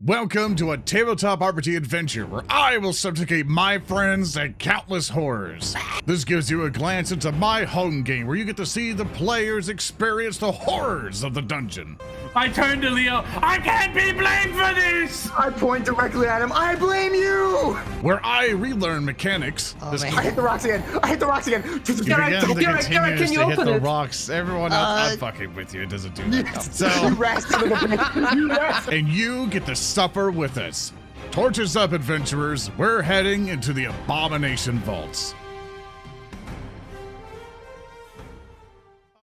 Welcome to a tabletop RPG adventure where I will subjugate my friends to countless horrors. This gives you a glance into my home game where you get to see the players experience the horrors of the dungeon. I turn to Leo. I can't be blamed for this! I point directly at him. I blame you! Where I relearn mechanics. I hit the rocks again. I hit the rocks again. Gereg can you to hit open the it? rocks. Everyone else, I'm fucking with you. It doesn't do that. So, You rascal little bitch. You rascal. and you get to suffer with us. Torches up, adventurers. We're heading into the Abomination Vaults.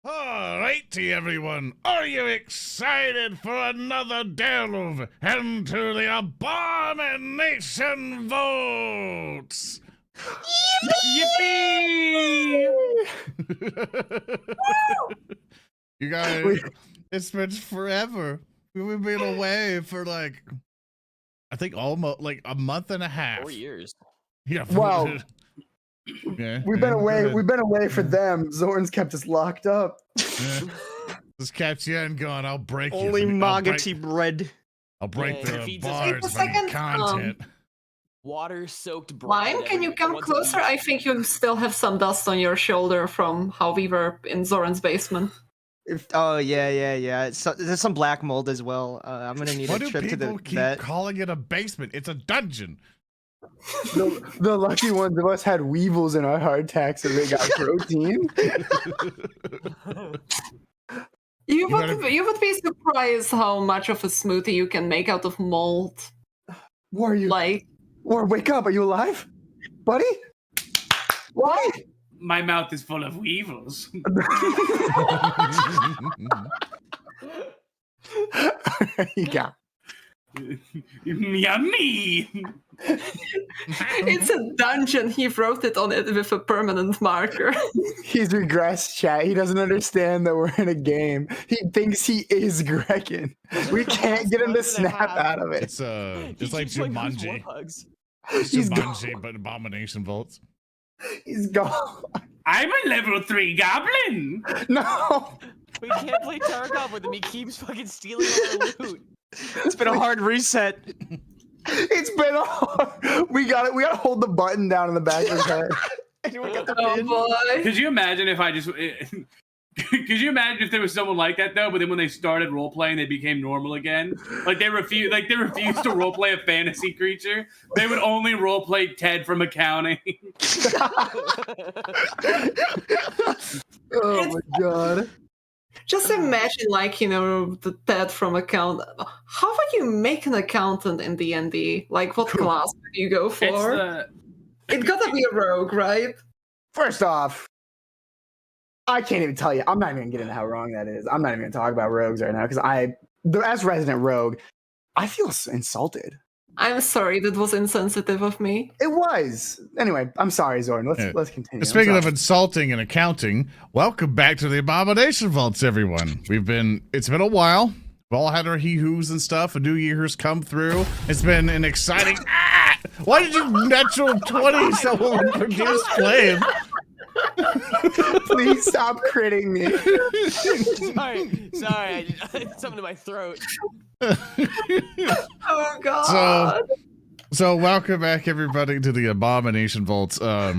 Alrighty, everyone. Are you excited for another delve into the Abomination Vaults? Yippee! You guys, it's been forever. We've been away for like, I think almost like a month and a half. 4 years. Yeah. Wow. Yeah, We've been away. good. We've been away for them. Zoran's kept us locked up. Yeah. Just kept you in going, I'll break Only you. maggoty bread. I'll break Yeah, the feeds us- bars Wait from a the second, content. Water-soaked bread. Mine, can you come once a closer? week. I think you still have some dust on your shoulder from how we were in Zoran's basement. Oh yeah. There's some black mold as well. I'm gonna need Why a do trip to people the keep vet. calling it a basement? It's a dungeon. The lucky ones of us had weevils in our hardtack, so they got protein. You gotta- would be surprised how much of a smoothie you can make out of mold. War, you? Like, War, wake up! Are you alive, buddy? What? My mouth is full of weevils. You got. Yummy! it's a dungeon. He wrote it on it with a permanent marker. He's regressed, chat. He doesn't understand that we're in a game. He thinks he is Grekin. We can't get him to snap out of it. It's He like keeps playing those Jumanji. Warpugss. It's He's Jumanji, gone. but Abomination Vaults. He's gone. I'm a level 3 goblin! No. We can't play Tarkov with him. He keeps fucking stealing all our loot. It's been a hard reset. It's been hard. We got it. We got to hold the button down in the back of his head. Anyone got the Oh pin? boy. Could you imagine if I just... Could you imagine if there was someone like that, though, but then when they started role-playing, they became normal again? Like, they refused to role-play a fantasy creature. They would only role-play Ted from accounting. Oh my god. Just imagine, like, the Ted from account. How would you make an accountant in D&D? Like, what class would you go It's for? the... It gotta be a rogue, right? First off, I can't even tell you. I'm not even gonna get into how wrong that is. I'm not even gonna talk about rogues right now because as resident rogue, I feel insulted. I'm sorry, that was insensitive of me. It was. Anyway, I'm sorry, Zoran. Let's continue. I'm Speaking of sorry. insulting and accounting, welcome back to the Abomination Vaults, everyone. It's been a while. We've all had our hee-hoos and stuff. A new year has come through. It's been an exciting... Why did you natural 20 someone produce flame? Please stop critting me. Sorry. I something in my throat. Oh god. So welcome back, everybody, to the Abomination Vaults. A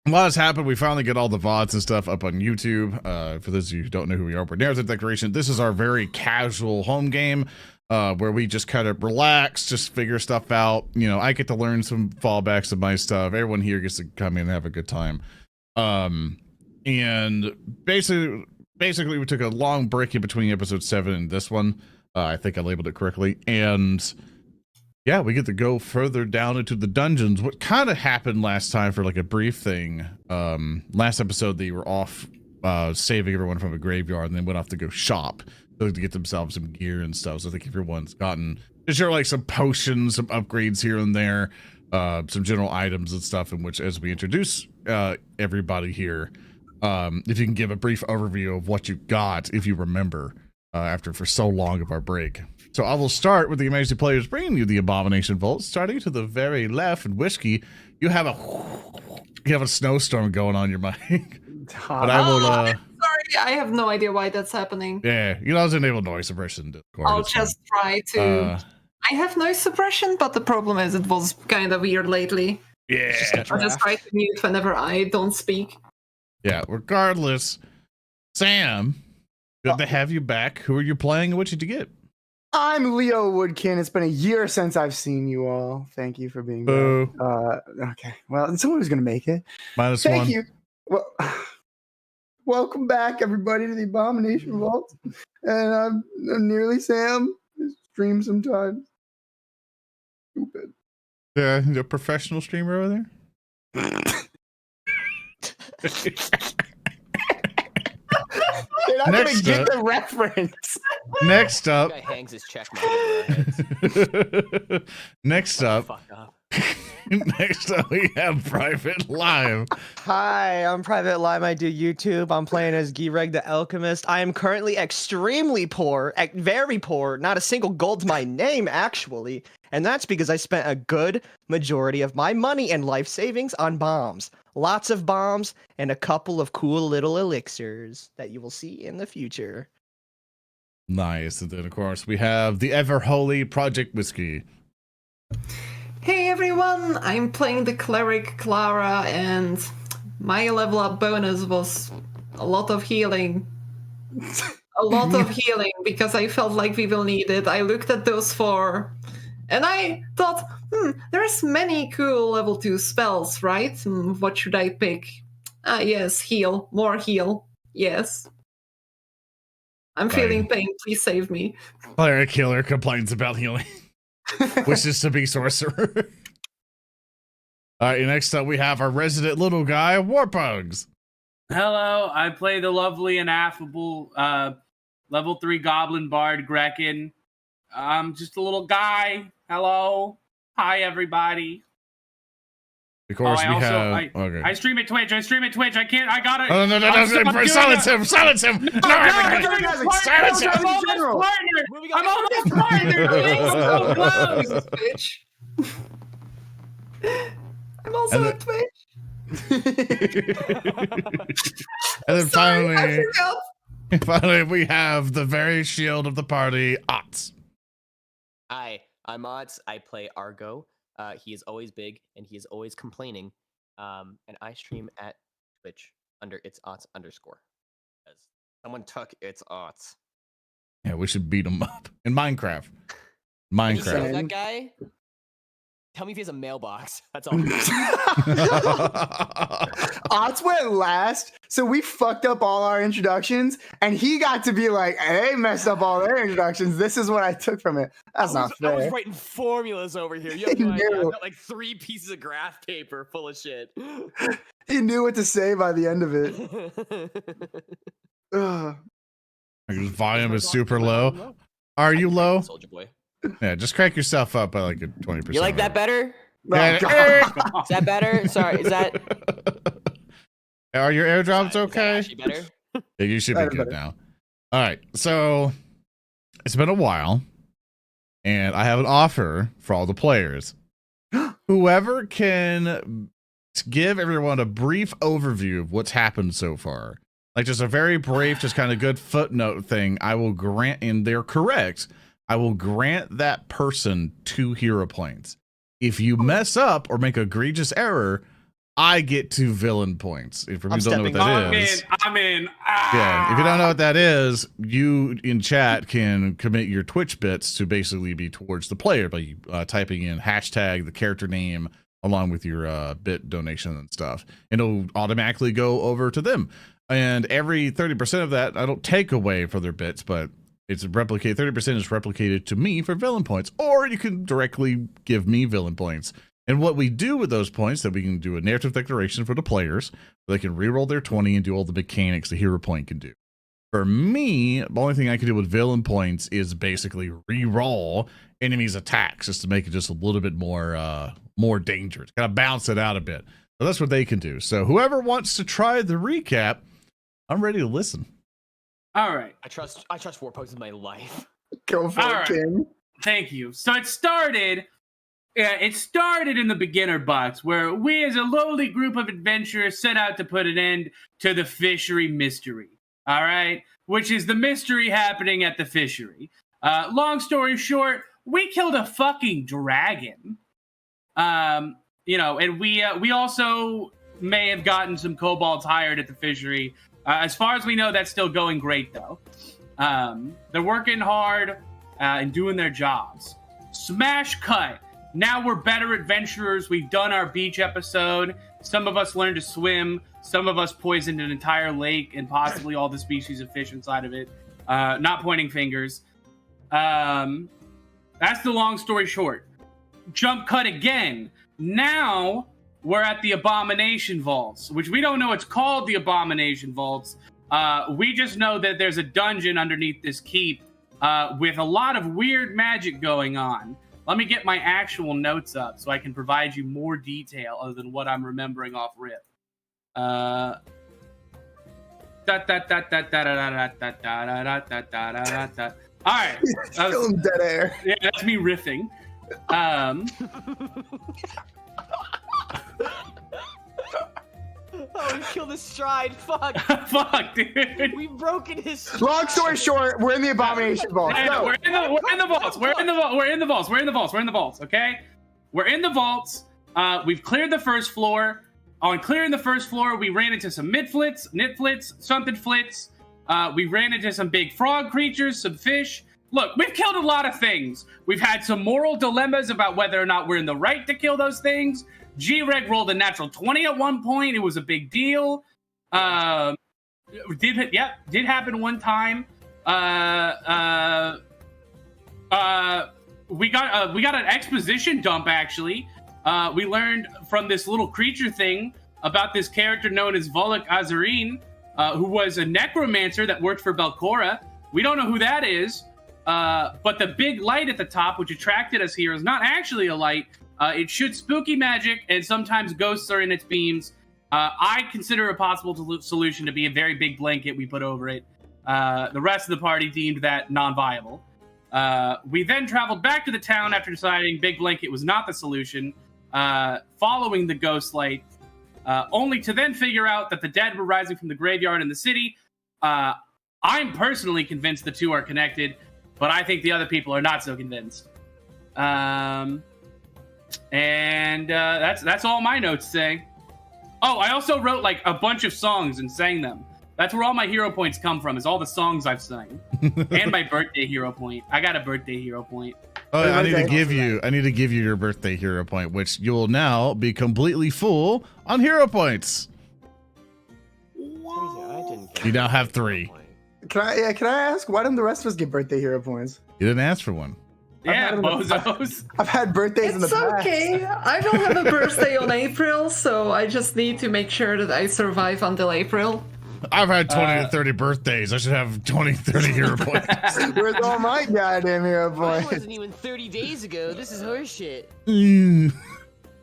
lot has happened. We finally get all the VODs and stuff up on YouTube. For those of you who don't know who we are, we're Narrative Declaration. This is our very casual home game where we just kind of relax, just figure stuff out. I get to learn some fallbacks of my stuff. Everyone here gets to come in and have a good time. And basically we took a long break in between episode 7 and this one. I think I labeled it correctly. And yeah, we get to go further down into the dungeons. What kind of happened last time for like a brief thing, last episode they were off saving everyone from a graveyard and then went off to go shop to get themselves some gear and stuff. So I think everyone's gotten like some potions, some upgrades here and there, some general items and stuff, in which as we introduce everybody here, if you can give a brief overview of what you got, if you remember, after for so long of our break. So I will start with the amazing players bringing you the Abomination Vault. Starting to the very left, and Whiskey, you have a snowstorm going on your mic. But I will. Sorry, I have no idea why that's happening. Yeah, it's enable noise suppression in Discord. I'll it's fine. just try to I have noise suppression, but the problem is it was kind of weird lately. Yeah. I just try to mute whenever I don't speak. Yeah. Regardless, Sam, good to have you back. Who are you playing and what did you get? I'm Leo Woodkin. It's been a year since I've seen you all. Thank you for being Boo. back. Okay. Well, someone was going to make it. -1. Thank you. Well, welcome back, everybody, to the Abomination Vault. And I'm Nearlysam. Stream sometimes. Stupid. The professional streamer over there? They're not going to Next get up. the reference. Next up. Guy hangs his check mark over our heads. Next up. Fuck up. Next up, we have Private Live. Hi, I'm Private Lime. I do YouTube. I'm playing as Gereg the Alchemist. I am currently extremely poor, very poor. Not a single gold to my name, actually. And that's because I spent a good majority of my money and life savings on bombs. Lots of bombs and a couple of cool little elixirs that you will see in the future. Nice. And then, of course, we have the ever holy Project Whiskey. Hey everyone, I'm playing the cleric Klaara, and my level up bonus was a lot of healing. A lot of healing, because I felt like we will need it. I looked at those 4, and I thought, there's many cool level 2 spells, right? What should I pick? Yes, heal. More heal. Yes. I'm feeling pain. Please save me. Cleric Killer complains about healing. Wishes to be sorcerer. All right, next up we have our resident little guy, Warpugss. Hello, I play the lovely and affable level 3 goblin bard Grekin. I'm just a little guy. Hello. Hi, everybody. Of course, I stream at Twitch. I can't. I gotta. Oh, no, silence him! Silence him! No, silence him! I'm almost partnered. I'm so close. Twitch. I'm also on Twitch. And then Sorry, I forgot. finally, we have the very shield of the party, Otz. Hi, I'm Otz. I play Argo. He is always big and he is always complaining. And I stream at Twitch under it's Otz _. Because someone took it's Otz. Yeah, we should beat him up in Minecraft. Just know that guy. Tell me if he has a mailbox. That's all. Otz went last, so we fucked up all our introductions, and he got to be like, they messed up all their introductions. This is what I took from it. That's not fair. I was writing formulas over here. You have no idea. I've got like 3 pieces of graph paper full of shit. He knew what to say by the end of it. His volume is super low. Are you low? Soldier boy. Yeah, just crank yourself up by like a 20%. You like that better? Yeah. Oh, Is that better? Sorry, is that? Are your airdrops okay? Is that actually better? Yeah, you should be good now. All right, so it's been a while, and I have an offer for all the players. Whoever can give everyone a brief overview of what's happened so far, like just a very brief, just kind of good footnote thing, I will grant, and they're correct, I will grant that person 2 hero points. If you mess up or make an egregious error, I get 2 villain points. If you don't know what that is, I'm in. yeah. If you don't know what that is, you in chat can commit your Twitch bits to basically be towards the player by typing in hashtag the character name along with your bit donation and stuff, and it'll automatically go over to them. And every 30% of that, I don't take away for their bits, but it's replicated. 30% is replicated to me for villain points, or you can directly give me villain points. And what we do with those points, that we can do a narrative declaration for the players, so they can reroll their 20 and do all the mechanics the hero point can do. For me, the only thing I can do with villain points is basically reroll enemies' attacks, just to make it just a little bit more dangerous, kind of bounce it out a bit. So that's what they can do. So whoever wants to try the recap, I'm ready to listen. All right. I trust Warpugss with my life. Go for it, Kim. Thank you. So it started in the beginner box, where we as a lowly group of adventurers set out to put an end to the fishery mystery. All right? Which is the mystery happening at the fishery. Long story short, we killed a fucking dragon. You know, and we also may have gotten some kobolds hired at the fishery. As far as we know, that's still going great, though. They're working hard and doing their jobs. Smash cut. Now we're better adventurers. We've done our beach episode. Some of us learned to swim. Some of us poisoned an entire lake and possibly all the species of fish inside of it. Not pointing fingers. That's the long story short. Jump cut again. Now we're at the Abomination Vaults, which we don't know it's called the Abomination Vaults. We just know that there's a dungeon underneath this keep with a lot of weird magic going on. Let me get my actual notes up so I can provide you more detail other than what I'm remembering off rip. All right. Film dead air. Yeah, that's me riffing. Oh, we killed his stride. Fuck. Fuck, dude. We've broken his stride. Long story short, we're in the Abomination Vault. Yeah, No. we're in the vaults. We're in the vaults. Okay, we're in the vaults. We've cleared the first floor. On clearing the first floor, we ran into some nitflits, something flits. We ran into some big frog creatures, some fish. Look, we've killed a lot of things. We've had some moral dilemmas about whether or not we're in the right to kill those things. Gereg rolled a natural 20 at one point. It was a big deal. Did happen one time. We got an exposition dump actually. We learned from this little creature thing about this character known as Volok Azarin, who was a necromancer that worked for Belcora. We don't know who that is, but the big light at the top, which attracted us here, is not actually a light. It shoots spooky magic, and sometimes ghosts are in its beams. I consider a possible solution to be a very big blanket we put over it. The rest of the party deemed that non-viable. We then traveled back to the town after deciding big blanket was not the solution, following the ghost light, only to then figure out that the dead were rising from the graveyard in the city. I'm personally convinced the two are connected, but I think the other people are not so convinced. And that's all my notes say. Oh, I also wrote like a bunch of songs and sang them. That's where all my hero points come from, is all the songs I've sung. And my birthday hero point. I got a birthday hero point. Oh, I need to give you your birthday hero point, which you'll now be completely full on hero points. You now have 3. Can I ask, why didn't the rest of us get birthday hero points? You didn't ask for one. Yeah, bozos. I've had birthdays in the It's past. okay. I don't have a birthday on April, so I just need to make sure that I survive until April. I've had 20 to 30 birthdays. I should have 20, 30 hero points. Where's all my goddamn hero Mine points? wasn't even 30 days ago. This is horseshit.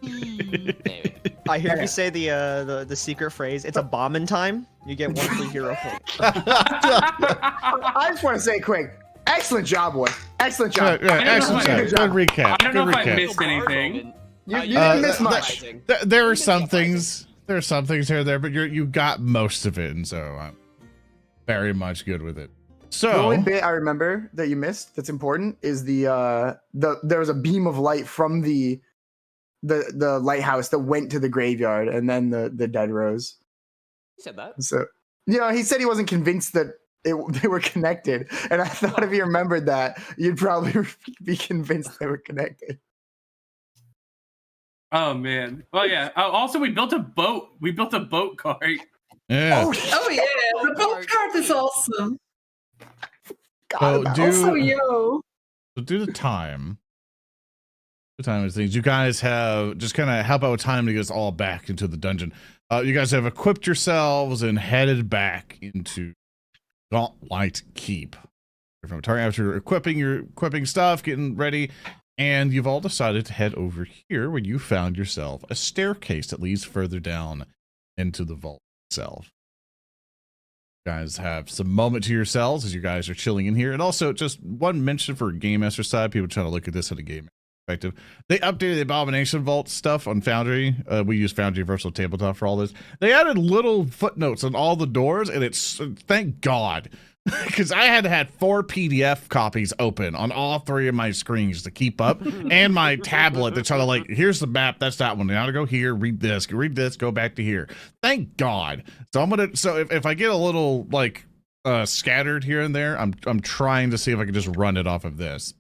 Anyway. I hear you say the secret phrase. It's a bombing time. You get 1 free hero point. I just want to say quick, excellent job, boy. Excellent job. Excellent job. Good recap. I don't know Good if I recap. missed anything. You didn't miss much. There are some things. There are some things here or there, but you got most of it, and so I'm very much good with it. So The only bit I remember that you missed that's important is there was a beam of light from the lighthouse that went to the graveyard, and then the dead rose. You said that. So he said he wasn't convinced that they were connected, and I thought if you remembered that, you'd probably be convinced they were connected. Oh man. Well, yeah. Also, we built a boat. We built a boat cart. yeah. Oh yeah, the boat cart is awesome. So Also, yo. do the time. The time of things. You guys have just kind of help out with time to get us all back into the dungeon. You guys have equipped yourselves and headed back into Gauntlight Keep. From target after equipping stuff, getting ready, and you've all decided to head over here where you found yourself a staircase that leads further down into the vault itself. You guys have some moment to yourselves as you guys are chilling in here, and also just one mention for Game Master side. People trying to look at this on a Game Master perspective. They updated the Abomination Vault stuff on Foundry. We use Foundry Virtual Tabletop for all this. They added little footnotes on all the doors, and it's thank God. Because I had 4 PDF copies open on all 3 of my screens to keep up, and my tablet to try to like, here's the map, that's that one. Now to go here, read this, go back to here. Thank God. So I'm gonna. So if I get a little like scattered here and there, I'm trying to see if I can just run it off of this.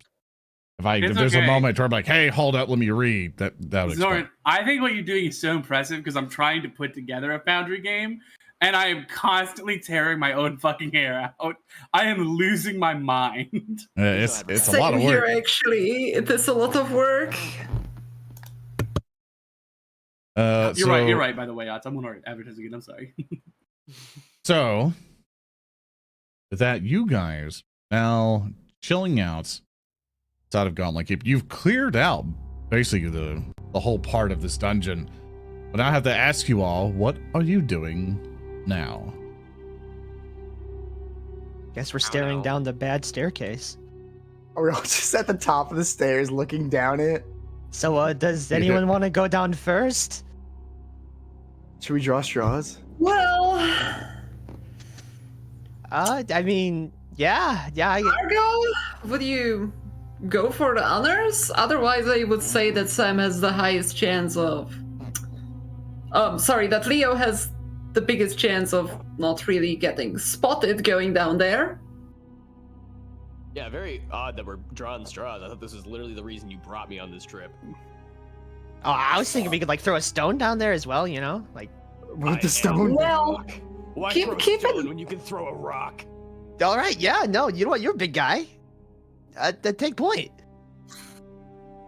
If there's a moment where I'm like, hey, hold up, let me read. That would Zoran, I think what you're doing is so impressive because I'm trying to put together a Foundry game. And I am constantly tearing my own fucking hair out. I am losing my mind. It's a lot of work. Here, actually, it is a lot of work. You're right. By the way, I'm gonna advertise again. I'm sorry. So, with that, you guys now chilling out outside of Gauntlet Keep. You've cleared out basically the whole part of this dungeon. But I have to ask you all, what are you doing now? Guess we're staring down the bad staircase. We're all just at the top of the stairs looking down it. So, does anyone want to go down first? Should we draw straws? Well, I mean, yeah. Argo, would you go for the honors? Otherwise, I would say that Sam has the highest chance of. That Leo has the biggest chance of not really getting spotted going down there. Yeah, very odd that we're drawing straws. I thought this was literally the reason you brought me on this trip. Oh, I was thinking we could like throw a stone down there as well, you know? Like, With the stone? Well, Why keep throw a it. stone when you can throw a rock? all right, yeah, no, you know what? You're a big guy. Take point.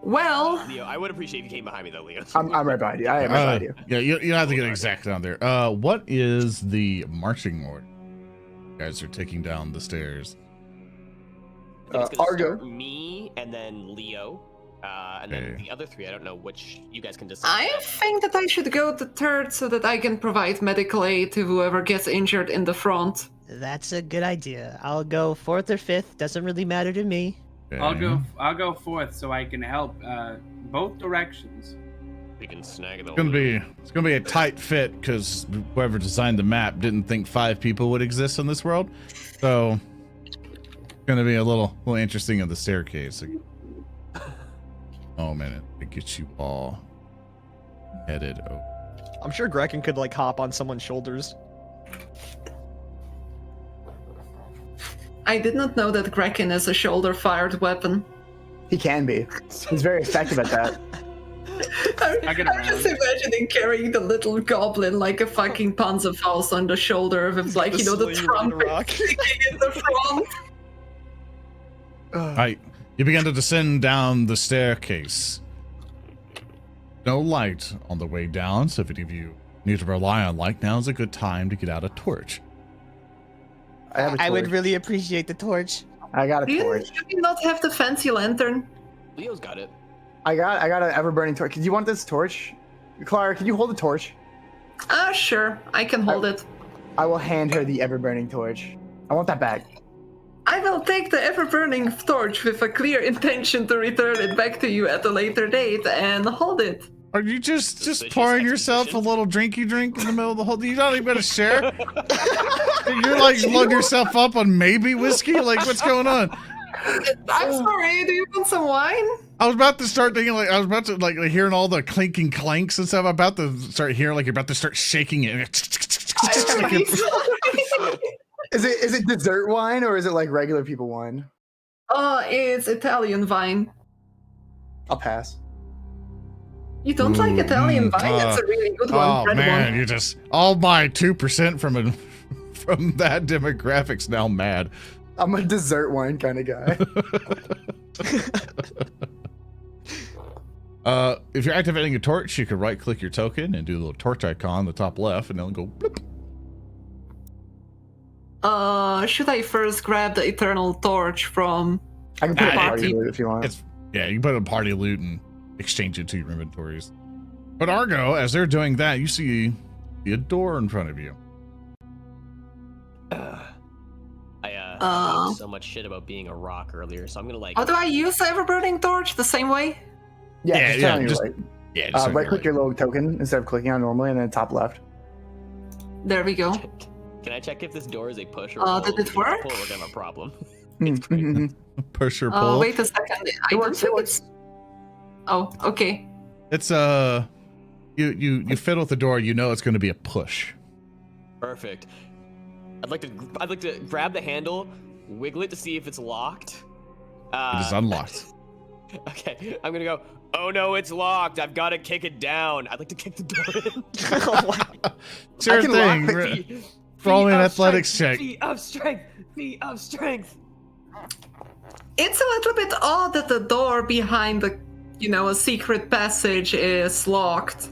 Well, Leo, I would appreciate if you came behind me though, Leo. I'm right behind you. I am right behind you. Yeah, you don't have to get exactly down there. What is the marching order? You guys are taking down the stairs. I think it's gonna Argo. start me and then Leo, and then Okay. the other 3. I don't know which you guys can decide. I think that I should go to third so that I can provide medical aid to whoever gets injured in the front. That's a good idea. I'll go 4th or 5th. Doesn't really matter to me. Okay. I'll go 4th so I can help both directions. We can snag it. It's gonna be a tight fit because whoever designed the map didn't think 5 people would exist in this world. So it's gonna be a little interesting on the staircase. Oh man, it gets you all headed over. I'm sure Grekin could like hop on someone's shoulders. I did not know that Grekin is a shoulder-fired weapon. He can be. He's very effective at that. I'm just imagining carrying the little goblin like a fucking Panzerfaust on the shoulder with like, you know, the trumpet sticking in the front. Alright, you begin to descend down the staircase. No light on the way down, so if any of you need to rely on light, now is a good time to get out a torch. I have a torch. I would really appreciate the torch. I got a Do torch. you not have the fancy lantern? Leo's got it. I got an ever-burning torch. Do you want this torch? Klaara, can you hold the torch? Sure. I can hold it. I will hand her the ever-burning torch. I want that back. I will take the ever-burning torch with a clear intention to return it back to you at a later date and hold it. Are you just Suspicious pouring yourself a exposition. little drinky drink in the middle of the whole? You're not even gonna share. You're like loading yourself up on maybe whiskey. Like what's going on? I'm sorry, do you want some wine? I was about to start thinking like I was about to like hearing all the clinking clanks and stuff. I'm about to start hearing like you're about to start shaking it. Is it dessert wine or is it like regular people wine? It's Italian wine. I'll pass. You don't like Italian wine? It's a really good one. Oh Red man, one. you just all my 2% from that demographic's now mad. I'm a dessert wine kind of guy. If you're activating a torch, you can right click your token and do a little torch icon on the top left, and it'll go bloop. Should I first grab the eternal torch from? I can put a Ah, party it- with it if you want. Yeah, you can put it in party loot and exchange it to your inventories. But Argo, as they're doing that, you see a door in front of you. I talked so much shit about being a rock earlier, so I'm gonna like. How do I use the ever-burning torch? The same way? Yeah, just turn on your just, light. yeah. Just Right click your little token instead of clicking on normally, and then top left. There we go. Can I check if this door is a push or pull? Did it If work? it's a pull, we're gonna have a problem. push or Oh, pull. wait a second. I don't think it's. Oh, okay. It's you fiddle with the door. You know it's going to be a push. Perfect. I'd like to grab the handle, wiggle it to see if it's locked. It is unlocked. Okay, I'm gonna go. Oh no, it's locked. I've got to kick it down. I'd like to kick the door in. Sure I can thing. lock Roll me an Feet of athletics strength, check. Feet of strength. Feet of strength. It's a little bit odd that the door behind the, a secret passage is locked.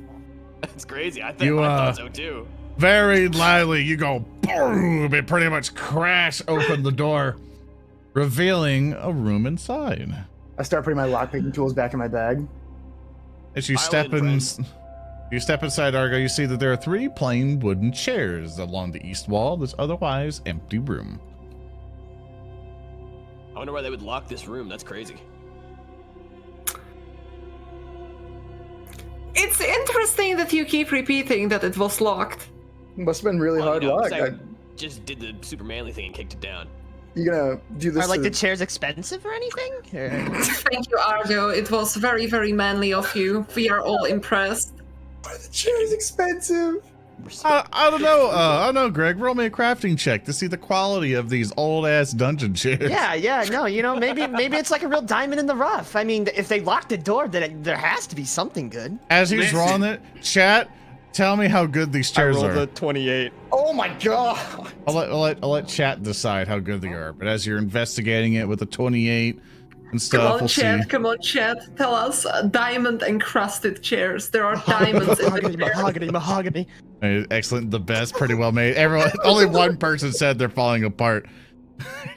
That's crazy. I You, thought so too. Very lively, you go boom and pretty much crash open the door, revealing a room inside. I start putting my lockpicking tools back in my bag. As you Pile step in, in, friend. you step inside Argo, you see that there are 3 plain wooden chairs along the east wall of this otherwise empty room. I wonder why they would lock this room. That's crazy. It's interesting that you keep repeating that it was locked. Must have been really hard luck. I just did the super manly thing and kicked it down. You gonna do this? Are like to- the chairs expensive or anything? Or- Thank you, Argo. It was very, very manly of you. We are all impressed. Are the chairs expensive? I don't know. I don't know, Greg. Roll me a crafting check to see the quality of these old ass dungeon chairs. Yeah, no, maybe it's like a real diamond in the rough. I mean, if they locked the door, then there has to be something good. As he's Listen. rolling it, chat, tell me how good these chairs are. 28. Oh my god! I'll let chat decide how good they are. But as you're investigating it with a 28 and stuff, Come on, we'll chat. see. Come on, chat. Tell us. Diamond encrusted chairs. There are diamonds in the chairs. Mahogany. Excellent, the best, pretty well made. Everyone, only one person said they're falling apart.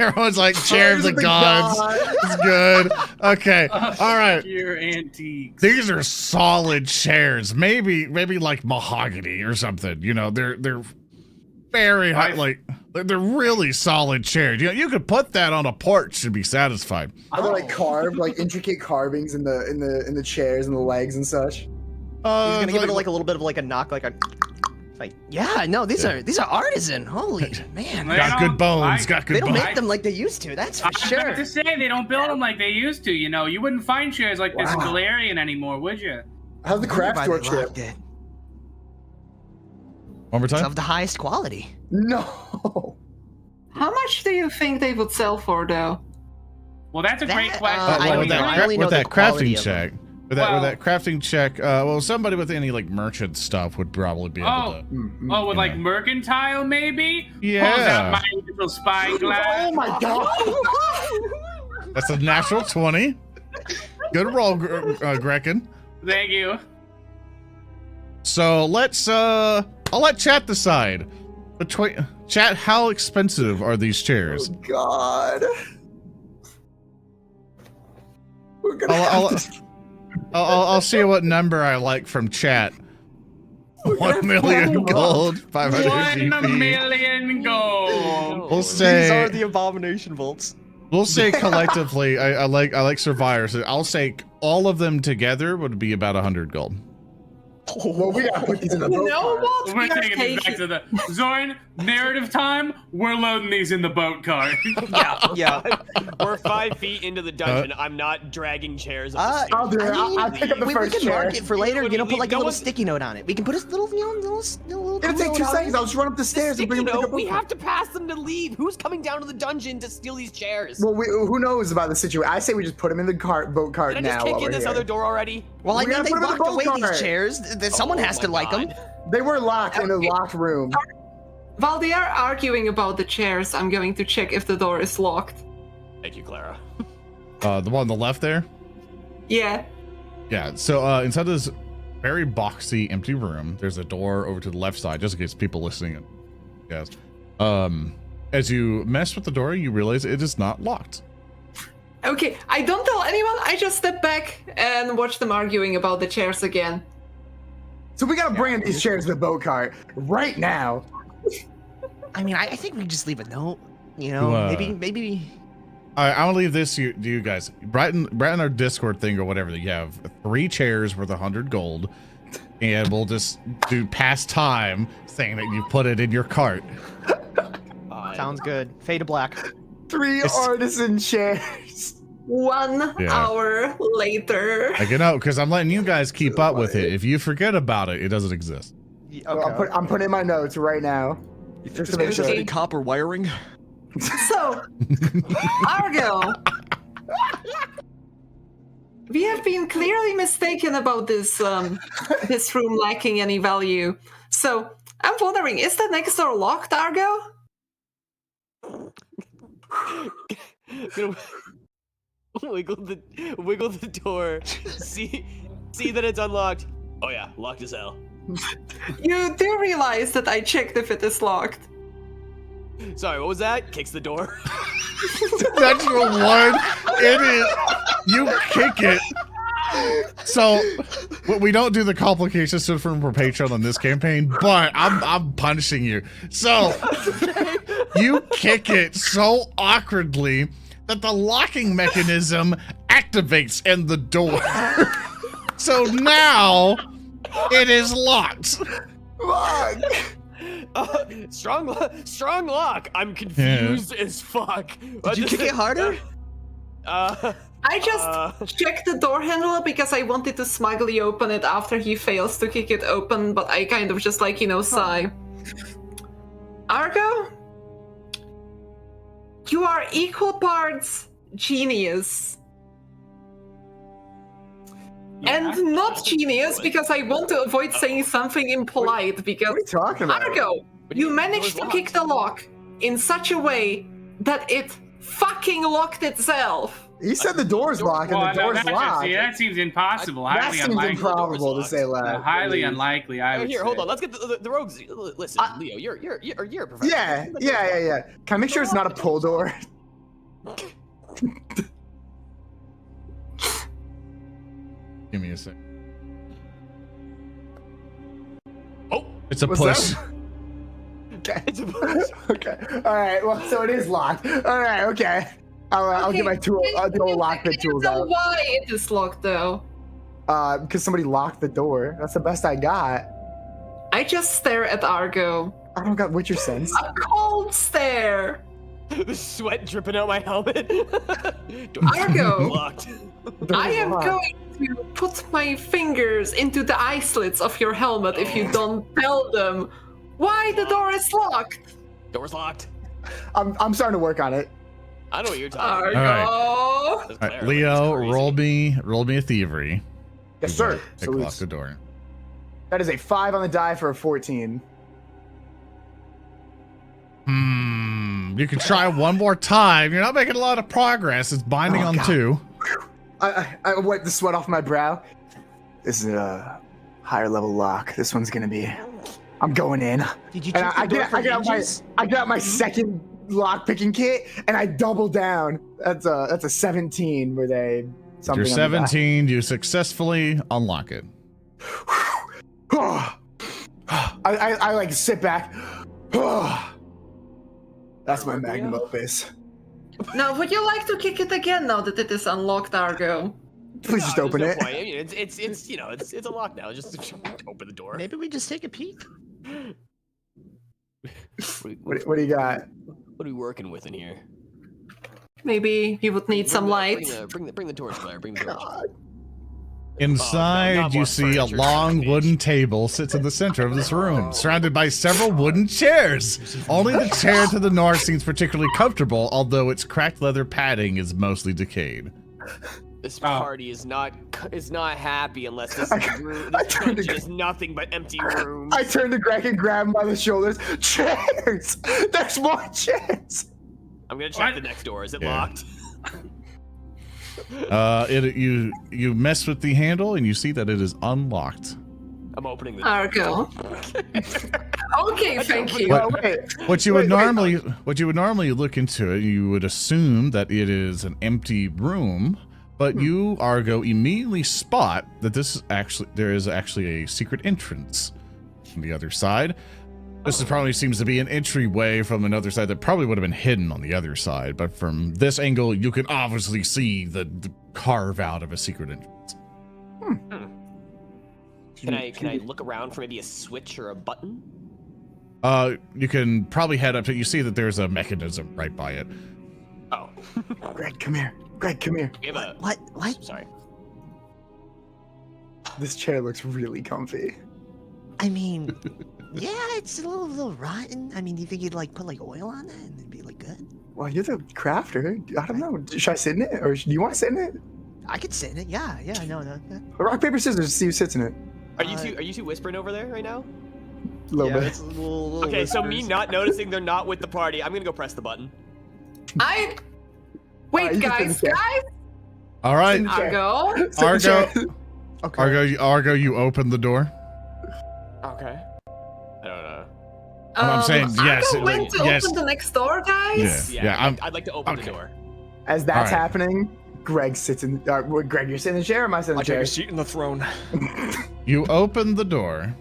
Everyone's like, chair of the gods. It's good. Okay, all right. Pure antiques. These are solid chairs. Maybe like mahogany or something. They're very high, like they're really solid chairs. You could put that on a porch and be satisfied. Are they like carved, like intricate carvings in the chairs and the legs and such? He's gonna give it like a little bit of like a knock, like a. Like, yeah, no, these are artisan. Holy man, They Got don't- good bones. I- Got they good don't bones. make them like they used to. That's for I was sure. about to say they don't build them like they used to. You wouldn't find chairs like this in Wow. Galarian anymore, would you? How's the craft Why store they chip? locked it. One more It's time. of the highest quality. No. How much do you think they would sell for, though? Well, that's a great That, question. I Well, don't with know. that, I only know with the that quality crafting of them. check, with that crafting check, somebody with any like merchant stuff would probably be able to. Oh, with like Yeah. mercantile, maybe? Pulls Yeah. out my little spyglass. Oh my god! That's a natural 20. Good roll, Grekin. Thank you. So I'll let chat decide. Between chat, how expensive are these chairs? Oh god! We're gonna I'll- have to- I'll see what number I like from chat. 1 million gold, 500 1 GP. million gold. We'll These are say the abomination vaults. we'll say collectively. I like survivors. I'll say all of them together would be about 100 gold. Well, we gotta put these in the boat No, cart. what? We're We are taking these back to the Zoran narrative time. We're loading these in the boat cart. Yeah. We're 5 feet into the dungeon. I'm not dragging chairs. I'll do it. I'll pick up the we first can chair. mark it for later. What do you Put like need? a No little one- sticky note on it. We can put a little, little It'll take note 2 on seconds. it. I'll just run up the stairs and bring them back up. We have to pass them to leave. Who's coming down to the dungeon to steal these chairs? Well, who knows about the situation? I say we just put them in the boat cart Did I now. just while kick in we're this here. other door already? Well, I We mean, gotta they put 'em in the locked away boat these cart. chairs. Someone Oh has to my like them. God. They were locked in a locked room. While they are arguing about the chairs, I'm going to check if the door is locked. Thank you, Klaara. The one on the left there. Yeah. Yeah. So inside this very boxy, empty room, there's a door over to the left side, just in case people listening. Yes. As you mess with the door, you realize it is not locked. Okay, I don't tell anyone. I just step back and watch them arguing about the chairs again. So we gotta bring in these chairs to the boat cart right now. I mean, I think we just leave a note. You know, Uh, maybe. All right, I'll leave this to you guys. Right in our Discord thing or whatever, you have 3 chairs worth 100 gold, and we'll just do past time saying that you put it in your cart. Sounds good. Fade to black. 3 artisan chairs. 1 hour later. Like, you know, because I'm letting you guys keep up with it. If you forget about it, it doesn't exist. Okay. I'm putting in my notes right now. Just to make sure. Any copper wiring? So, Argo, we have been clearly mistaken about this this room lacking any value. So, I'm wondering, is the next door locked, Argo? Wiggle the door. See that it's unlocked. Oh yeah, locked as hell. You do realize that I checked if it is locked. Sorry, what was that? Kicks the door. Natural 1. It is. You kick it. So we don't do the complication system for Patreon on this campaign, but I'm punishing you. So you kick it so awkwardly that the locking mechanism activates in the door. So now it is locked. Fuck. Strong lock. I'm confused as fuck. Did you kick it harder? I just checked the door handle because I wanted to smugly open it after he fails to kick it open, but I kind of just like, sigh. Argo? You are equal parts genius. And not genius because I want to avoid saying something impolite because What are you talking about? Argo, you managed to kick the lock in such a way that it fucking locked itself. You said the door's locked and the door's locked. See, that seems impossible. That Highly seems unlikely. improbable to say that. Highly unlikely. I would Here, say. hold on. Let's get the rogues. Listen, Leo, you're a professional. Yeah. Can I make sure it's not a pull door? Give me a sec. Oh, It's a What's push. that? Okay. Okay. All right. Well, so it is locked. All right. Okay. I'll get my tool. I'll do all lockpick tools I don't know out. why it is locked though. Because somebody locked the door. That's the best I got. I just stare at Argo. I don't got Witcher sense. A cold stare. the sweat dripping out my helmet. Argo. Locked. I am going to put my fingers into the eye slits of your helmet if you don't tell them why the door is locked. Door's locked. I'm starting to work on it. I know what you're talking Argo. about. All right, Leo, roll me a thievery. Yes, sir. Pick So lock the door. that is a 5 on the die for a 14. You can try one more time. You're not making a lot of progress. It's binding on God. 2. I wiped the sweat off my brow. This is a higher level lock. This one's gonna be. I'm going in. Did you And check the door for hinges? I get out my second lock picking kit and I double down. That's a 17 with a something. You're on the die. 17. You successfully unlock it. I like sit back. That's my magnum opus. Now, would you like to kick it again now that it is unlocked, Argo? Please just open it. I mean, it's it's a lock now. Just open the door. Maybe we just take a peek. What do you got? What are we working with in here? Maybe you would need some light. Bring the torch, Claire. Bring the torch. Inside, not you more see a furniture, long bitch. wooden table sits in the center of this room, surrounded by several wooden chairs. Only the chair to the north seems particularly comfortable, although its cracked leather padding is mostly decayed. This party is not happy unless this room I this turned to- dungeon is nothing but empty rooms. I turned to Greg and grabbed him by the shoulders. Chairs! There's more chairs! I'm gonna check What? the next door. Is it Yeah. locked? You mess with the handle and you see that it is unlocked. I'm opening the door. Argo. Okay, thank you. Oh, wait. What you would Wait. normally look into it, you would assume that it is an empty room, but you, Argo, immediately spot that there is actually a secret entrance on the other side. This is probably seems to be an entryway from another side that probably would have been hidden on the other side, but from this angle, you can obviously see the carve out of a secret entrance. Can I look around for maybe a switch or a button? You can probably head up to. You see that there's a mechanism right by it. Oh. Greg, come here. Greg, come here. We have a, What? Sorry. This chair looks really comfy. I mean, yeah, it's a little rotten. I mean, do you think you'd like put like oil on it and it'd be like good? Well, you're the crafter. I don't know. Should I sit in it, or do you want to sit in it? I could sit in it. Yeah, no. Rock, paper, scissors. See who sits in it. Are you two whispering over there right now? A little bit. It's a little Okay, so me whispers. not noticing they're not with the party, I'm gonna go press the button. Wait, you can guys, sit in the guys, All right, Sit in the chair. Argo. Sit in the Argo. chair. Okay. Argo, you open the door. Okay. I don't know. I'm saying yes, Argo went to yes. open the next door, guys. Yeah, I'd like to open okay. the door. As that's All right. happening, Greg sits in. Greg, you're sitting in the chair, or am I sitting in I'll the chair? take a seat in the throne. You open the door.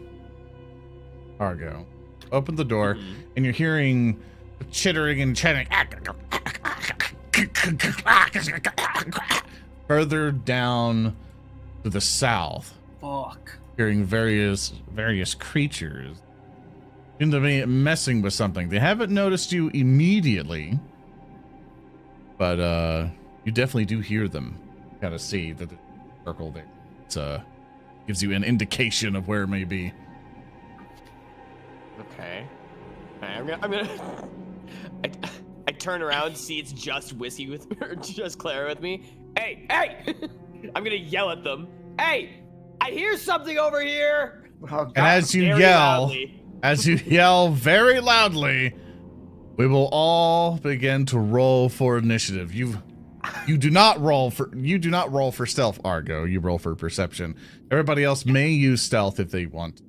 Argo, open the door, and you're hearing chittering and chatting. Further down to the south, Fuck. hearing various creatures seem to be messing with something. They haven't noticed you immediately, but you definitely do hear them. Gotta see that the circle there. It's gives you an indication of where it may be. Okay. I'm gonna I turn around, see it's just Wissy with or just Klaara with me. Hey! I'm gonna yell at them. Hey! I hear something over here! Oh, And as you Very yell, loudly. very loudly, we will all begin to roll for initiative. You do not roll for stealth, Argo. You roll for perception. Everybody else may use stealth if they want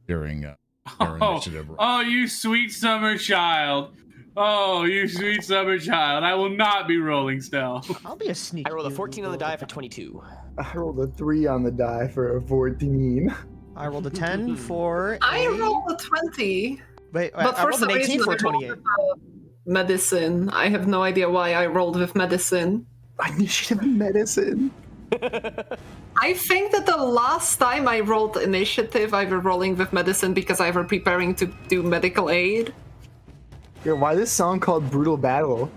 during their initiative roll. Oh, you sweet summer child. Oh, you sweet summer child. I will not be rolling stealth. I'll be a sneak. I rolled a 14 on the die for 22. I rolled a 3 on the die for a 14. I rolled a 10 for. I a- rolled a 20. Wait, But I for rolled some an 18 reason, for a I rolled 28. with, medicine. I have no idea why I rolled with medicine. Initiative medicine. I think that the last time I rolled initiative, I was rolling with medicine because I was preparing to do medical aid. Yeah, why this song called Brutal Battle?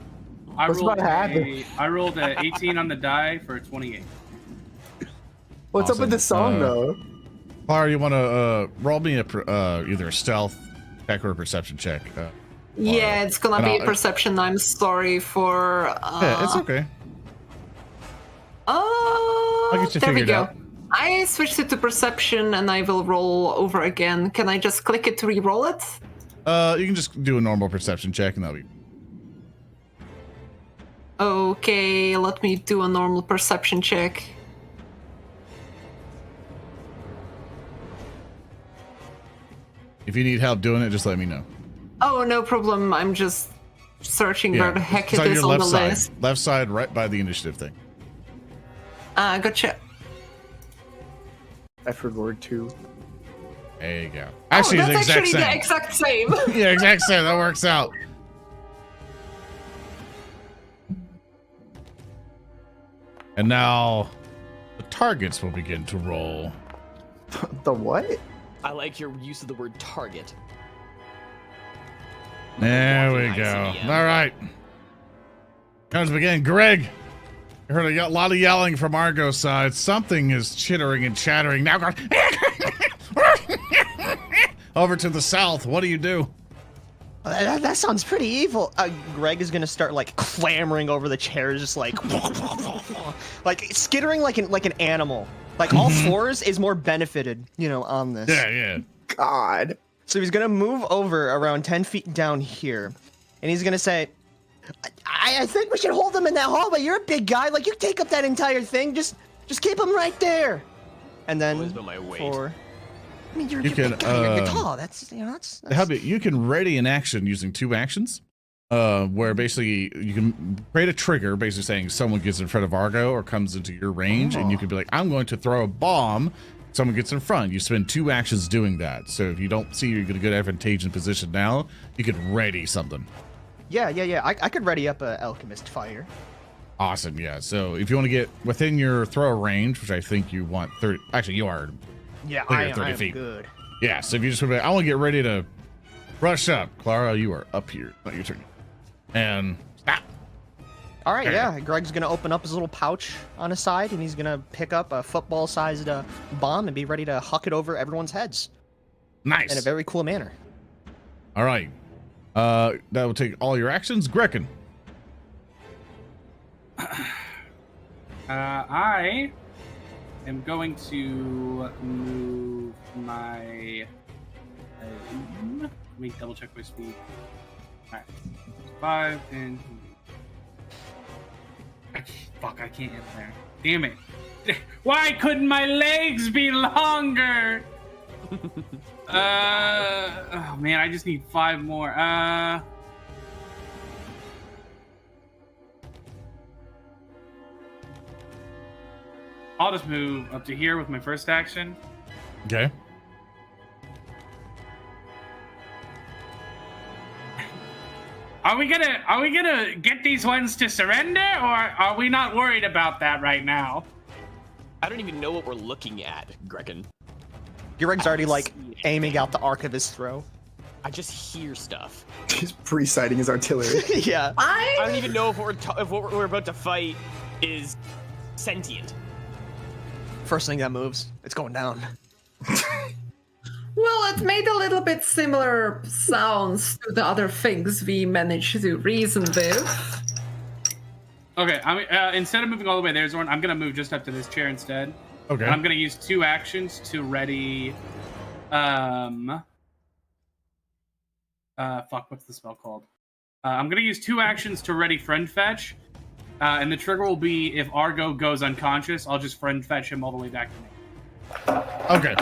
I What's rolled about to happen? I rolled a 18 on the die for a 28. What's up with this song, though? Klaara, you want to roll me either a stealth check or a perception check? Yeah, it's gonna and be I'll- a perception. I'm sorry for. Yeah, it's okay. get you There we figured go. out. I switched it to perception and I will roll over again. Can I just click it to re-roll it? You can just do a normal perception check and that'll be. Okay, let me do a normal perception check. If you need help doing it, just let me know. Oh, no problem. I'm just searching where the heck it's it is your on left the side. list. Left side, right by the initiative thing. Gotcha. I forgot 2. There you go. Actually, oh, it's that's the exact actually same. the exact same. Yeah, exact same. That works out. And now the targets will begin to roll. The what? I like your use of the word target. There we Walking go. ICBM. All right. Comes begin. Greg, I heard a lot of yelling from Argo's side. Something is chittering and chattering. Now go over to the south. What do you do? That sounds pretty evil. Greg is gonna start like clambering over the chairs, just like skittering like an animal. Like all fours is more benefited, on this. Yeah. God. So he's gonna move over around 10 feet down here, and he's gonna say, "I think we should hold him in that hallway. You're a big guy. Like you take up that entire thing. Just keep him right there." And then Always been my weight. I mean, you're You a big can, guy. You're tall. That's To help you, you can ready an action using 2 actions. Where basically you can create a trigger, basically saying someone gets in front of Argo or comes into your range, and you can be like, I'm going to throw a bomb someone gets in front, you spend 2 actions doing that. So if you don't see you're in a good advantageous position now, you could ready something. Yeah. I could ready up a alchemist fire. Awesome, yeah. So if you want to get within your throw range, which I think you want 30, actually you are. Yeah, Like I you're 30 am feet. good. Yeah, so if you just want to, I want to get ready to rush up. Klaara, you are up here. Not your turn. And stop. All right, There you yeah. Greg's gonna open up his little pouch on his side, and he's gonna pick up a football-sized bomb and be ready to huck it over everyone's heads Nice. in a very cool manner. All right. That will take all your actions. Grekin. I am going to move my. Let me double check my speed. Alright. 5 and. Fuck, I can't get there. Damn it. Why couldn't my legs be longer? Oh man, I just need 5 more. I'll just move up to here with my first action. Okay. Are we gonna get these ones to surrender, or are we not worried about that right now? I don't even know what we're looking at, Grekin. Greg's already like aiming out the arc of his throw. I just hear stuff. He's pre-sighting his artillery. Yeah. I don't even know if what we're about to fight is sentient. First thing that moves, it's going down. Well, it made a little bit similar sounds to the other things we managed to reason with. Okay, instead of moving all the way there, Zoran, I'm gonna move just up to this chair instead. Okay. And I'm gonna use 2 actions to ready. What's the spell called? I'm gonna use 2 actions to ready friend fetch, and the trigger will be if Argo goes unconscious. I'll just friend fetch him all the way back to me. Okay.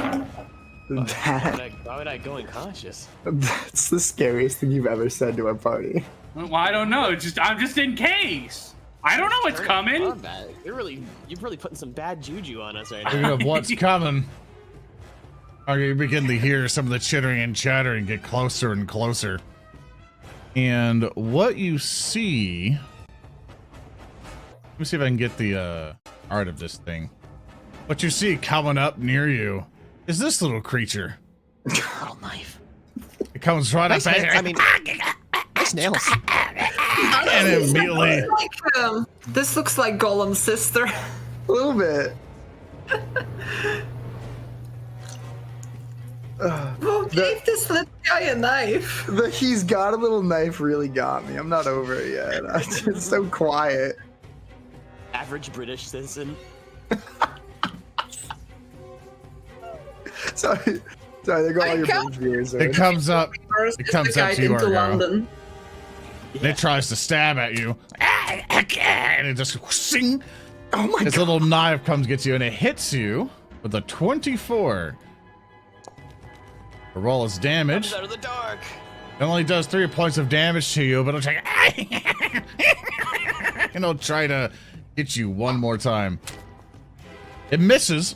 Why would I go unconscious? That's the scariest thing you've ever said to a party. Well, I don't know. I'm just in case. I don't know what's coming. You're really putting some bad juju on us right Speaking now. of what's coming, you begin to hear some of the chittering and chattering get closer and closer. And what you see... Let me see if I can get the art of this thing. What you see coming up near you is this little creature. Little knife. It comes right Nice up nails. I mean, nice nails. and immediately... This looks like Gollum's sister. A little bit. Who gave this little guy a knife? The he's got a little knife really got me. I'm not over it yet. It's so quiet. Average British citizen. Sorry, there go all your British viewers. It comes up. First It is comes the up guide to you, into Argo. London. And it tries to stab at you. And it just sing. Oh my This god. little knife gets you and it hits you with a 24. The roll is damage. Comes out of the dark. It only does 3 points of damage to you, but it'll take and it'll try to hit you one more time. It misses.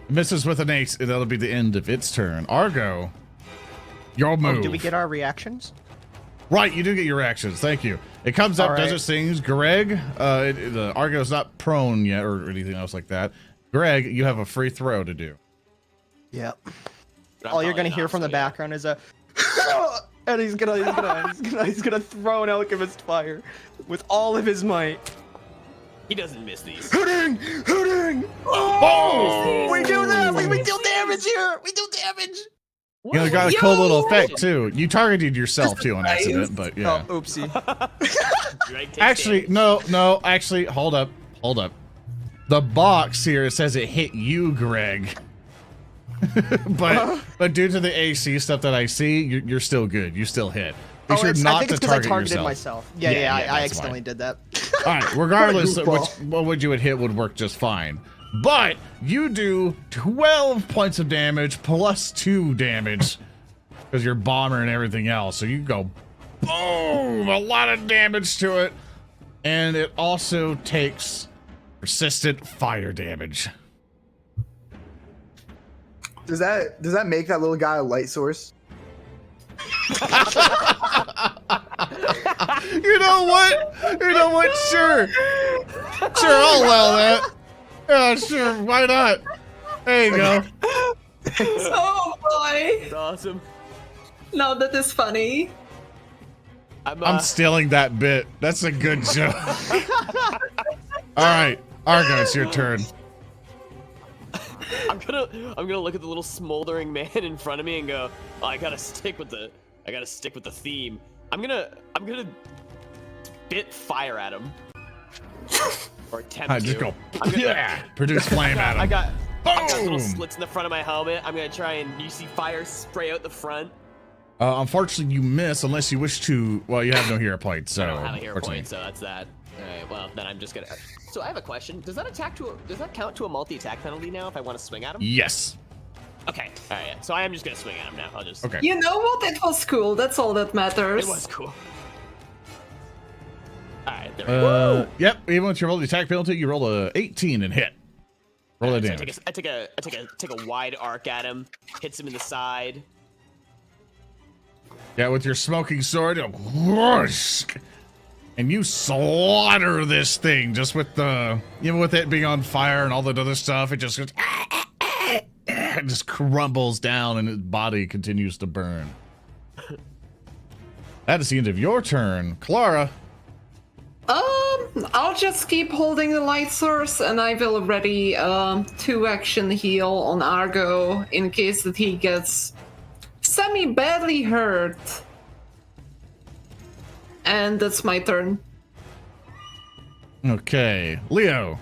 It misses with an 8, and that'll be the end of its turn. Argo, your move. Oh, do we get our reactions? Right, you do get your reactions. Thank you. It comes up, All does right. its things. Greg, the Argo's not prone yet or anything else like that. Greg, you have a free throw to do. Yep. I'm All you're probably gonna hear not, from so the yeah. background is a and he's gonna throw an alchemist fire with all of his might. He doesn't miss these. Hooting! Hooting! Oh! We do that! We deal damage here! We do damage! You know, got a cool little effect too. You targeted yourself too on Nice. accident, but yeah. Oh, oopsie. Greg takes Actually, damage. no, actually, hold up. The box here says it hit you, Greg. but due to the AC stuff that I see, you're still good. You still hit. Be sure I not think to it's because I target targeted yourself. myself. Yeah, Yeah, I that's accidentally why. did that. All right, regardless of Goofball. what would you would hit would work just fine. But you do 12 points of damage plus 2 damage because you're bomber and everything else. So you go boom, a lot of damage to it. And it also takes Persistent fire damage. Does that make that little guy a light source? You know what? Sure, I'll allow that. Yeah, sure. Why not? There you go. Oh boy! It's awesome. No, that is funny. I'm stealing that bit. That's a good joke. All right, Argo, it's your turn. I'm gonna look at the little smoldering man in front of me and go, oh, I gotta stick with the theme. I'm gonna spit fire at him. Or attempt to. Just go. I'm gonna- Yeah. Produce flame at him. I got little Boom. slits in the front of my helmet. I'm gonna try and, you see fire spray out the front. Unfortunately, you miss unless you wish to. Well, you have no hero point, so. I don't have a hero unfortunately. point, so that's that. Alright, well, then I'm just gonna... So I have a question. Does that count to a multi-attack penalty now if I want to swing at him? Yes. Okay, alright, so I am just gonna swing at him now. I'll just... Okay. You know what? It was cool. That's all that matters. It was cool. Alright, there we go. Yep. Even with your roll the attack penalty, you roll a 18 and hit. Roll the So damage. I take a wide arc at him, hits him in the side. Yeah, with your smoking sword, whoosh, and you slaughter this thing just with the, even with it being on fire and all that other stuff. It just goes, it just crumbles down, and its body continues to burn. That is the end of your turn, Klaara. I'll just keep holding the light source, and I will ready 2-action heal on Argo in case that he gets semi-badly hurt. And that's my turn. Okay, Leo.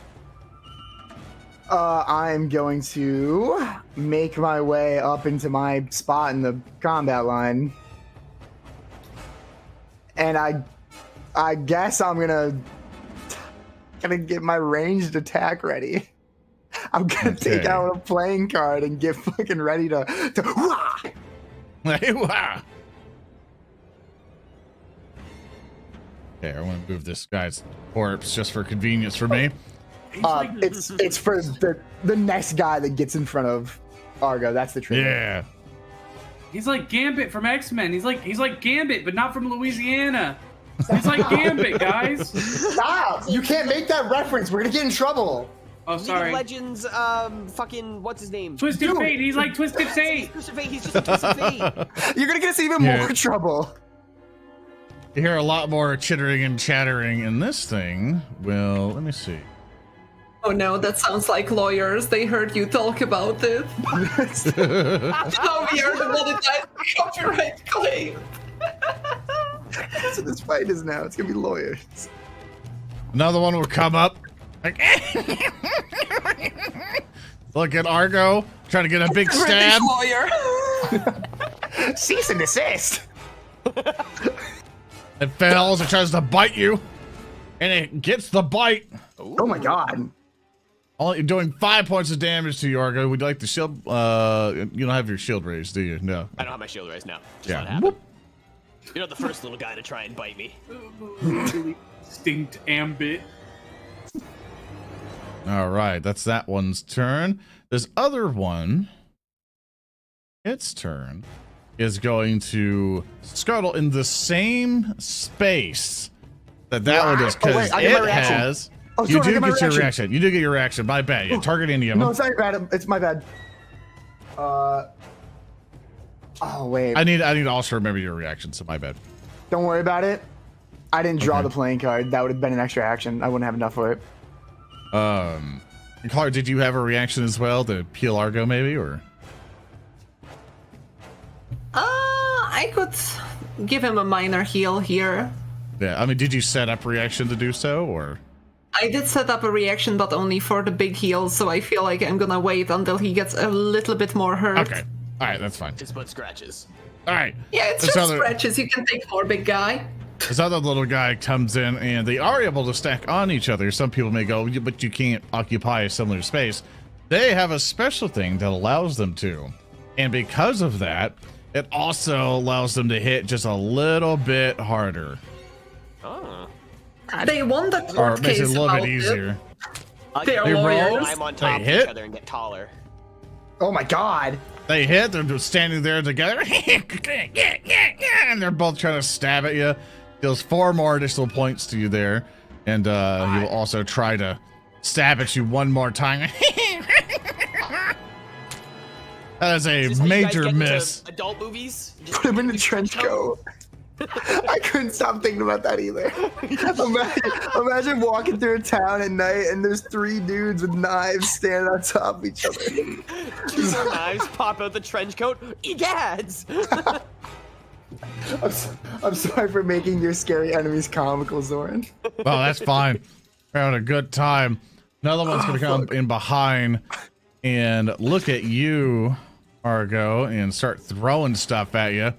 I'm going to make my way up into my spot in the combat line. And I guess I'm gonna get my ranged attack ready. I'm gonna take Okay. out a playing card and get fucking ready to wah! Wow. Okay, I want to move this guy's corpse just for convenience for me. It's for the next guy that gets in front of Argo. That's the trick. Yeah. He's like Gambit from X-Men. He's like Gambit, but not from Louisiana. He's like Gambit, guys. Stop! You can't make that reference. We're gonna get in trouble. Oh, League of sorry. Legends, fucking, what's his name? Twisted Dude. Fate. He's like Twisted Fate. Twisted Fate, he's just a Twisted Fate. You're gonna get us even Yeah. more trouble. You hear a lot more chittering and chattering in this thing. Well, let me see. Oh no, that sounds like lawyers. They heard you talk about it. Now we are demonetized for copyright claim. That's what this fight is now. It's gonna be lawyers. Another one will come up. Like, look at Argo trying to get a big stab. Lawyer. Cease and desist. It fails. It tries to bite you, and it gets the bite. Oh my god. Only doing 5 points of damage to you, Argo. Would you like the shield? You don't have your shield raised, do you? No. I don't have my shield raised now. Just Yeah. let it happen. You're not the first little guy to try and bite me. Distinct ambit. All right, that's that one's turn. This other one, its turn, is going to scuttle in the same space that one is, Oh, because wait, I get my it reaction. has. Oh, You sorry, I do get my get your reaction. reaction. You do get your reaction. My bad. Yeah, target any of them. No, it's not your bad. It's my bad. Oh wait. I need to also remember your reaction. So my bad. Don't worry about it. I didn't draw Okay. the playing card. That would have been an extra action. I wouldn't have enough for it. Klaara, did you have a reaction as well to peel Argo, maybe, or? I could give him a minor heal here. Yeah, I mean, did you set up reaction to do so, or? I did set up a reaction, but only for the big heal, so I feel like I'm gonna wait until he gets a little bit more hurt. Okay. All right, that's fine. His butt scratches. All right. Yeah, it's This just other- scratches. You can take more, big guy. This other little guy comes in, and they are able to stack on each other. Some people may go, but you can't occupy a similar space. They have a special thing that allows them to. And because of that, it also allows them to hit just a little bit harder. Oh. They won the Or court makes it a case little about bit it. easier. They are They roll. lawyers. climb on They top of hit. each other and get taller. Oh my god. They hit. They're just standing there together, and they're both trying to stab at you. Deals 4 more additional points to you there, and he will also try to stab at you one more time. That is a Is this how you guys major get into miss. Adult movies? Put him in the trench coat. I couldn't stop thinking about that either. Imagine walking through a town at night and there's 3 dudes with knives standing on top of each other. 2 more knives pop out the trench coat. Egads! I'm sorry for making your scary enemies comical, Zoran. Oh, that's fine. We're having a good time. Another one's gonna come in behind and look at you, Argo, and start throwing stuff at you.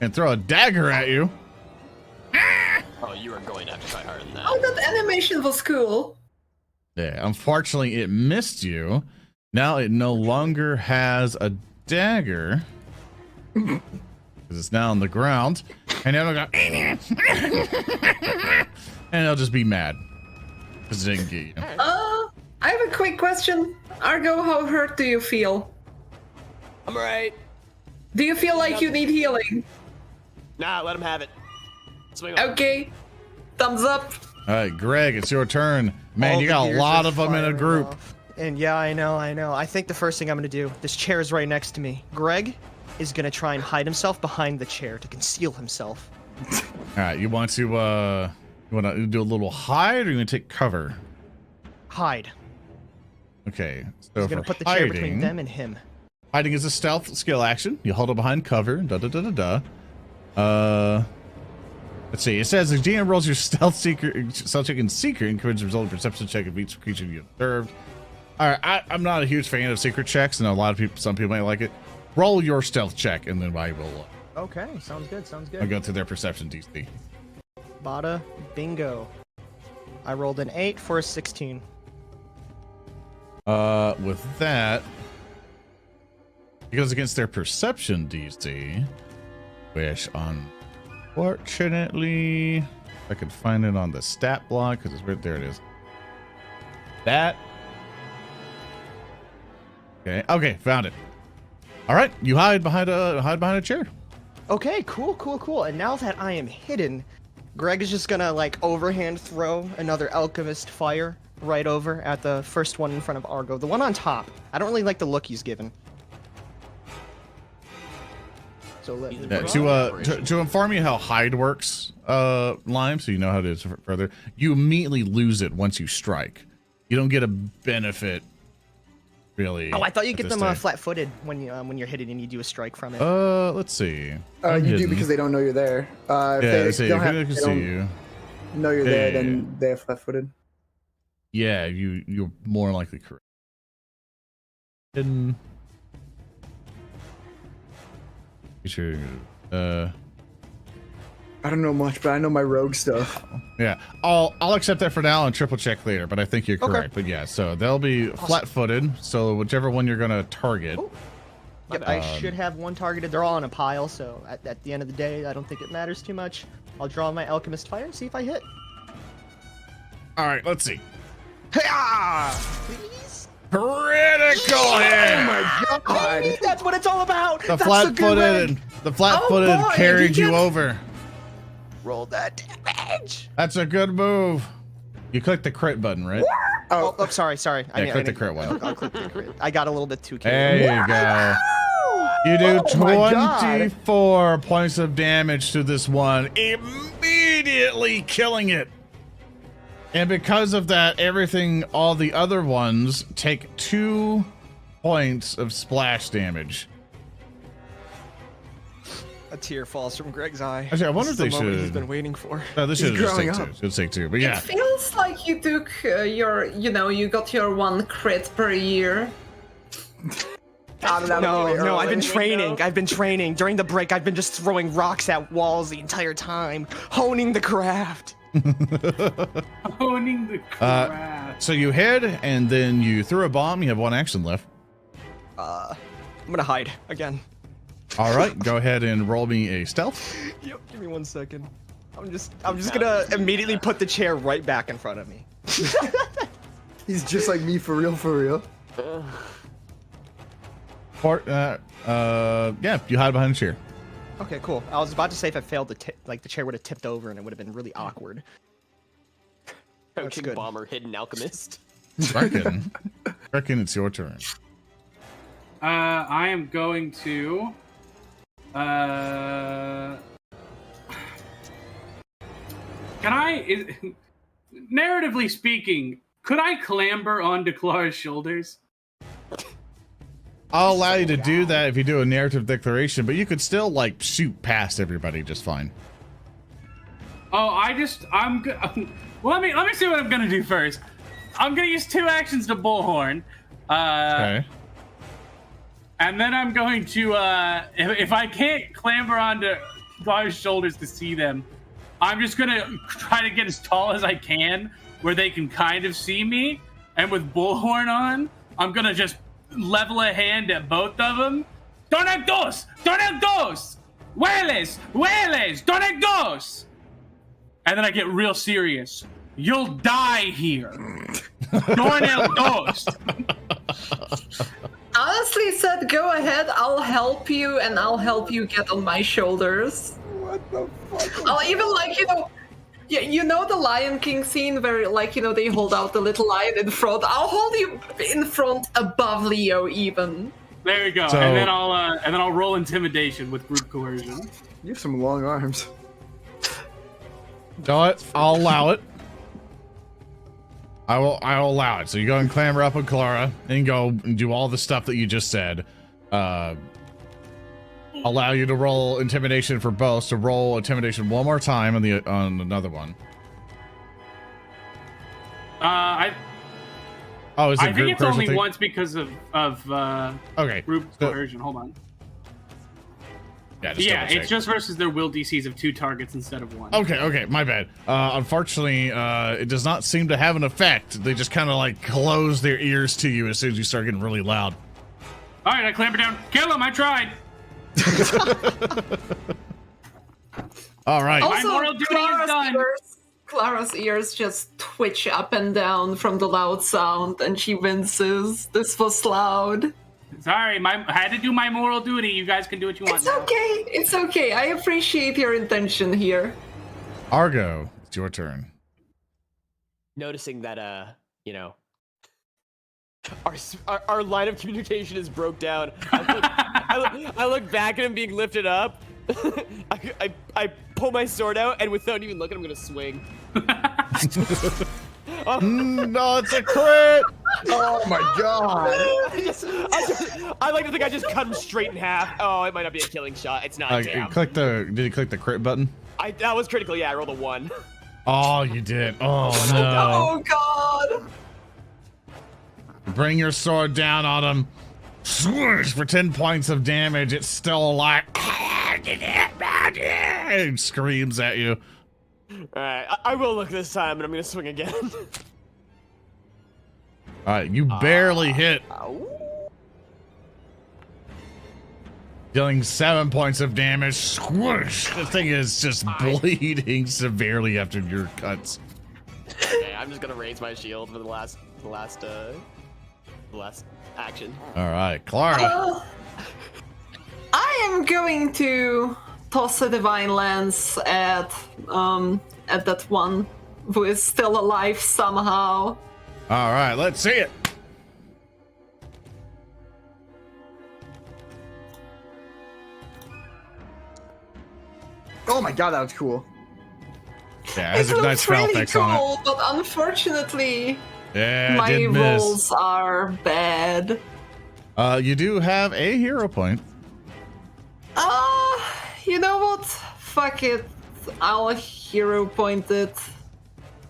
And throw a dagger at you. Oh, you are going to have to try harder than that. Oh, that animation was cool. Yeah, unfortunately, it missed you. Now it no longer has a dagger. Because it's now on the ground. And it'll go. And it'll just be mad. Because it didn't get you. I have a quick question. Argo, how hurt do you feel? I'm alright. Do you feel like you need healing? Nah, let him have it. Swing on. Okay. Thumbs up. All right, Greg, it's your turn. Man, All you the got a gears lot are of them in a firing group. off. And yeah, I know. I think the first thing I'm gonna do, this chair is right next to me. Greg is gonna try and hide himself behind the chair to conceal himself. All right, you want to do a little hide, or you want to take cover? Hide. Okay, so He's for gonna put the chair between hiding, them and him. hiding is a stealth skill action. You hold it behind cover. Da da da da da. Let's see. It says the GM rolls your stealth check and secret, encourages the result of perception check of each creature you observed. All right, I'm not a huge fan of secret checks, and a lot of people, some people might like it. Roll your stealth check, and then I will. Okay, sounds good. Sounds I'll good. go through their perception DC. Bada bingo. I rolled an 8 for a 16. With that, it goes against their perception DC, which unfortunately, I could find it on the stat block because it's right there. It is. That. Okay, found it. All right, you hide behind a chair. Okay, cool. And now that I am hidden, Greg is just gonna like overhand throw another alchemist fire right over at the first one in front of Argo, the one on top. I don't really like the look he's given. So let me To inform you how hide works, Lime, so you know how to do it further. You immediately lose it once you strike. You don't get a benefit, really. Oh, I thought you at get this them stage. flat-footed when you're hidden and you do a strike from it. Let's see. You do Hidden. because they don't know you're there. If Yeah, they see, don't if have, they they can see don't you. know you're there, Yeah. then they're flat-footed. Yeah, you're more likely correct. Hidden. Sure. I don't know much, but I know my rogue stuff. Yeah, I'll accept that for now and triple check later, but I think you're Okay. correct. But yeah, so they'll be flat-footed. So whichever one you're gonna target. Oh. Yep, I should have one targeted. They're all in a pile, so at the end of the day, I don't think it matters too much. I'll draw my alchemist fire and see if I hit. All right, let's see. Please? Critical hit. Oh my god! That's what it's all about. The That's a good leg. flat-footed Oh, boy, carried he you gets- over. Roll that damage. That's a good move. You clicked the crit button, right? Oh, sorry. Yeah, click the crit one. I'll click the crit. I got a little bit too carried. There you go. You do Oh my God. 24 points of damage to this one, immediately killing it. And because of that, all the other ones take 2 points of splash damage. A tear falls from Greg's eye. Actually, I wonder This if is they the moment should. He's been waiting for. No, this He's should just growing take up. 2. Should take 2. But It yeah, feels like you took you got your 1 crit per year. No, I've been training. I've been training. During the break, I've been just throwing rocks at walls the entire time, honing the craft. Owning the crap. so you hid, and then you threw a bomb. You have 1 action left. I'm gonna hide again. All right, go ahead and roll me a stealth. Yep, give me 1 second. I'm just gonna immediately put the chair right back in front of me. He's just like me for real, for real. Yeah, you hide behind a chair. Okay, cool. I was about to say if I failed, the chair would have tipped over and it would have been really awkward. That's Coaching good. bomber, hidden alchemist. Grekin, it's your turn. I am going to. Can I? Narratively speaking, could I clamber onto Klaara's shoulders? I'll allow you to do that if you do a narrative declaration, but you could still like shoot past everybody just fine. Oh, I'm good. Well, let me see what I'm gonna do first. I'm gonna use 2 actions to bullhorn. Okay. And then I'm going to, if I can't clamber onto Klaara's shoulders to see them, I'm just gonna try to get as tall as I can where they can kind of see me. And with bullhorn on, I'm gonna just level a hand at both of them. Tornegdos! Tornegdos! Hueles! Hueles! Tornegdos! And then I get real serious. You'll die here. Tornegdos! Honestly said, go ahead, I'll help you, and I'll help you get on my shoulders. What the fuck? I'll even, like, you know the Lion King scene where, like, they hold out the little lion in front? I'll hold you in front above Leo, even. There you go. So- and then I'll roll intimidation with group coercion. You have some long arms. No, I'll allow it. I'll allow it. So you go and clamber up on Klaara and go and do all the stuff that you just said. Allow you to roll intimidation for both. So roll intimidation one more time on another one. I Is it think group it's only coercion thing? once because of Okay. group So- coercion. Hold on. Yeah, Yeah, double check. it's just versus their will DCs of 2 targets instead of 1. Okay, my bad. Unfortunately, it does not seem to have an effect. They just kind of like close their ears to you as soon as you start getting really loud. All right, I clamber down. Kill him. I tried. All right. Also, moral duty is done. Klaara's ears just twitch up and down from the loud sound, and she winces. This was loud. Sorry, I had to do my moral duty. You guys can do what you want. It's now. okay. It's okay. I appreciate your intention here. Argo, it's your turn. Noticing that, our line of communication is broke down. I look back at him being lifted up. I pull my sword out, and without even looking, I'm gonna swing. No, it's a crit. Oh my god. I like to think I just cut him straight in half. Oh, it might not be a killing shot. It's not. Damn. Did you click the crit button? That was critical. Yeah, I rolled a 1. Oh, you did. Oh no. Oh god. Bring your sword down on him. Swoosh for 10 points of damage. It's still alive. It screams at you. Alright, I will look this time, and I'm gonna swing again. Alright, you barely hit. Dealing 7 points of damage. Squish! The thing is just bleeding severely after your cuts. Okay, I'm just gonna raise my shield for the last action. Alright, Klaara. I am going to toss a divine lance at that one who is still alive somehow. Alright, let's see it. Oh my god, that was cool. Yeah, it has It a nice looks spell really effects on it. cool, but unfortunately, Yeah, I my did miss. rolls are bad. You do have a hero point. You know what? Fuck it. I'll hero point it.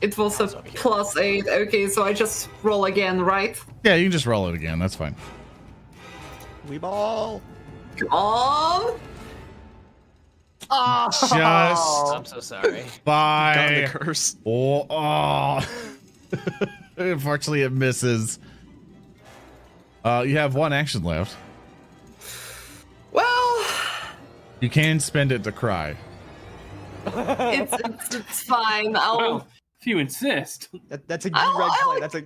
It was a +8. Okay, so I just roll again, right? Yeah, you can just roll it again. That's fine. We ball. Come on. Just I'm so sorry. Down by. the curse. Oh. Unfortunately, it misses. You have 1 action left. Well, You can spend it to cry. it's fine. Well, If you insist. That's a Gereg play. That's a.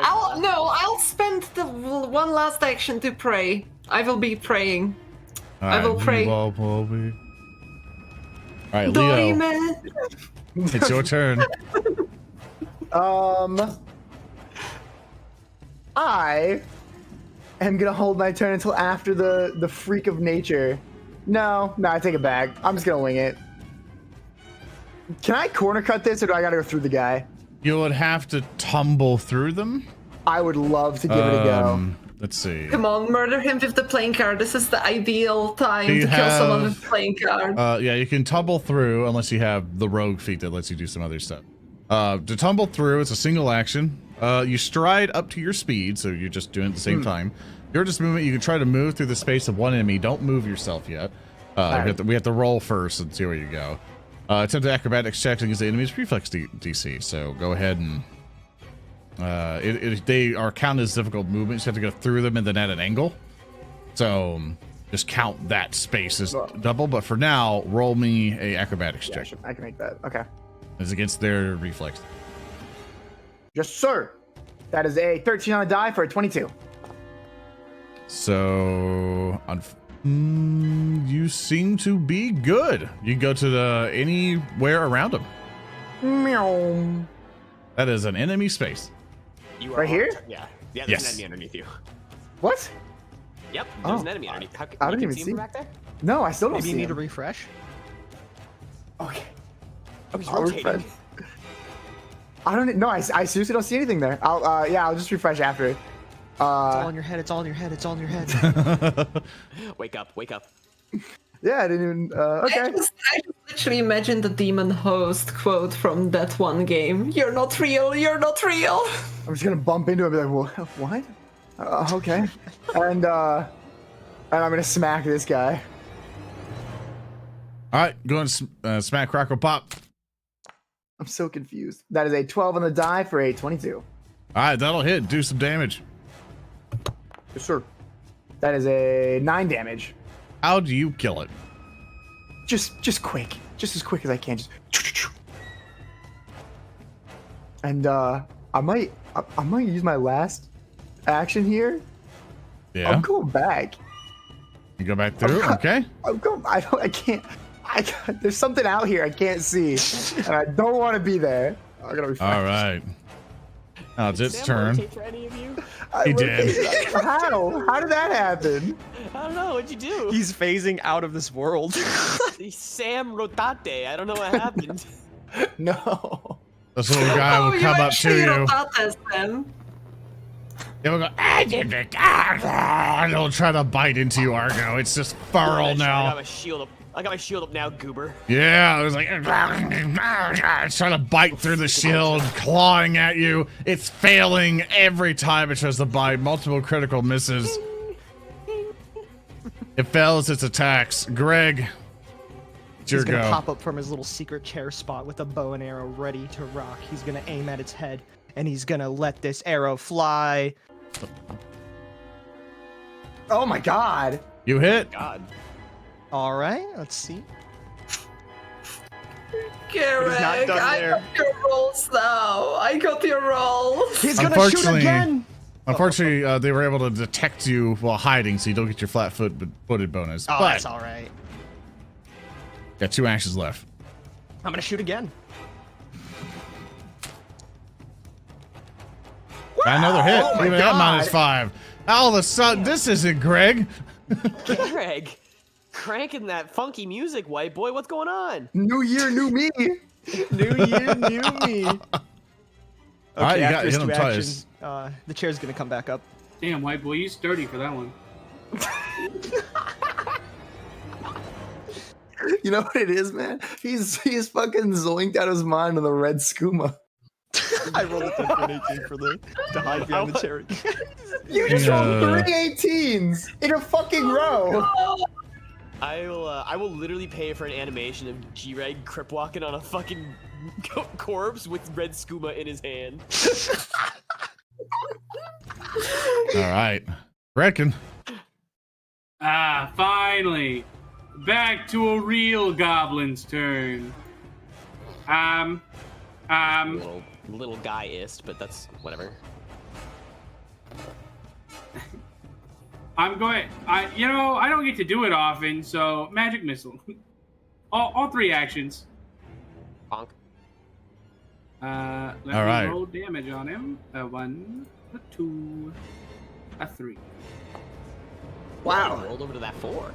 I'll spend the one last action to pray. I will be praying. I will pray. All right, Leo, Dorime. it's your turn. I am gonna hold my turn until after the freak of nature. No, I take it back. I'm just gonna wing it. Can I corner cut this, or do I gotta go through the guy? You would have to tumble through them. I would love to give it a go. Let's see. Come on, murder him with the playing card. This is the ideal time Do you to kill someone have- with the playing card. Yeah, you can tumble through unless you have the rogue feat that lets you do some other stuff. To tumble through, it's a single action. You stride up to your speed, so you're just doing it at the same time. Your just movement, you can try to move through the space of one enemy. Don't move yourself yet. We have to roll first and see where you go. Attempt acrobatics check against the enemy's reflex DC. So go ahead and they are counted as difficult movements. You have to go through them and then at an angle. So just count that space as double. But for now, roll me a acrobatics check. Sure, I can make that. Okay. It's against their reflex. Yes, sir. That is a 13 on a die for a 22. So you seem to be good. You can go to anywhere around them. Meow. That is an enemy space. You Right here? Yeah. Yeah, there's Yes. an enemy underneath you. What? Yep, there's Oh, an enemy underneath. How, I you didn't can even see him see. from back there? No, I still don't Maybe you see need to him. refresh. Okay. Oh, he's I'll rotating. refresh. I don't know. I seriously don't see anything there. I'll just refresh after. It's all in your head. It's all in your head. It's all in your head. Wake up, wake up. Yeah, I didn't even. Okay. I just literally imagine the demon host quote from that one game. You're not real. You're not real. I'm just gonna bump into him and be like, what? Okay. and I'm gonna smack this guy. All right, go and smack, crackle, pop. I'm so confused. That is a 12 on the die for a 22. All right, that'll hit. Do some damage. Yes, sir. That is a 9 damage. How do you kill it? Just quick. Just as quick as I can. Just. And I might use my last action here. Yeah. I'm going back. You go back through. Okay. I'm going. I can't. There's something out here I can't see, and I don't want to be there. I'm gonna be fine. All right. Now it's its Sam turn. rotate for any of you? He did. How? How did that happen? I don't know. What'd you do? He's phasing out of this world. Sam rotate. I don't know what happened. No. This little guy will come up to you. Rotates then. It will go, and it'll try to bite into you, Argo. It's just feral I got now. my shield up. I got my shield up now, goober. Yeah, it was like, it's trying to bite through the shield, clawing at you. It's failing every time it tries to bite. Multiple critical misses. It fails its attacks. Greg, it's your He's gonna go. pop up from his little secret chair spot with a bow and arrow ready to rock. He's gonna aim at its head, and he's gonna let this arrow fly. Oh my god. You hit. God. All right, let's see. Gereg, not done I there. got your rolls now. I got your rolls. He's gonna shoot Unfortunately- again. Unfortunately, they were able to detect you while hiding, so you don't get your flat-footed bonus. Oh, but that's all right. got 2 actions left. I'm gonna shoot again. Got another hit. Oh my Even at God. -5. All of a sudden, this isn't Greg. Greg, cranking that funky music, white boy. What's going on? New year, new me. New year, new me. Okay, All right, you got after hit his him 2 twice. actions, the chair's gonna come back up. Damn, white boy, you sturdy for that one. You know what it is, man? He's fucking zoinked out of his mind on the red skooma. I rolled a 10 for an 18 for the to hide behind the chair. You just Yeah. rolled 3 18s in a fucking row. I will literally pay for an animation of Gereg crip walking on a fucking corpse with red skooma in his hand. All right. Grekin. Ah, finally. Back to a real goblin's turn. Little guyist, but that's whatever. I'm going. I don't get to do it often, so magic missile. all 3 actions. Bonk. Let me All right. roll damage on him. 1, 2, 3. Wow. Rolled over to that 4.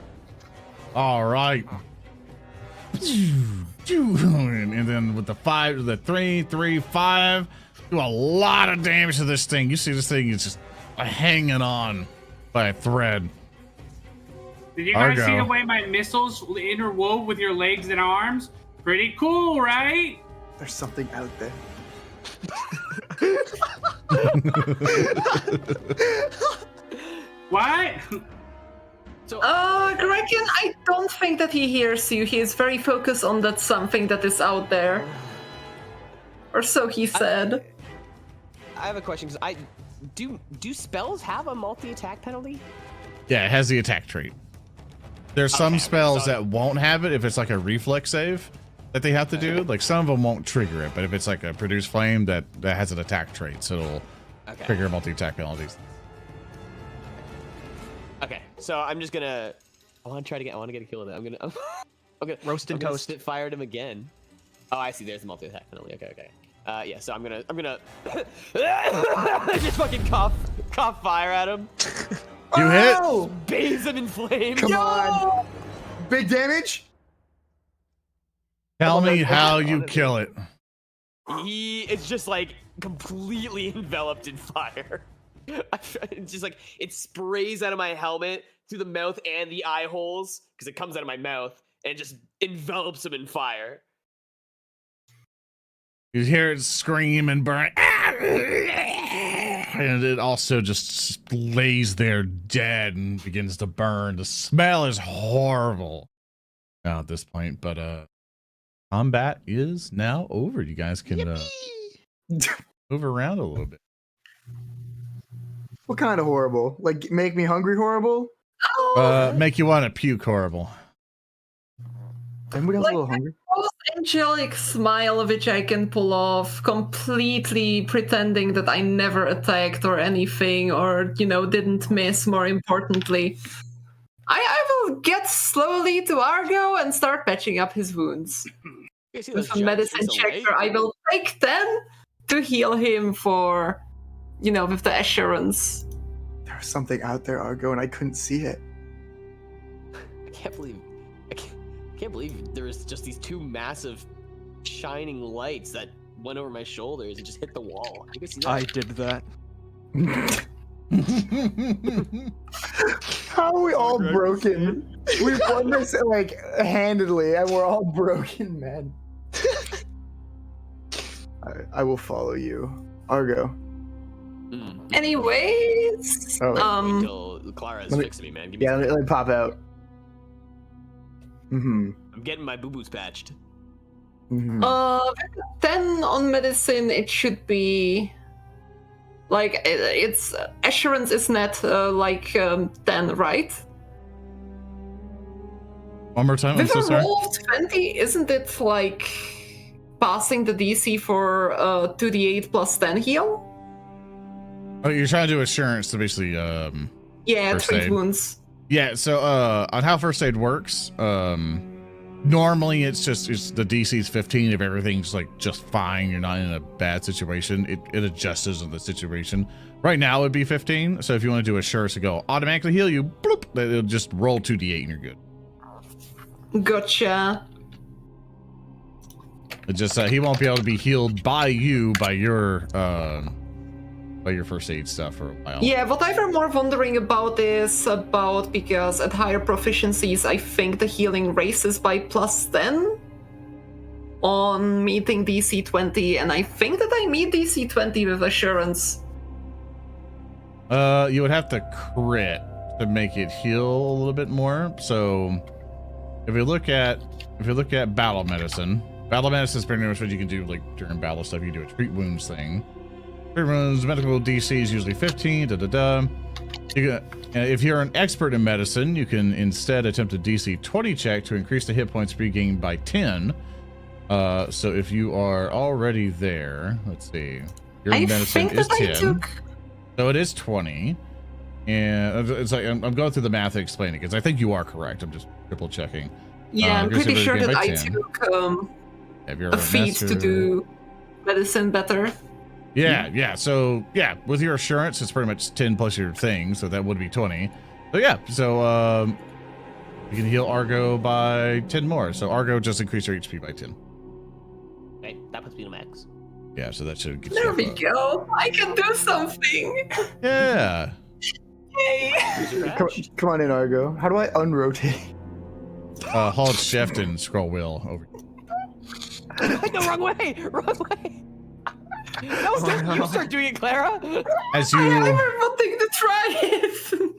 All right. And then with the 5, the 3, 3, 5, do a lot of damage to this thing. You see this thing is just hanging on by a thread. Did you guys Argo. see the way my missiles interwove with your legs and arms? Pretty cool, right? There's something out there. What? So, Grekin, I don't think that he hears you. He is very focused on that something that is out there. Or so he said. I have a question. Cause do spells have a multi-attack penalty? Yeah, it has the attack trait. There's some spells that won't have it if it's like a reflex save that they have to do. Like some of them won't trigger it, but if it's like a produce flame that has an attack trait, so it'll trigger multi-attack penalties. Okay, so I'm just gonna. I want to get a kill with it. I'm gonna Roast and toast. Spitfired him again. Oh, I see. There's the multi-attack penalty. Okay. Yeah. So I'm gonna just fucking cough fire at him. You hit. Bathes him in flames. Come on. Big damage? Tell me how you kill it. He is just like completely enveloped in fire. It's just like it sprays out of my helmet through the mouth and the eye holes because it comes out of my mouth and it just envelops him in fire. You hear it scream and burn. And it also just lays there dead and begins to burn. The smell is horrible now at this point, but combat is now over. You guys can move around a little bit. What kind of horrible? Like, make me hungry horrible? Make you want to puke horrible. And we got a little hungry. Most angelic smile which I can pull off, completely pretending that I never attacked or anything, or didn't miss. More importantly, I will get slowly to Argo and start patching up his wounds with a medicine checker. I will take 10 to heal him for, with the assurance. There's something out there, Argo, and I couldn't see it. I can't believe there was just these 2 massive shining lights that went over my shoulders and just hit the wall. You can see that? I did that. How are we all broken? We've won this like handedly, and we're all broken, man. I will follow you, Argo. Anyways, Wait till Klaara is fixing me, man. Give me let me pop out. I'm getting my boo-boos patched. 10 on medicine, it should be like it's assurance is net 10, right? One more time. I'm With so a sorry. roll of 20, isn't it like passing the DC for 2d8 plus 10 heal? Oh, you're trying to do assurance to basically Yeah, first treat aid. wounds. Yeah, so on how first aid works, normally it's the DC's 15 if everything's like just fine, you're not in a bad situation. It adjusts to the situation. Right now it'd be 15, so if you want to do assurance to go automatically heal you, bloop, it'll just roll 2d8 and you're good. Gotcha. It just he won't be able to be healed by you by your first aid stuff for a while. Yeah, what I were more wondering about is because at higher proficiencies, I think the healing raises by plus 10 on meeting DC 20, and I think that I meet DC 20 with assurance. You would have to crit to make it heal a little bit more. So if you look at battle medicine is pretty much what you can do like during battle stuff. You do a treat wounds thing. Treat wounds medical DC is usually 15. If you're an expert in medicine, you can instead attempt a DC 20 check to increase the hit points regained by 10. So if you are already there, let's see. Your I medicine think is that 10. I took. So it is 20. And it's like I'm going through the math and explaining because I think you are correct. I'm just triple checking. Yeah, I'm aggressive pretty sure gain that by I 10. took Have your a feat to master- do medicine better. Yeah. So yeah, with your assurance, it's pretty much 10 plus your thing, so that would be 20. So yeah, so you can heal Argo by 10 more. So Argo just increase your HP by 10. Okay, that puts me to max. Yeah, so that should get There you we up. go. I can do something. Yeah. Yay. Here's your Come, badge. come on in, Argo. How do I unrotate? Hold shift and scroll wheel over. No, wrong way! Wrong way! No, you start doing it, Klaara! As I you wanting to try it.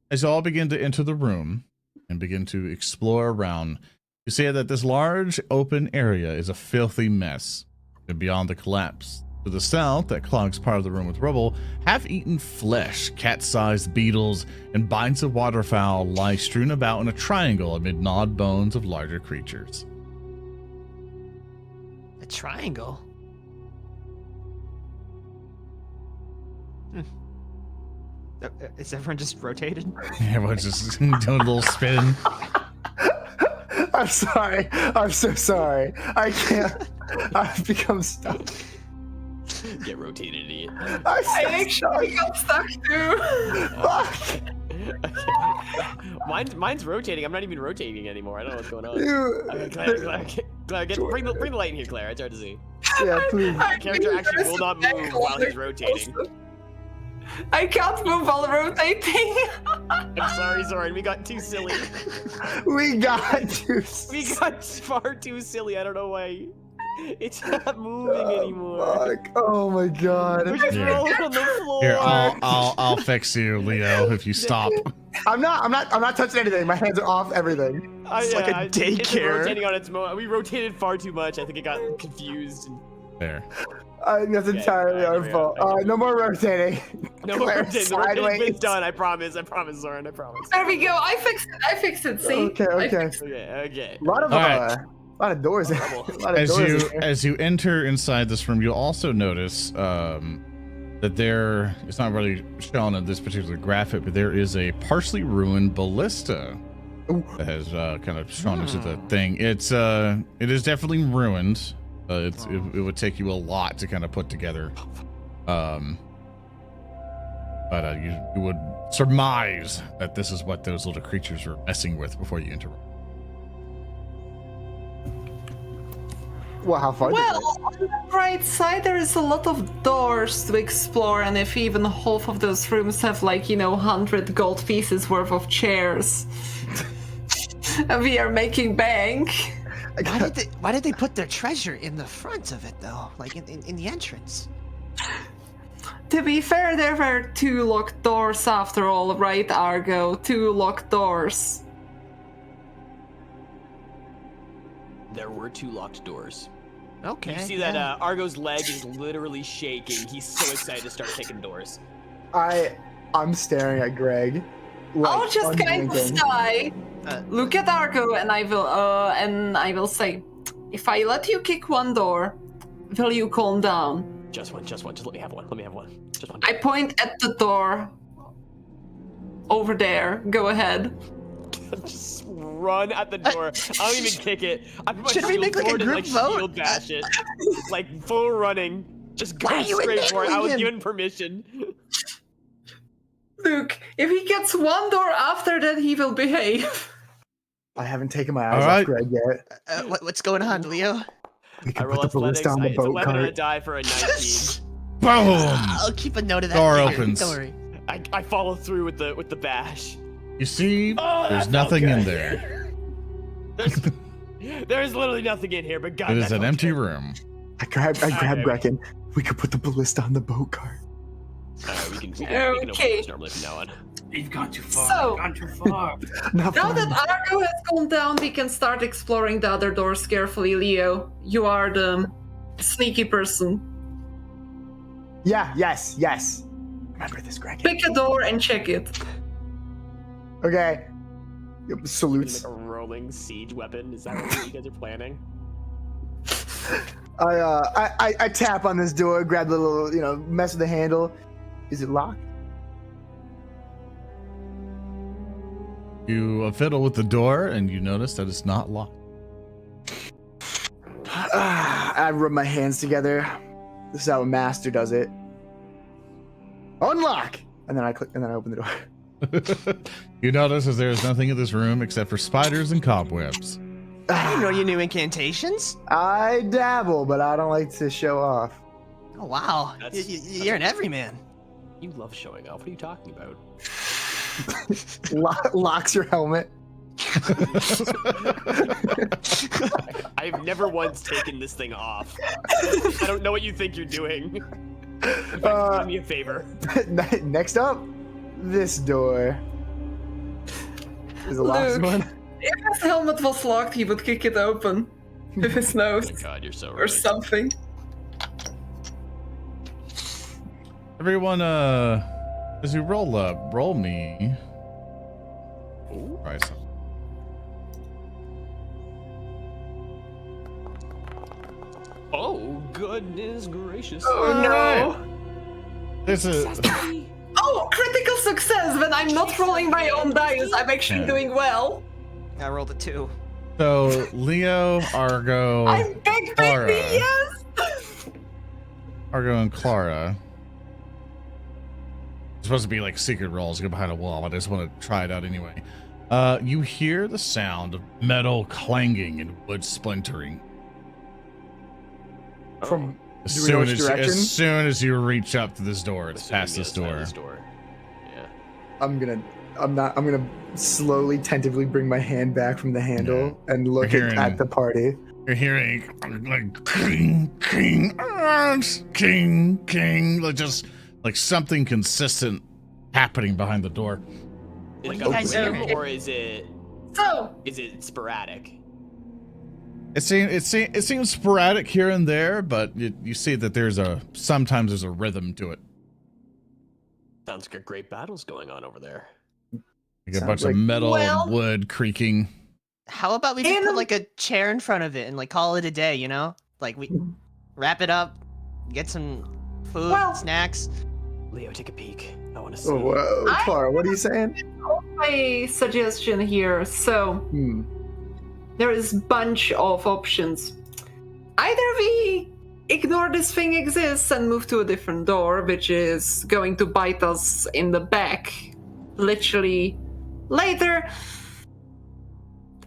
As you all begin to enter the room and begin to explore around, you see that this large open area is a filthy mess. And beyond the collapse, to the south that clogs part of the room with rubble, half-eaten flesh, cat-sized beetles, and binds of waterfowl lie strewn about in a triangle amid gnawed bones of larger creatures. A triangle. Is everyone just rotated? Everyone's just doing a little spin. I'm sorry. I'm so sorry. I can't. I've become stuck. Get rotated, idiot. I actually got stuck too. Fuck. Mine's rotating. I'm not even rotating anymore. I don't know what's going on. You. Okay, Klaara, bring the light in here, Klaara. It's hard to see. Yeah, please. The character actually will not move while he's rotating. I can't move while rotating. I'm sorry, Zoran. We got too silly. We got to. We got far too silly. I don't know why. It's not moving anymore. Fuck. Oh my god. We're just Yeah. rolling on the floor. Here, I'll fix you, Leo, if you stop. I'm not touching anything. My hands are off everything. It's like a It's daycare. rotating on its own. We rotated far too much. I think it got confused. There. That's entirely our fault. No more rotating. No, Claire, rotating. The rotating's been sideways. done. I promise. I promise, Zoran. I promise. There we go. I fixed it. See? Okay. I Okay. fixed Okay. A lot of Alright. a lot of doors. A lot of As doors you in here. as you enter inside this room, you'll also notice that there, it's not really shown in this particular graphic, but there is a partially ruined ballista Ooh. that has kind of shown into the thing. It is definitely ruined. It would take you a lot to kind of put together. But you would surmise that this is what those little creatures were messing with before you enter. Well, how far? Well, on the right side, there is a lot of doors to explore, and if even half of those rooms have, 100 gold pieces worth of chairs, we are making bank. Why did they put their treasure in the front of it though? Like in the entrance? To be fair, there were 2 locked doors after all, right, Argo? 2 locked doors. There were 2 locked doors. Okay. You see that Argo's leg is literally shaking. He's so excited to start kicking doors. I'm staring at Greg. I'll just kind of unblinking. sigh, look at Argo, and I will say, if I let you kick one door, will you calm down? Just one. Just let me have one. Just one. I point at the door. Over there. Go ahead. Just run at the door. I don't even kick it. I put my Should we shield make, like, a forward and group vote? shield bash it. Like full running. Just go Why are you straight for it. I was enabling him? given permission. Look, if he gets one door after that, he will behave. I haven't taken my eyes Alright. off Greg yet. What's going on, Leo? We I can roll put the athletics. ballista on the It's boat 11 and a cart. die for a 19. Boom! I'll keep a note of that. Door later. opens. Don't worry. I follow through with the bash. You see, Oh, there's that felt nothing in good. there. There's literally nothing in here, but God, It is that an felt empty good. room. I grabbed Okay. Grekin. We could put the ballista on the boat cart. We can Okay. open this normally from now on. You've gone too far. So- You've gone too far. Not Now fun. that Argo has calmed down, we can start exploring the other doors carefully, Leo. You are the sneaky person. Yeah. Yes. Remember this, Grekin. Pick a door and check it. Okay. Yep, We salutes. make a whirling siege weapon? Is that what you guys are planning? I tap on this door, grab the little, mess with the handle. Is it locked? You fiddle with the door and you notice that it's not locked. I rub my hands together. This is how a master does it. Unlock! And then I click, and then I open the door. You notice that there's nothing in this room except for spiders and cobwebs. I didn't know you knew incantations. I dabble, but I don't like to show off. Oh wow, you're an everyman. You love showing off. What are you talking about? Locks your helmet. I've never once taken this thing off. I don't know what you think you're doing. Do me a favor. Next up, this door. Is the last Luke. one. If his helmet was locked, he would kick it open with his nose Oh my God, you're so or right. something. Everyone, as you roll up, roll me. Try something. Oh goodness gracious! Oh no! This is Oh, critical success! When I'm not rolling my own dice, I'm actually Yeah. doing well. I rolled a 2. so Leo, Argo, I'm big, Klaara. baby, yes! Argo and Klaara. It's supposed to be like secret rolls, go behind a wall. I just want to try it out anyway. You hear the sound of metal clanging and wood splintering. From As Do we know soon which as, direction? as soon as you reach up to this door, it's Assuming past the this other side door. of Yeah. I'm gonna slowly, tentatively bring my hand back from the handle and look We're hearing- at the party. You're hearing like king, king, king, king, like just like something consistent happening behind the door. Like you guys a rhythm, hearing? or is it So, sporadic? It seems sporadic here and there, but you see that sometimes there's a rhythm to it. Sounds like a great battle's going on over there. Like a Sounds bunch like- of metal Well- and wood creaking. How about we just And- put like a chair in front of it and like call it a day, you know? Like we wrap it up, get some food, Well- snacks. Leo, take a peek. I want to see. Oh, whoa, Klaara, what are you saying? my suggestion here. So, there is bunch of options. Either we ignore this thing exists and move to a different door, which is going to bite us in the back, literally later.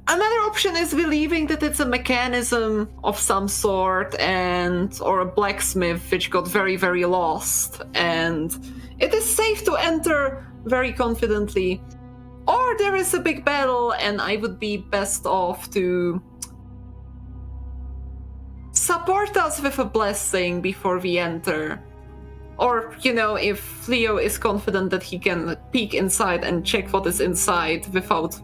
Another option is believing that it's a mechanism of some sort or a blacksmith which got very, very lost, and it is safe to enter very confidently. Or there is a big battle, and I would be best off to support us with a blessing before we enter. Or, if Leo is confident that he can peek inside and check what is inside without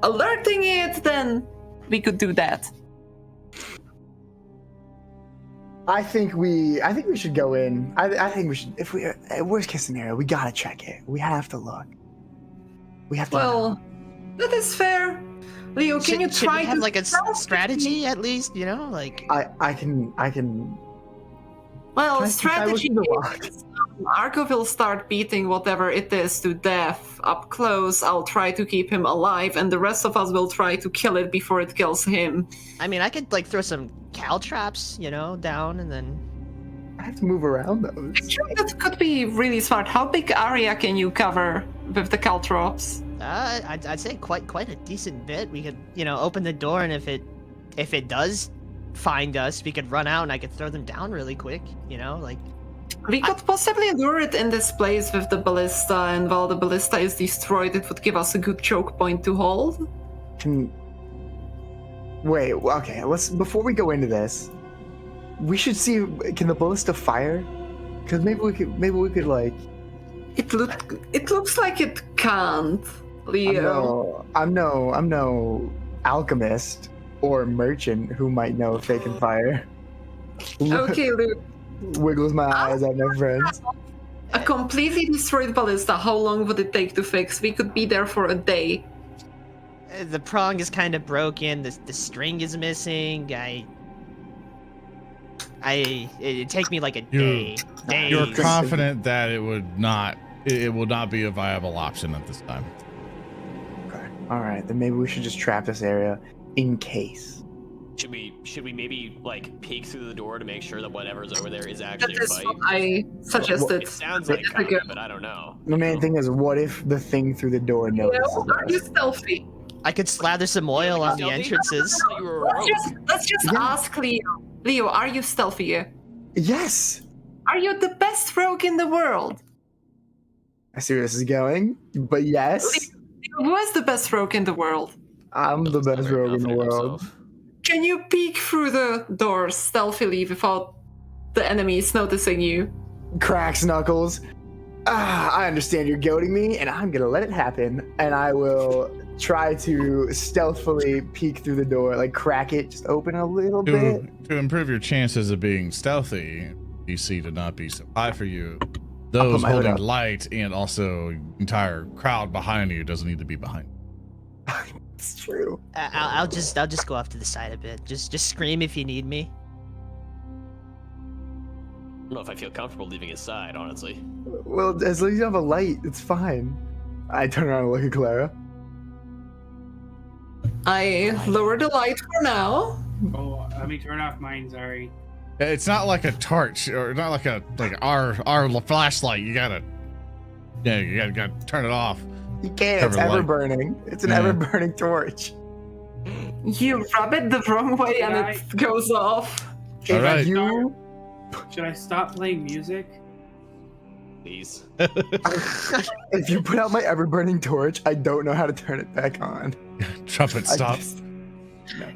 alerting it, then we could do that. I think we should go in. I think we should. If we worst case scenario, we gotta check it. We have to look. We have to. Well, that is fair. Leo, can you Should try we have to like a stealth strategy at least, you know? Like I can. Well, Can I strategy look in the lock? is Argo will start beating whatever it is to death up close. I'll try to keep him alive, and the rest of us will try to kill it before it kills him. I mean, I could like throw some cow traps, down and then I have to move around those. Actually, that could be really smart. How big area can you cover with the caltrops? I'd say quite a decent bit. We could, open the door, and if it does find us, we could run out and I could throw them down really quick, like We could possibly lure it in this place with the ballista, and while the ballista is destroyed, it would give us a good choke point to hold. Wait, okay, before we go into this, we should see, can the ballista fire? Because maybe we could like. It looks like it can't, Leo. I'm no alchemist or merchant who might know if they can fire. Okay, Luke. Wiggles my eyes at my friends. A completely destroyed ballista, how long would it take to fix? We could be there for a day. The prong is kind of broken. The string is missing. It'd take me like a day. You're Days. confident that it will not be a viable option at this time. Okay. All right, then maybe we should just trap this area in case. Should we maybe like peek through the door to make sure that whatever's over there is actually That a is fight? what I suggested. It sounds like That's a good- but I don't know. The main thing is, what if the thing through the door notices Are you us? stealthy? I could slather some oil on the Stealthy? entrances. You were a rogue. Let's just Yeah. ask Leo. Leo, are you stealthy? Yes. Are you the best rogue in the world? I see where this is going, but yes, Who is the best rogue in the world? I'm the He's not best very rogue in the confident world. himself. Can you peek through the doors stealthily without the enemies noticing you? Cracks Knuckles. I understand you're goading me, and I'm gonna let it happen. And I will try to stealthily peek through the door, like crack it, just open a little bit. To improve your chances of being stealthy, DC to not be so high for you. I'll put Those my hood holding up. light and also entire crowd behind you doesn't need to be behind. It's true. I'll just go off to the side a bit. Just scream if you need me. I don't know if I feel comfortable leaving his side, honestly. Well, as long as you have a light, it's fine. I turn around and look at Klaara. I lower the light for now. Oh, let me turn off mine. Sorry. It's not like a torch or not like our flashlight. You gotta turn it off. You can't. Cover It's the ever light. burning. It's an Yeah. ever burning torch. You rub it the wrong way and Can it goes off. All If right. you Should I stop playing music? Please. if you put out my ever burning torch, I don't know how to turn it back on. Trumpet I stop. just-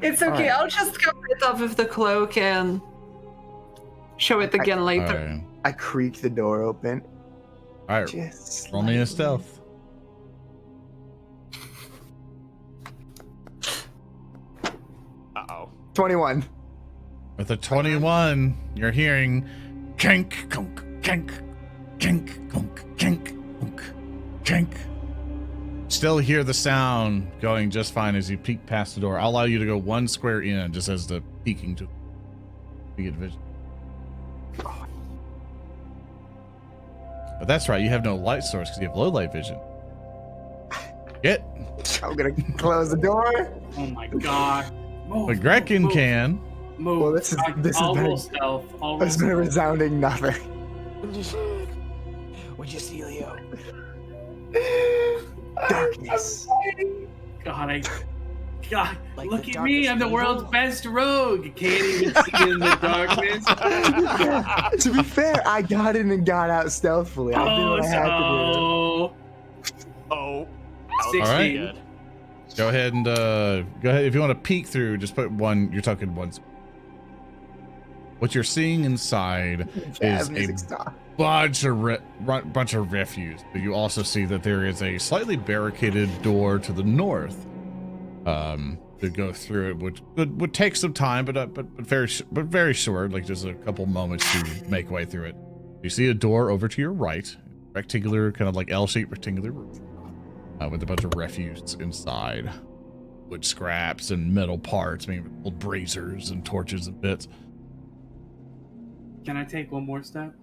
It's okay, Alright. I'll just cover it up with the cloak and show it again All later. right. I creak the door open. All right. Just Roll me a slightly. stealth. Uh-oh. 21. With a 21, you're hearing kink, kunk, kink, kink, kunk, kink, kunk, kink. Still hear the sound going just fine as you peek past the door. I'll allow you to go one square in just as the peeking to get vision. But that's right, you have no light source because you have low light vision. Get. I'm gonna close the door. Oh my god. Move, But Grekin move, can. Move. Well, this is- this has I'll been- roll stealth. I'll roll It's been a stealth. resounding nothing. What'd you see, Leo? Darkness. God, Like look the at me. darkness I'm the of world's evil? best rogue. Can't even see in the darkness. To be fair, I got in and got out stealthily. I did what I had to Oh, Oh. 16. All right. Good. Go ahead and go ahead. If you want to peek through, just put one. You're talking once. What you're seeing inside do. is Jazz a music stop. bunch of refuse. But you also see that there is a slightly barricaded door to the north. To go through it would take some time, but very short. Like just a couple moments to make way through it. You see a door over to your right, rectangular, kind of like L-shaped rectangular room, with a bunch of refuse inside, wood scraps and metal parts, maybe old braziers and torches and bits. Can I take one more step?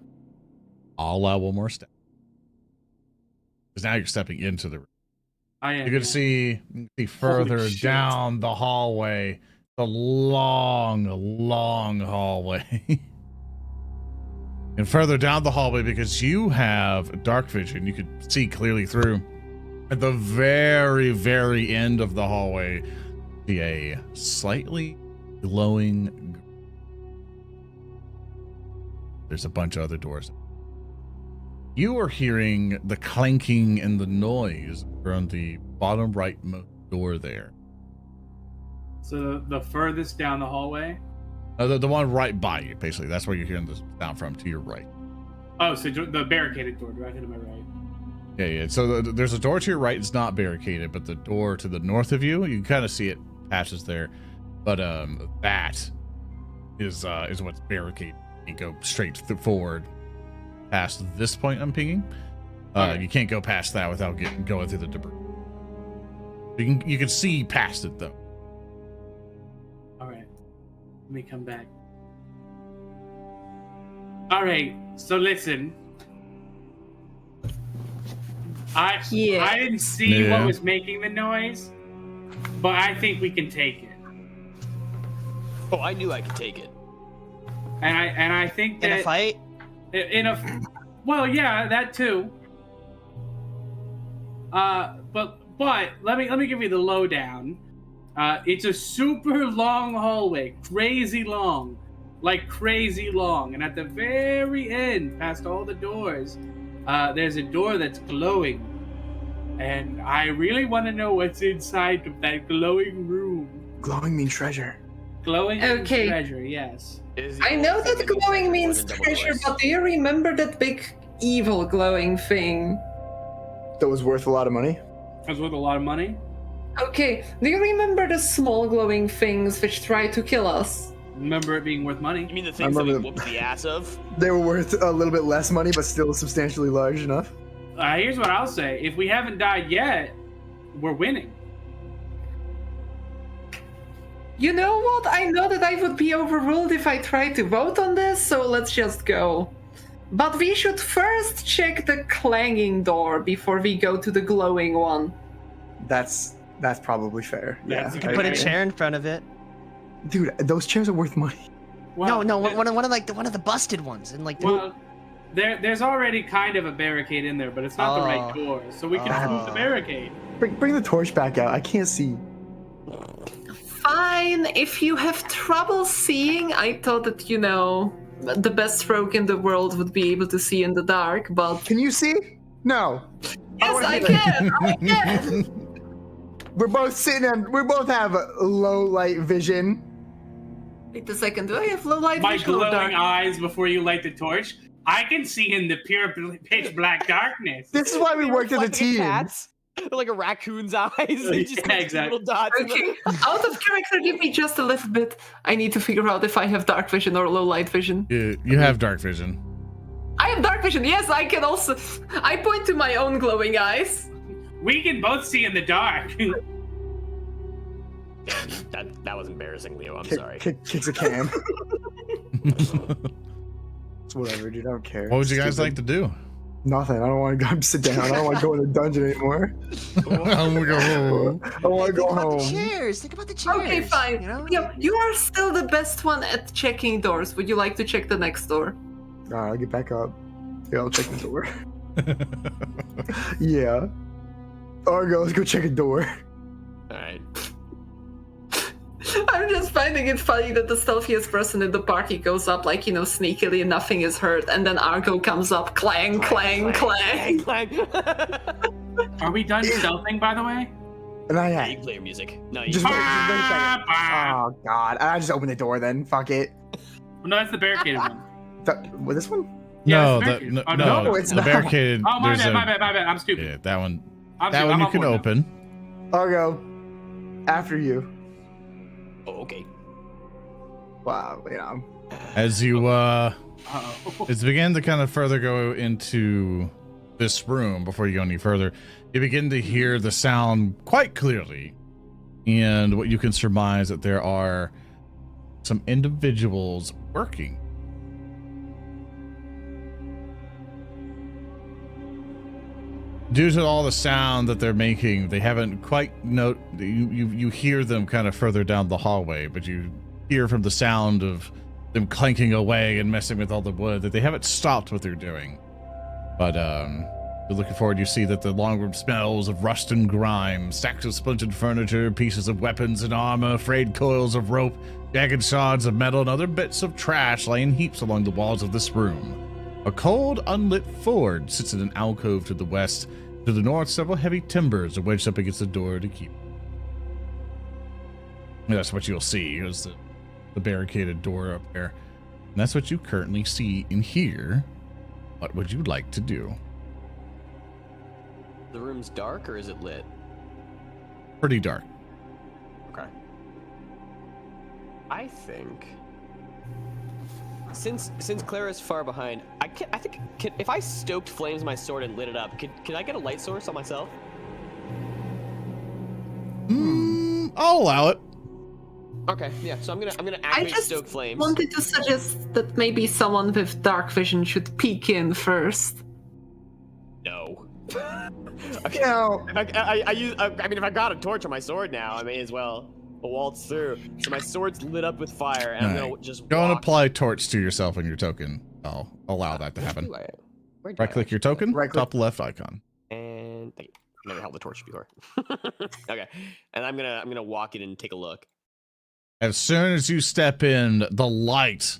I'll allow one more step. Because now you're stepping into the room. I am. You can see further shit. down the hallway, the long hallway. And further down the hallway, because you have dark vision, you could see clearly through. At the very end of the hallway, see a slightly glowing. There's a bunch of other doors. You are hearing the clanking and the noise from the bottom rightmost door there. So the furthest down the hallway. The one right by you, basically. That's where you're hearing the sound from, to your right. Oh, so the barricaded door directly to my right. Yeah. So there's a door to your right. It's not barricaded, but the door to the north of you, you can kind of see it patches there. But that is what's barricaded. You go straight forward past this point I'm pinging. Okay. You can't go past that without going through the debris. You can see past it though. All right, let me come back. All right, so listen. I didn't see what was making the noise, but I think we can take it. Oh, I knew I could take it. And I think that In a fight? Well, yeah, that too. But let me give you the lowdown. It's a super long hallway, crazy long, like crazy long. And at the very end, past all the doors, there's a door that's glowing. And I really want to know what's inside of that glowing room. Glowing means treasure. Glowing Okay. treasure, yes. I know that glowing means treasure, but do you remember that big evil glowing thing? That was worth a lot of money. That's worth a lot of money. Okay, do you remember the small glowing things which tried to kill us? Remember it being worth money? You mean the things that we remember whooped the ass of? They were worth a little bit less money, but still substantially large enough. Here's what I'll say. If we haven't died yet, we're winning. You know what? I know that I would be overruled if I tried to vote on this, so let's just go. But we should first check the clanging door before we go to the glowing one. That's probably fair. That's Yeah. okay. Put a chair in front of it. Dude, those chairs are worth money. Well, no, one of the busted ones, and like. Well, there's already kind of a barricade in there, but it's not the right door, so we can move the barricade. Bring the torch back out. I can't see. Fine, if you have trouble seeing, I thought that, you know, the best rogue in the world would be able to see in the dark, but... Can you see? No. Yes, I can! We're both we both have low light vision. Wait a second, do I have low light My vision or glowing dark? eyes before you light the torch, I can see in the pure pitch black darkness. This is why we worked as a team. Cats. Like a raccoon's eyes. They just Yeah, have exactly. little dots. Okay, out of character, give me just a little bit. I need to figure out if I have dark vision or low light vision. You have dark vision. I have dark vision, yes, I can also... I point to my own glowing eyes. We can both see in the dark. That was embarrassing, Leo. I'm Kick- sorry. Kicks a can. It's whatever, dude. I don't care. What would you guys like to do? Nothing. I don't want to go sit down. I don't want to go in a dungeon anymore. I'm gonna go home. I want to go Think about the home. chairs. Think about the chairs. Okay, fine. You know? Yeah, you are still the best one at checking doors. Would you like to check the next door? Alright, I'll get back up. Yeah, I'll check the door. Yeah. Argo, let's go check a door. Alright. I'm just finding it funny that the stealthiest person in the party goes up like, you know, sneakily and nothing is hurt, and then Argo comes up, clang, clang, clang. Are we done stealthing, by the way? And I Yeah, you can play your music. No, you Just wait a second. Ah, Oh god. I just opened the door then. Fuck it. no, that's the barricaded one. This one? Yeah, No, it's the, barricaded. no, Oh, no, no, it's the not. barricaded. Oh, my there's bad, a- my bad. I'm stupid. Yeah, that one. I'm That stupid. one I'm you on can board now. open. Argo. After you. Oh, okay. Wow, you know. As you Uh-oh. as you begin to kind of further go into this room before you go any further, you begin to hear the sound quite clearly, and what you can surmise that there are some individuals working. Due to all the sound that they're making, they haven't quite you hear them kind of further down the hallway, but you hear from the sound of them clanking away and messing with all the wood that they haven't stopped what they're doing. But you're looking forward, you see that the long room smells of rust and grime, stacks of splintered furniture, pieces of weapons and armor, frayed coils of rope, jagged shards of metal, and other bits of trash lay in heaps along the walls of this room. A cold, unlit forge sits in an alcove to the west. To the north, several heavy timbers are wedged up against the door to keep. And that's what you'll see, is the barricaded door up there. And that's what you currently see in here. What would you like to do? The room's dark or is it lit? Pretty dark. Okay. I think since Klaara's far behind, I think if I stoked flames my sword and lit it up, could I get a light source on myself? I'll allow it. Okay, yeah. So I'm gonna I activate just Stoke Flames. wanted to suggest that maybe someone with dark vision should peek in first. No. You know, I mean, if I got a torch on my sword now, I may as well waltz through. So my sword's lit up with fire, and I'm Alright. gonna just Go and walk. apply torch to yourself on your token. I'll allow that to happen. Where do Right click your token, Right click. top left icon. And thank you. I've never held the torch before. Okay, and I'm gonna walk in and take a look. As soon as you step in, the light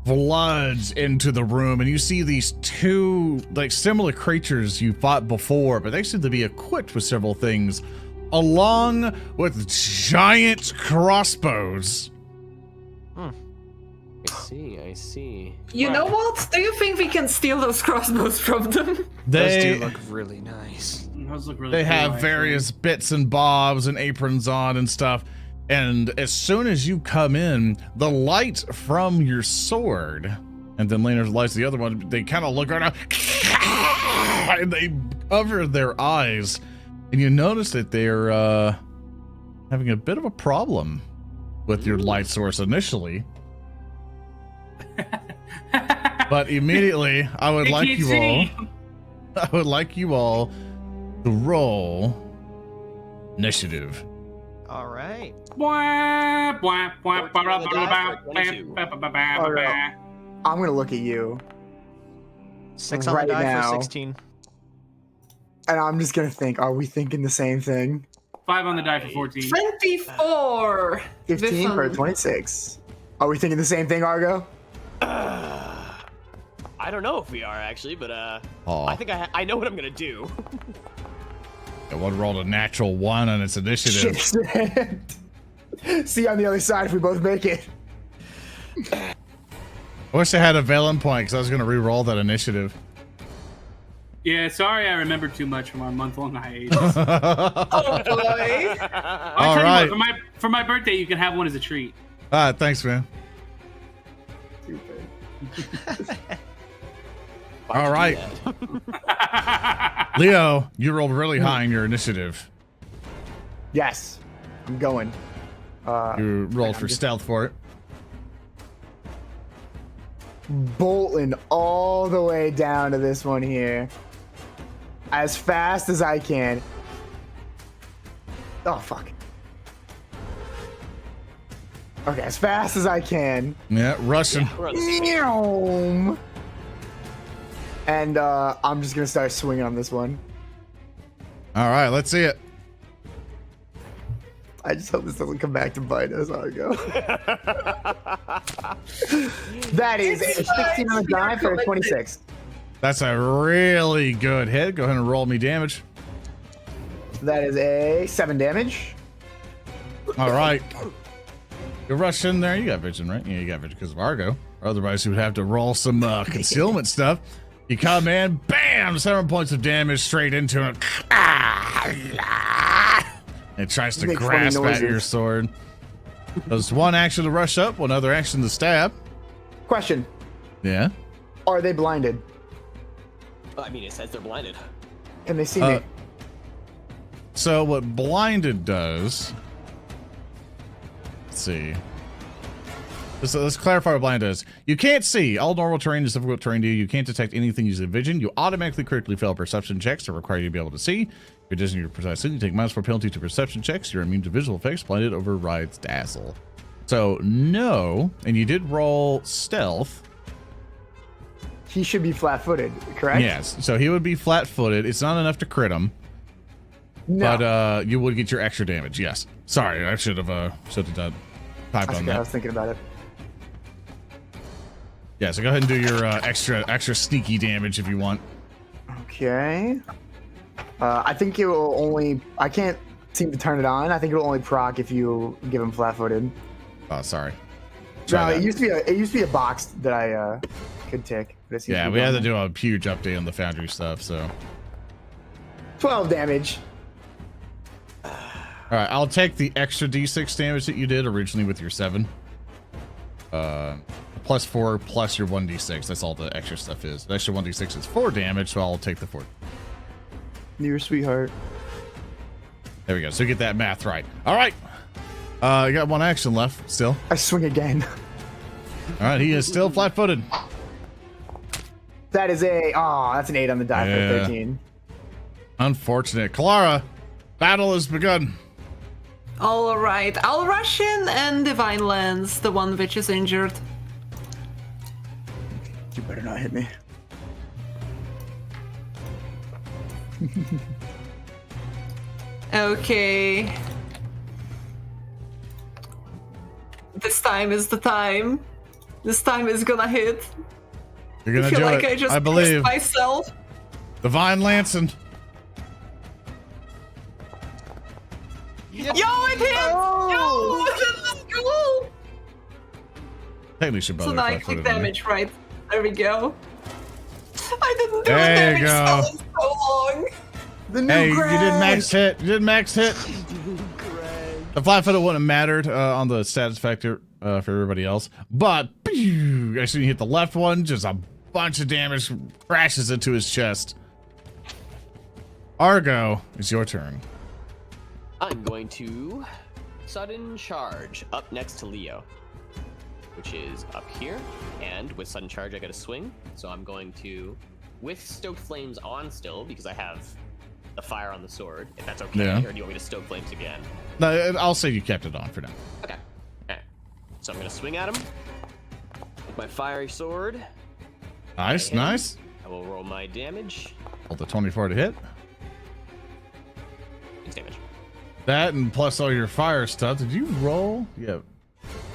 floods into the room, and you see these two like similar creatures you fought before, but they seem to be equipped with several things, along with giant crossbows. I see. You know what? Do you think we can steal those crossbows from them? Those They do look really nice. Those look really they cool, have actually. various bits and bobs and aprons on and stuff. And as soon as you come in, the light from your sword, and then later lights the other one, they kind of look around and they cover their eyes, and you notice that they're having a bit of a problem with your light source initially. But immediately, I would They like can't you see. all. I would like you all to roll initiative. All right. Bwah, bwah, bwah, 14 on the die bwah, for bwah, 22. bwah, bwah, bwah, Oh, no. bwah. I'm gonna look at you, 6 on Right the die now. for 16. and I'm just gonna think: Are we thinking the same thing? 5 on the die for 14. 24! 15 for With 26. Are we thinking the same thing, Argo? I don't know if we are actually, but Aw. I think I know what I'm gonna do. It one rolled a natural 1 on its initiative. Shit. See you on the other side if we both make it. I wish I had a Valen point because I was going to re-roll that initiative. Yeah, sorry I remembered too much from our month-long hiatus. Oh boy! I'll tell you right. what, for my birthday, you can have one as a treat. Thanks, man. Why'd All you right. do that? Leo, you rolled really high in your initiative. Yes, I'm going. You rolled I'm for just- stealth for it. Bolting all the way down to this one here, as fast as I can. Oh fuck. Okay, as fast as I can. Yeah, Russian. We're on the same page. And I'm just gonna start swinging on this one. All right, let's see it. I just hope this doesn't come back to bite us, Argo. That is a 16 on the die for a 26. That's a really good hit. Go ahead and roll me damage. That is a 7 damage. All right. You rush in there. You got vision, right? Yeah, you got vision because of Argo. Otherwise, you would have to roll some concealment stuff. You come in, bam, 7 points of damage straight into it. It tries to Make funny grasp at noises. your sword. Does one action to rush up, one other action to stab. Question: Yeah. Are they blinded? I mean, it says they're blinded. Can they see me? So what blinded does? Let's see. Let's clarify what blind does. You can't see. All normal terrain is difficult terrain to you. You can't detect anything using vision. You automatically critically fail perception checks that require you to be able to see. If you're dizzy or precisely, you take -4 penalty to perception checks. You're immune to visual effects. Blinded overrides dazzle. So no, and you did roll stealth. He should be flat-footed, correct? Yes. So he would be flat-footed. It's not enough to crit him, No. but you would get your extra damage. Yes. Sorry, I should have done typed That's on okay, I that. was thinking about it. Yeah, so go ahead and do your extra sneaky damage if you want. Okay. I think it will only. I can't seem to turn it on. I think it will only proc if you give him flat-footed. Oh, sorry. No, Try it that. used to be a box that I could tick. But it seems Yeah, to be we had to gone. do a huge update on the Foundry stuff, so. 12 damage. All right, I'll take the extra d6 damage that you did originally with your 7. +4 plus your 1d6. That's all the extra stuff is. The extra 1d6 is 4 damage, so I'll take the 4. You're a sweetheart. There we go. So get that math right. All right. I got one action left still. I swing again. All right. He is still flat-footed. That is that's an 8 on the die for 13. Unfortunate. Klaara, battle has begun. All right, I'll rush in and Divine Lens, the one which is injured. You better not hit me. Okay. This time is the time. This time is gonna hit. You're gonna I feel do like it. I just believe. pissed myself. Divine Lancing. Yo, it hit! Yo, let's go! Technically should So bother now I flat-footed, click wouldn't damage, right? There we go. I didn't do There a you damage go. spell in so long. The new Hey, you Greg. did max hit. You did max hit. The flat-footed wouldn't have mattered on the status factor for everybody else. But, pew, as soon as you hit the left one, just a bunch of damage crashes into his chest. Argo, it's your turn. I'm going to sudden charge up next to Leo, which is up here. And with sudden charge, I got to swing. So I'm going to, with stoked flames on still, because I have the fire on the sword. If that's okay, Yeah. or do you want me to stoke flames again? No, I'll say you kept it on for now. Okay. Alright. So I'm gonna swing at him with my fiery sword. Nice, hit him. nice. I will roll my damage. Hold the 24 to hit. 6 damage. That and plus all your fire stuff. Did you roll? Yeah.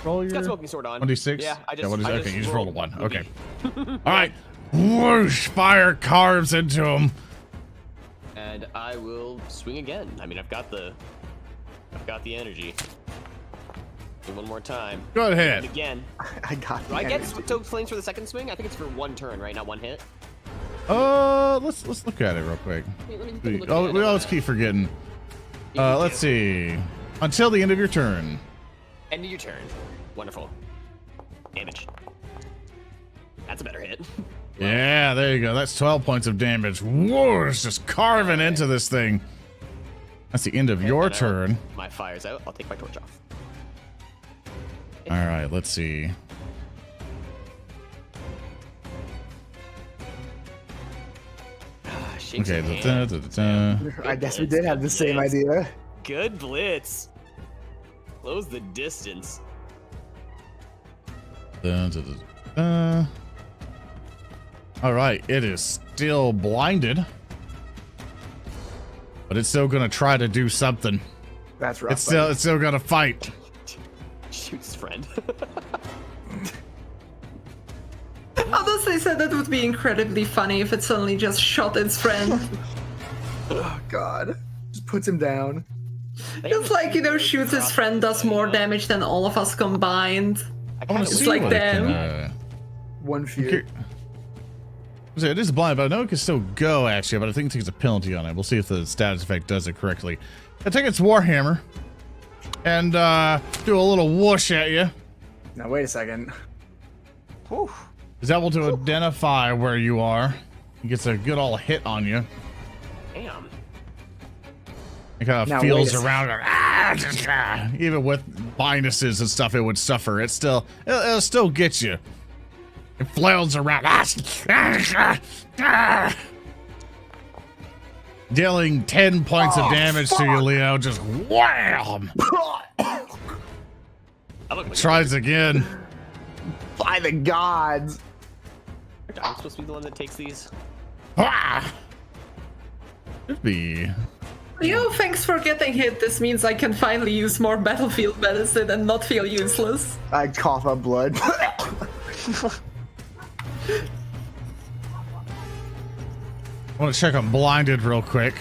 Roll Got your smoking sword on. 26? Yeah, I just. what is, I okay, you just rolled a 1. movie. Okay. All right. Whoosh! Fire carves into him. And I will swing again. I mean, I've got the energy. Do one more time. Go And ahead. again. I got Do I get energy. stoked flames for the second swing? I think it's for 1 turn, right? Not 1 hit. Let's look at it real quick. Let me take a look Oh, at we it. always keep forgetting. You Let's do. see. Until the end of your turn. End of your turn. Wonderful. Damage. That's a better hit. Yeah, there you go. That's 12 points of damage. Whoosh! Just carving into this thing. That's the end of your And turn. My fire's out. I'll take my torch off. All right, let's see. Shakes Okay. your hand. I guess we did have the same idea. Good blitz. Close the distance. All right, it is still blinded, but it's still gonna try to do something. That's rough. It's still gonna fight. Shoots friend. Honestly said that would be incredibly funny if it suddenly just shot its friend. Oh God. Just puts him down. It's like, shoots his friend, does more damage than all of us combined. I want to It's see like what it can, them. One fear. Okay. So it is blind, but I know it can still go, actually, but I think it takes a penalty on it. We'll see if the status effect does it correctly. I take its Warhammer and do a little whoosh at you. Now wait a second. Whew. Is able to identify where you are. He gets a good old hit on you. Damn. It kind of Now, feels wait a around. Even with minuses and stuff, it would suffer. It'll still get you. It flails around. Dealing 10 points of damage to you, Leo. Just wham! I look like Tries again. By the gods. I'm supposed to be the one that takes these. Ah! Should be. Yo, thanks for getting hit. This means I can finally use more battlefield medicine and not feel useless. I cough up blood. I want to check on blinded real quick.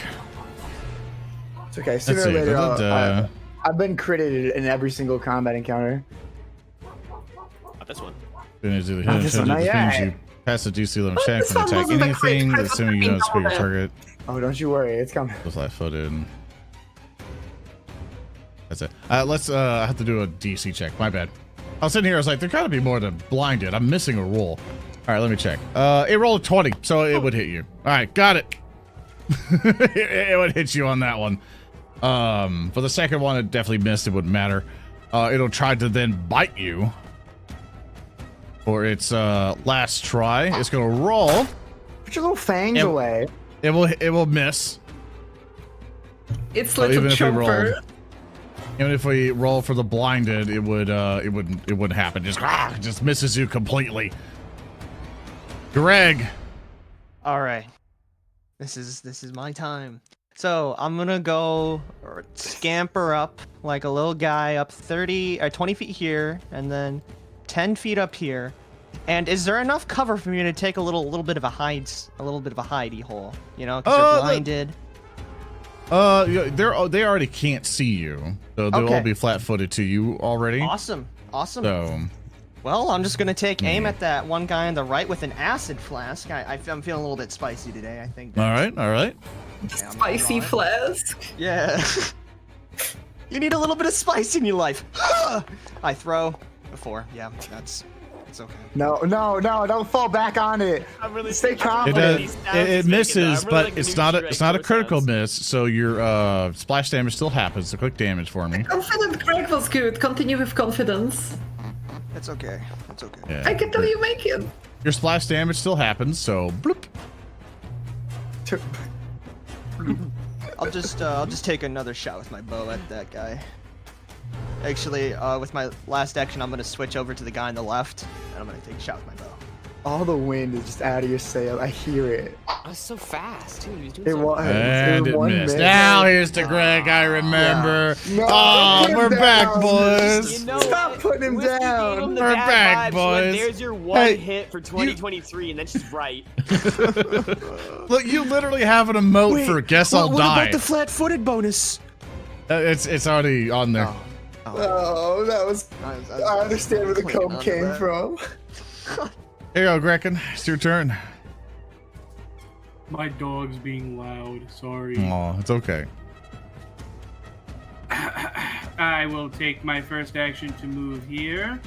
It's okay. Sooner Let's or see. later, I've I've been critted in every single combat encounter. Not this one. do Not this one, not yet. you pass the DC limit Oh, check this when one attack wasn't a crit, anything, crit was assuming you fucking don't screw your combat. target. Oh, don't you worry, it's coming. Was light-footed. That's it. Let's I have to do a DC check. My bad. I was sitting here, I was like, there gotta be more than blinded. I'm missing a roll. Alright, let me check. It rolled a 20, so it would hit you. Alright, got it. It would hit you on that one. For the second one, it definitely missed. It wouldn't matter. It'll try to then bite you for its last try. It's gonna roll. Put your little fangs away. It will miss. It's So like a even if we chopper. roll, even if we roll for the blinded, it wouldn't happen. Just misses you completely. Greg. All right. This is my time. So I'm gonna go scamper up like a little guy up 30 or 20 feet here, and then 10 feet up here. And is there enough cover for me to take a little bit of a hidey hole? You know, because they're blinded. They already can't see you, so they'll all be flat-footed to you already. Awesome. So, Well, I'm just gonna take aim at that one guy on the right with an acid flask. I'm feeling a little bit spicy today. I think. all right. Yeah, Spicy flask. Yeah. You need a little bit of spice in your life. I throw a 4. Yeah, it's okay. No, don't fall back on it. I'm really Stay I'm confident. really It misses, I'm really but like a it's new not Shrek it's not a for critical sounds. miss. So your splash damage still happens. So quick damage for me. Confident Greg was good. Continue with confidence. It's okay. It's okay. Yeah. I can tell you make it. Your splash damage still happens. So bloop. I'll just take another shot with my bow at that guy. Actually, with my last action, I'm gonna switch over to the guy on the left, and I'm gonna take a shot with my bow. All the wind is just out of your sail. I hear it. I was so fast too. He was doing It so was. And it one missed. minute. Now here's to Greg. I remember. No, Oh, put him we're down. back, boys. You know Stop what? putting him Whiskey down. gave him the We're bad back, vibes when boys. There's your one Hey, hit for 2023, and then she's right. Look, you literally have an emote for guess I'll what die. about the flat-footed bonus? It's already on there. Oh, that was. I understand where the comb came from. Here you go, Grekin. It's your turn. My dog's being loud. Sorry. Oh, it's okay. I will take my first action to move here,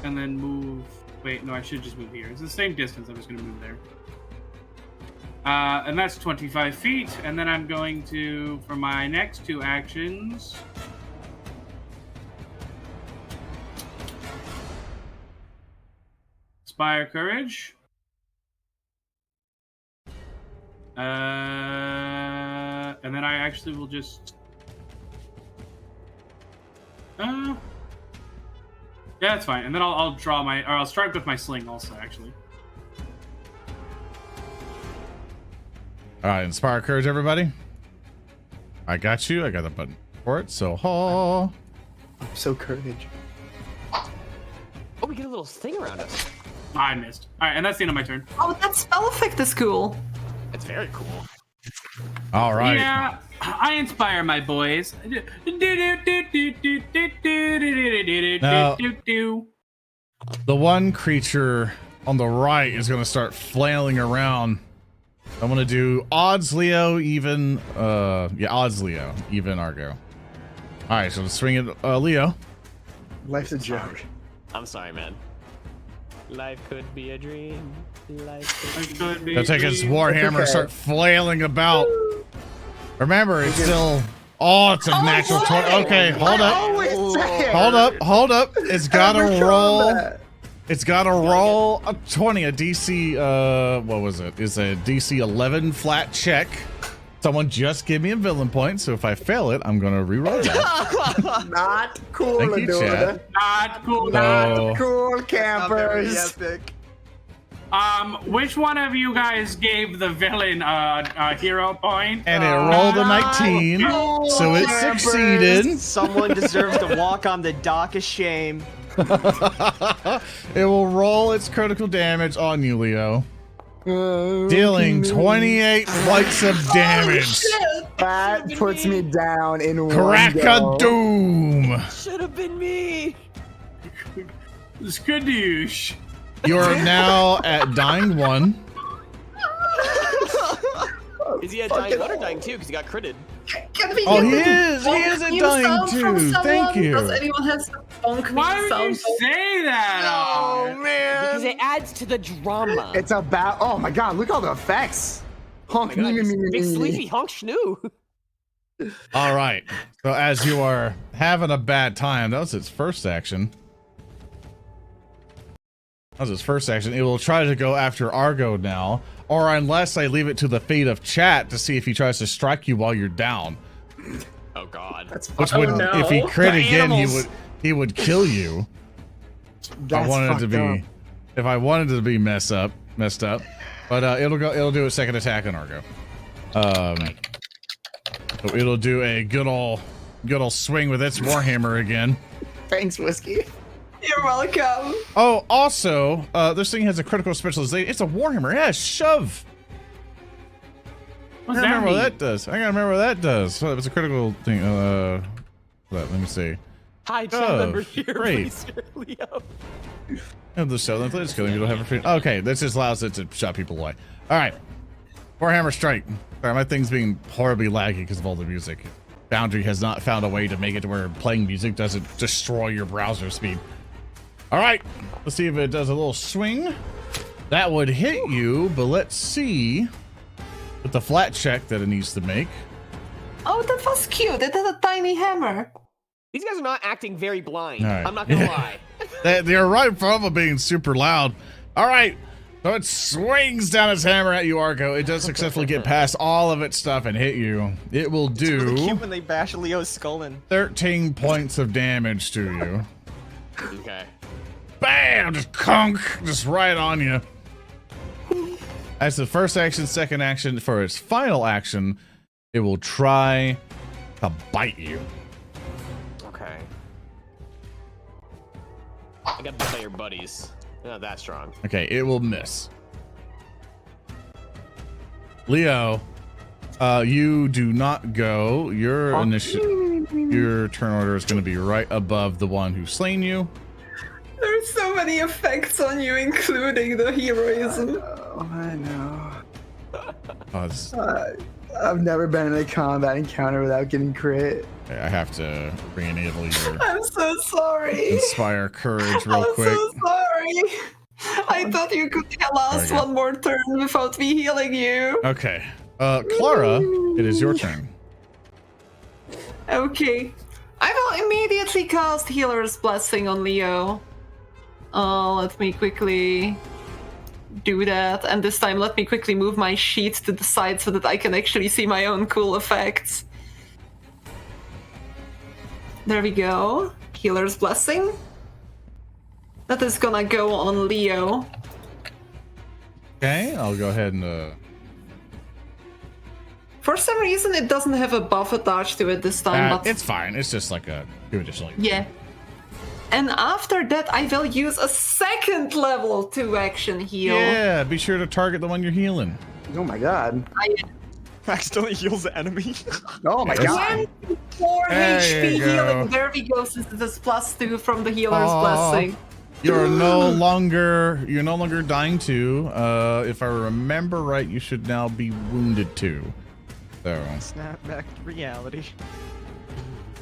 and then move. Wait, no, I should just move here. It's the same distance. I'm just going to move there. And that's 25 feet. And then I'm going to, for my next 2 actions, Inspire Courage. And then I actually will just. Yeah, that's fine. And then I'll draw my, or I'll strike with my sling also, actually. All right, inspire courage, everybody. I got you. I got the button for it. So, So courage. Oh, we get a little thing around us. I missed. All right, and that's the end of my turn. Oh, that spell effect is cool. That's very cool. all right. Yeah, I inspire my boys. Now- The one creature on the right is going to start flailing around. I'm going to do odds Leo, even, odds Leo, even Argo. All right, so let's swing it, Leo. Life's a joke. I'm sorry, man. Life could be a dream. Life could Could be He'll take his me. warhammer and start flailing about. Remember, it's still, it's a natural 20. Okay, hold up. Hold up. It's got to roll. It's got to roll a 20, a DC, what was it? It's a DC 11 flat check. Someone just give me a villain point, so if I fail it, I'm going to reroll that. Not cool, Thank you, dude. Chad. Not cool. So, Cool campers. Which one of you guys gave the villain a hero point? and it rolled a 19, so it succeeded. Someone deserves to walk on the dock of shame. It will roll its critical damage on you, Leo. Dealing 28 points of damage. That puts me down in one Crack go. a doom. should have been me. Skadoosh. You are now at dying 1. Is he at dying 1 or dying 2? Because he got critted. Can we Oh, get he the is. He is bonk at meme dying sound from too. Thank someone? you. Does anyone has the bonk Why meme would you sound? say that? Oh man! Because it adds to the drama. It's about. Oh my god! Look at all the effects. Honk Oh my me God, me he's me big me sleepy me. honk schnoo. All right. So as you are having a bad time, that was its first action. It will try to go after Argo now, or unless I leave it to the fate of chat to see if he tries to strike you while you're down. Oh God. Which would, no. if he crit The again, animals. he would kill you. That's I wanted it to fucked up. be, if I wanted it to be messed up, but it'll do a second attack on Argo. So it'll do a good ol' swing with its warhammer again. Thanks, Whiskey. You're welcome. Oh, also, this thing has a critical specialization. It's a warhammer. Yeah, shove. What's I gotta that remember mean? what that does. I gotta remember what that does. So it's a critical thing. Let me see. Hi, chat Oh, member here, great. please, Leo. Have the show, let's kill him. You don't have a free. Okay, this just allows it to shot people away. All right, warhammer strike. Sorry, my thing's being horribly laggy because of all the music. Boundary has not found a way to make it to where playing music doesn't destroy your browser speed. All right, let's see if it does a little swing. That would hit you, but let's see with the flat check that it needs to make. Oh, that was cute. It had a tiny hammer. These guys are not acting very blind. All right. I'm not gonna lie. They're right from it being super loud. All right, so it swings down its hammer at you, Argo. It does successfully get past all of its stuff and hit you. It will It's really cute do when they bash Leo's skull in. 13 points of damage to you. Okay. Bam! Just conk! Just right on you. That's the first action. Second action. For its final action, it will try to bite you. Okay. I got bit by your buddies. They're not that strong. Okay, it will miss. Leo, you do not go. Your your turn order is going to be right above the one who's slain you. There's so many effects on you, including the heroism. Oh, I know. Oh, this- I've never been in a combat encounter without getting crit. I have to re-enable your I'm so sorry. inspire courage real I'm quick. so sorry. I thought you could last There you go. one more turn without me healing you. Okay, Klaara, it is your turn. Okay. I will immediately cast Healer's Blessing on Leo. Let me quickly do that. And this time, let me quickly move my sheet to the side so that I can actually see my own cool effects. There we go. Healer's Blessing. That is gonna go on Leo. Okay, I'll go ahead and For some reason, it doesn't have a buff attached to it this time, but it's fine. It's just like a two additional. yeah. And after that, I will use a second level 2 action heal. Yeah, be sure to target the one you're healing. Oh my god. Accidentally heals the enemy. Oh my Yes. god. 4 There HP you go. healing. There we go, since it is +2 from the healer's Aw. blessing. You're no longer dying too. If I remember right, you should now be wounded too. So Snap back to reality.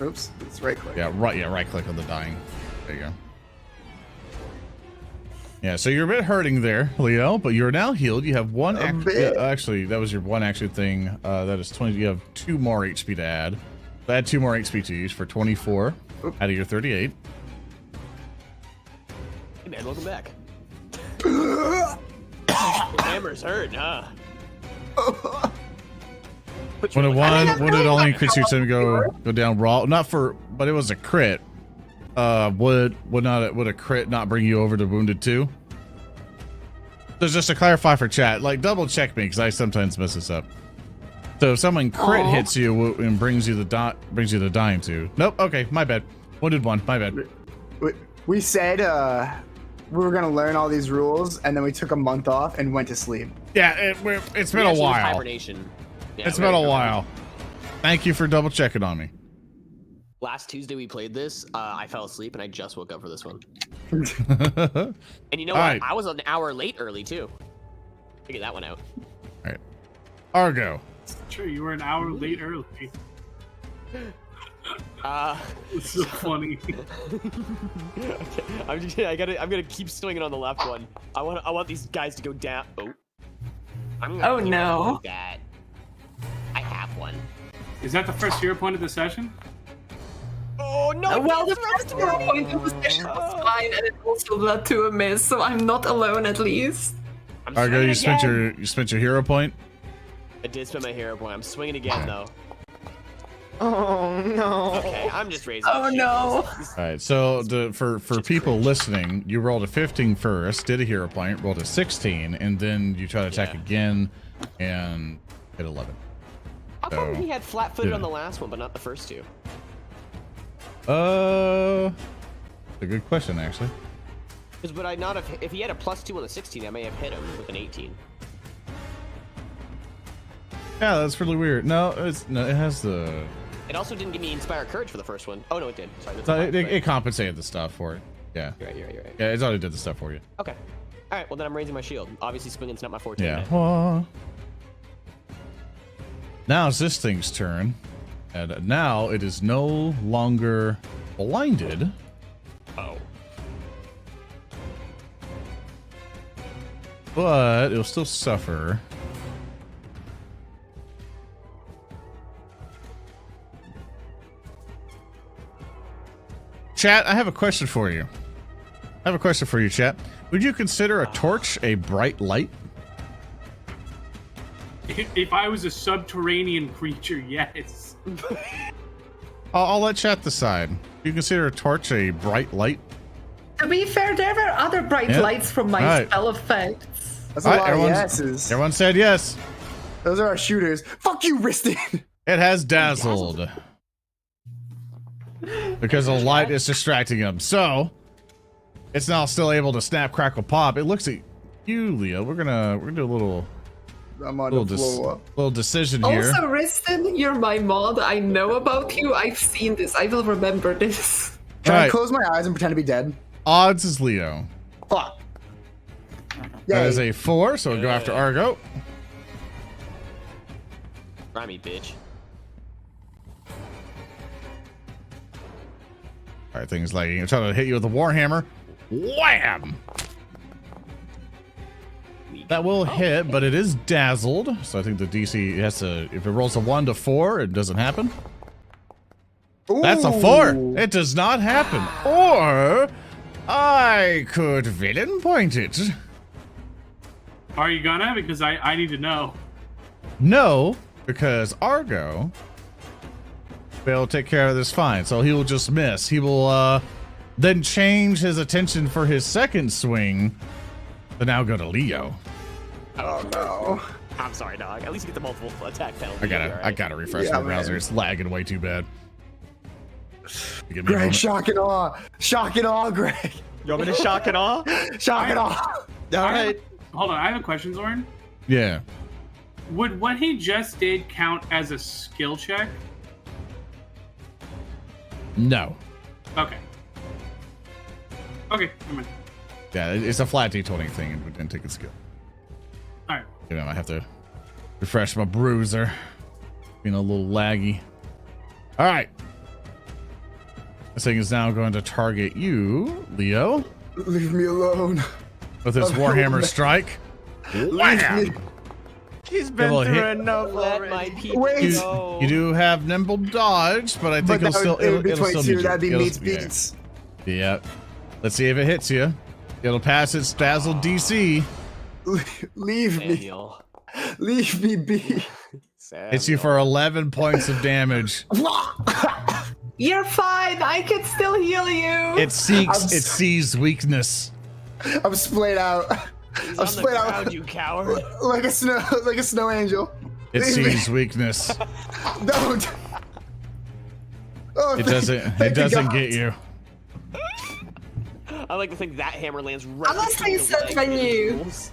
Oops, it's right click. right click on the dying. There you go. Yeah, so you're a bit hurting there, Leo, but you're now healed. You have one action. bit. Yeah, actually, that was your one action thing. That is 20. You have 2 more HP to add. So add 2 more HP to use for 24 out of your 38. Hey man, welcome back. Your hammer's hurt, huh? When it would it only increase your time to go down raw? Not for, but it was a crit. Would a crit not bring you over to wounded too? So just to clarify for chat, like double check me because I sometimes mess this up. So if someone crit hits you and brings you the dying to. Nope. Okay, my bad. Wounded 1. My bad. We said we were gonna learn all these rules, and then we took a month off and went to sleep. Yeah, it's been a Actually, it was while. Hibernation. Yeah, It's we been had a to go. while. Thank you for double checking on me. Last Tuesday we played this. I fell asleep and I just woke up for this one. All And you know All what? right. I was an hour late early too. Figure that one out. right. Argo. True, you were an hour late early. It's so funny. Okay, I'm gonna keep swinging on the left one. I want these guys to go down. Oh. I'm gonna Oh, no. do that. I have one. Is that the first hero point of the session? Oh no! Well, the first hero point of the session was fine, and it also led to a miss, so I'm not alone at least. Argo, you spent your hero point. I did spend my hero point. I'm swinging again though. Oh no. Okay, I'm just raising. Oh no. All right, so for people listening, you rolled a 15 first, did a hero point, rolled a 16, and then you try to attack again and hit 11. How come he had flat-footed yeah. on the last one, but not the first two? A good question actually. Because would I not have? If he had a +2 on the 16, I may have hit him with an 18. Yeah, that's really weird. No, it has the. It also didn't give me Inspire Courage for the first one. Oh no, it did. Sorry. That's So fine, it compensated the stuff for it. Yeah. You're right. Yeah, it's already did the stuff for you. Okay. All right. Well, then I'm raising my shield. Obviously, swinging's not my forte. Yeah. Well, now it's this thing's turn, and now it is no longer blinded. Oh. But it'll still suffer. Chat, I have a question for you. Chat. Would you consider a torch a bright light? If I was a subterranean creature, yes. I'll let chat decide. Do you consider a torch a bright light? To be fair, there were other bright lights from my spell effects. That's a lot of yeses. Everyone said yes. Those are our shooters. Fuck you, Riston. It has dazzled. Because the light is distracting him. So, it's now still able to snap, crackle, pop. It looks at you, Leo. We're gonna do a little decision here. Also, Riston, you're my mod. I know about you. I've seen this. I will remember this. Can I close my eyes and pretend to be dead? Odds is Leo. Fuck. That is a 4, so we'll go after Argo. Try me, bitch. Alright, things like I'm trying to hit you with a Warhammer. Wham! That will hit, but it is dazzled. So I think the DC has to, if it rolls a 1 to 4, it doesn't happen. Ooh. That's a 4. It does not happen. Or I could villain point it. Are you gonna? Because I need to know. No, because Argo will take care of this fine. So he will just miss. He will then change his attention for his second swing to now go to Leo. Oh no. I'm sorry, dog. At least you get the multiple attack penalty. I gotta refresh my browser. It's lagging way too bad. Greg, shock and awe. Shock and awe, Greg. You want me to shock and awe? Shock and awe. All right. Hold on, I have a question, Zoran. Yeah. Would what he just did count as a skill check? No. Okay. Okay, never mind. Yeah, it's a flat D20 thing and we didn't take a skill. Alright. You know, I have to refresh my bruiser. Being a little laggy. Alright. This thing is now going to target you, Leo. Leave me alone. With his Warhammer strike. Wham! He's been through enough Let already. my people Wait. go. You do have nimble dodge, but I think But it'll it would be still 22. need That'd be you. meets It'll- beats. Yeah. Let's see if it hits you. It'll pass its dazzle DC. Leave me. Samuel. Leave me be. Hits you for 11 points of damage. You're fine. I can still heal you. It sees weakness. I'm splayed out. He's I'm on the splayed out ground, you coward. like a snow angel. It Leave me. sees weakness. Don't. Oh, It doesn't God. get you. I like to think that hammer lands right Honestly, between the said leg when and the you- jewels.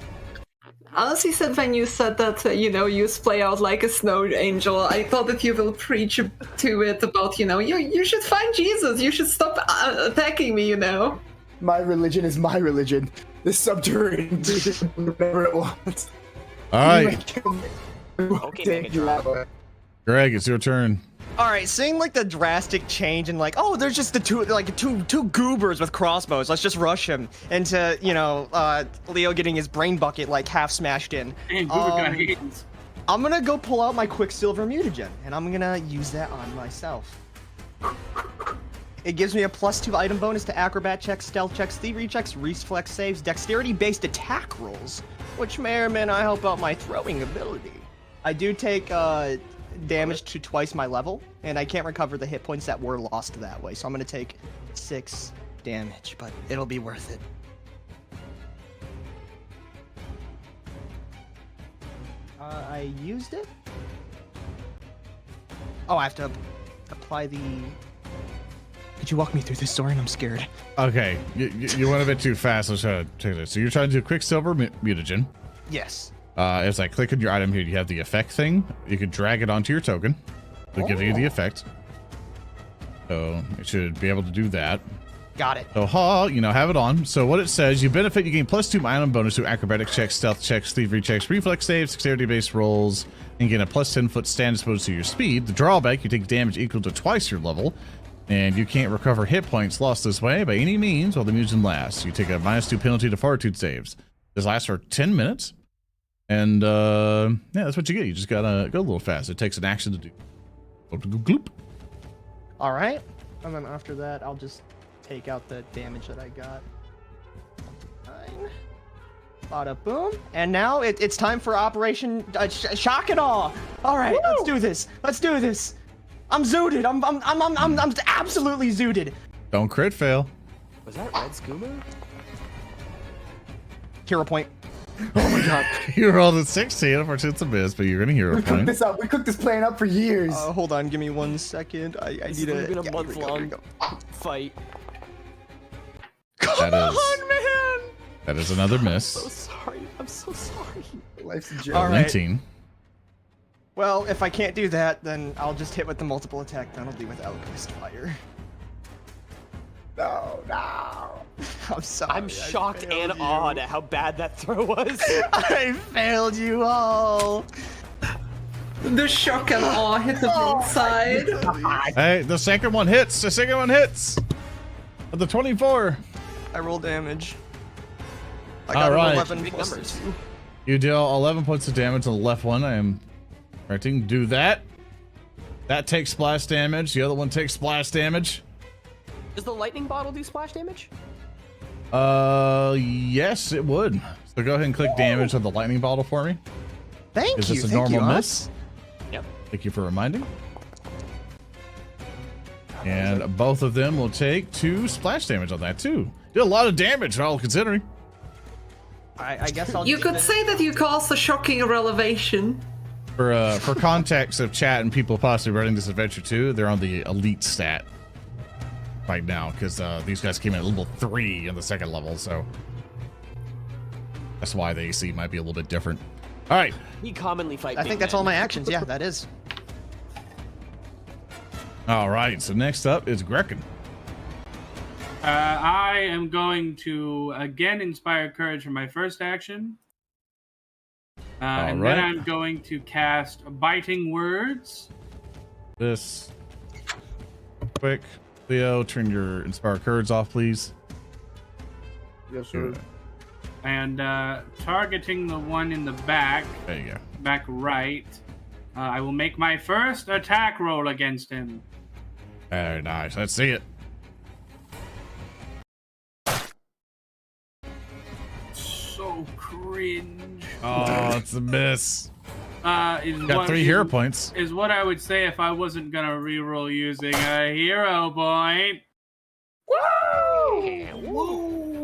Honestly, said when you said that, you splay out like a snow angel, I thought that you will preach to it about, you should find Jesus. You should stop attacking me, My religion is my religion. This subterranean religion, whatever it wants. All right, Okay, Take you that way. Greg, it's your turn. All right, seeing like the drastic change and like, oh, there's just the two goobers with crossbows. Let's just rush him into, Leo getting his brain bucket like half smashed in. And Goober got hands. I'm gonna go pull out my Quicksilver mutagen, and I'm gonna use that on myself. It gives me a +2 item bonus to acrobat checks, stealth checks, thievery checks, reflex saves, dexterity-based attack rolls, which may or may not help out my throwing ability. I do take damage to twice my level, and I can't recover the hit points that were lost that way, so I'm gonna take 6 damage, but it'll be worth it. I used it? Oh, I have to apply the... Could you walk me through this, Zoran? I'm scared. Okay, you went a bit too fast. Let's try to check this. So you're trying to do Quicksilver mutagen. Yes. As I click on your item here, you have the effect thing. You can drag it onto your token to give you the effect. So it should be able to do that. Got it. So, have it on. So what it says, you benefit, you gain +2 item bonus to acrobatic checks, stealth checks, thievery checks, reflex saves, dexterity-based rolls, and gain a +10 foot stand exposed to your speed. The drawback, you take damage equal to twice your level, and you can't recover hit points lost this way by any means while the mutagen lasts. You take a -2 penalty to fortitude saves. This lasts for 10 minutes, and yeah, that's what you get. You just gotta go a little fast. It takes an action to do. Gloop. All right. And then after that, I'll just take out the damage that I got. Fine. Bada boom. And now it's time for Operation Shock It All. All right, Woo! let's do this. Let's do this. I'm zooted. I'm absolutely zooted. Don't crit fail. Was that red skooma? Hero point. Oh my god. You rolled a 16. Unfortunately, it's a miss, but you're gonna hero We cooked point. this up. We cooked this plan up for years. Hold on, give me 1 second. I This need has to. been a yeah, here we go, here we month-long go. fight. Come That is- on, man. That is another So miss. sorry. I'm so sorry. Life's a joke. All right. 19. Well, if I can't do that, then I'll just hit with the multiple attack penalty with Alchemist Fire. No, no. I'm sorry. I'm I shocked failed and you. awed at how bad that throw was. I failed you all. The shock and awe hit the wrong side. Hey, the second one hits. The second one hits. The 24. I roll damage. I All got right. 11 Big plus numbers. 2. You deal 11 points of damage on the left one. I am correcting. Do that. That takes splash damage. The other one takes splash damage. Does the lightning bottle do splash damage? Yes, it would. So go ahead and click damage on the lightning bottle for me. Thank Is you. this a Thank normal you, miss? Yep. Thank you for reminding. And both of them will take 2 splash damage on that too. Did a lot of damage, all considering. I guess I'll. You just could finish- say that you caused a shocking revelation. For context of chat and people possibly running this adventure too, they're on the elite stat right now because these guys came in at level 3 in the second level, so that's why the AC might be a little bit different. All right, We commonly fight. I big think that's men. all my actions. Yeah, that is. all right. So next up is Grekin. I am going to again inspire courage for my first action. And right. then I'm going to cast Biting Words. This quick, Leo, turn your inspire courage off, please. Yes, sir. And targeting the one in the back, There you go. back right, I will make my first attack roll against him. Very nice. Let's see it. So cringe. Oh, it's a miss. Is Got what- 3 hero points. Is what I would say if I wasn't gonna reroll using a hero point.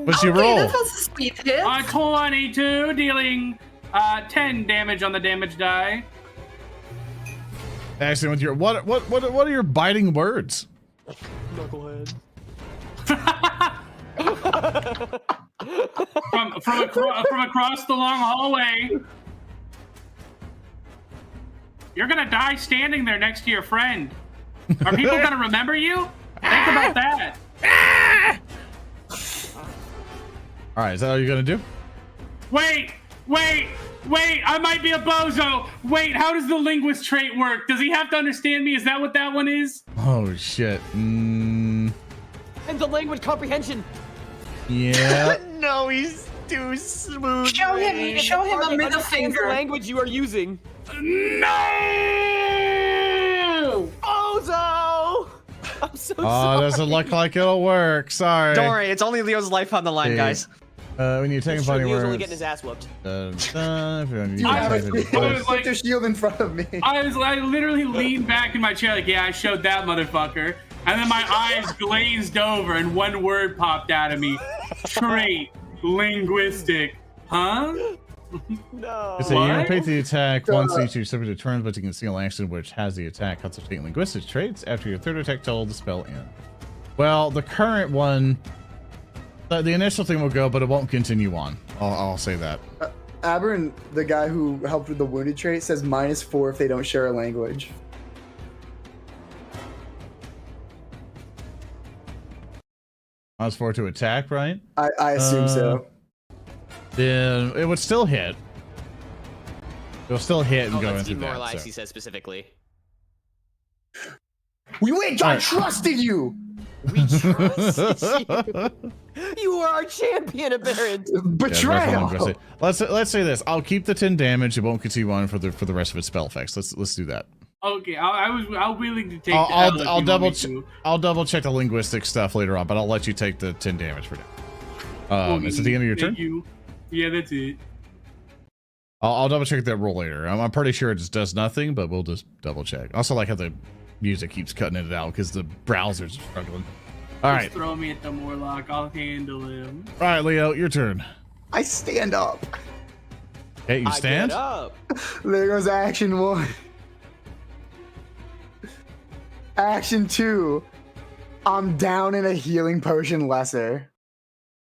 What's your Okay, roll? that was a speed hit. A 22, dealing 10 damage on the damage die. Actually, with your what are your biting words? Knucklehead. From across the long hallway. You're gonna die standing there next to your friend. Are people gonna remember you? Think about that. All right, is that all you're gonna do? Wait, I might be a bozo. Wait, how does the linguist trait work? Does he have to understand me? Is that what that one is? Oh shit. And the language comprehension. Yeah. No, he's Too smooth. Show him a middle Understands the finger. language you are using. No! Bozo! I'm so Oh, sorry. doesn't look like it'll work. Sorry. Don't worry, it's only Leo's life on the line, Yeah. guys. When you take a Sure, funny Leo's word. only getting his ass whooped. If you want to use I it, was- Put your shield in front of me. I literally leaned back in my chair like, yeah, I showed that motherfucker. And then my eyes glazed over and one word popped out of me. Trait. Linguistic. Huh? No. So you What? repeat the attack once each your subject turns, but you can see an action which has the attack concentrate linguistic traits after your third attack till the spell ends. Well, the current one, the initial thing will go, but it won't continue on. I'll say that. Aberrant, the guy who helped with the wounded trait, says -4 if they don't share a language. -4 to attack, right? I assume so. Then it would still hit. It'll still hit and Oh, go let's into that. demoralize, so. he says specifically. We win! I Alright. trusted you! We trust you. You are our champion, Aberrant. Yeah, Betrayal! that's what I'm gonna say. Let's say this. I'll keep the 10 damage. It won't continue on for the rest of its spell effects. Let's do that. Okay, I'm willing to take the L if I'll you want double me to. I'll double check the linguistic stuff later on, but I'll let you take the 10 damage for now. Is it the end of your turn? Thank you. Yeah, that's it. I'll double check that roll later. I'm pretty sure it just does nothing, but we'll just double check. Also, like how the music keeps cutting it out because the browser's struggling. All right, Just throw me at the Morlock. I'll handle him. all right, Leo, your turn. I stand up. Hey, you stand? I get up. There goes action 1. Action 2. I'm down in a healing potion lesser.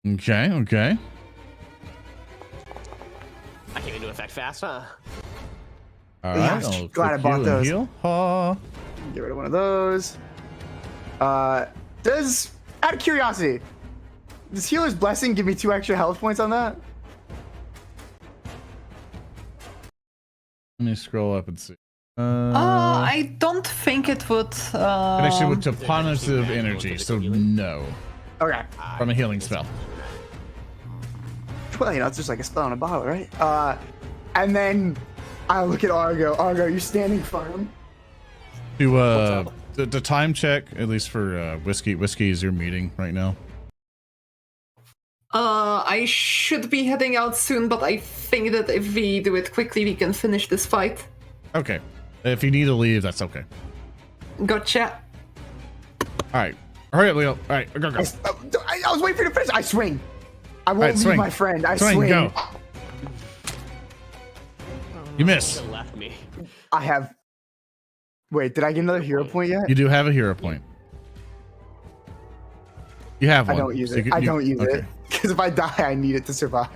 Okay, okay. I came into effect fast, huh? All Yeah, right, I'll glad I click bought heal and those. heal. Ha. Get rid of one of those. Does, out of curiosity, does Healer's Blessing give me 2 extra health points on that? Let me scroll up and see. I don't think it would. Connection with Toponitive energy, so no. Okay. From a healing spell. Well, you know, it's just like a spell in a bottle, right? And then I look at Argo. Argo, you're standing firm. To the time check, at least for whiskey. Whiskey is your meeting right now. I should be heading out soon, but I think that if we do it quickly, we can finish this fight. Okay. If you need to leave, that's okay. Gotcha. All right. Hurry up, Leo. All right, go. I was waiting for you to finish. I swing. I won't Alright, leave swing. my friend. I Swing, swing. go. You miss. It left me. I have. Wait, did I get another hero point yet? You do have a hero point. You have I one. don't use So it. I don't use it. Because if I die, I need it to survive.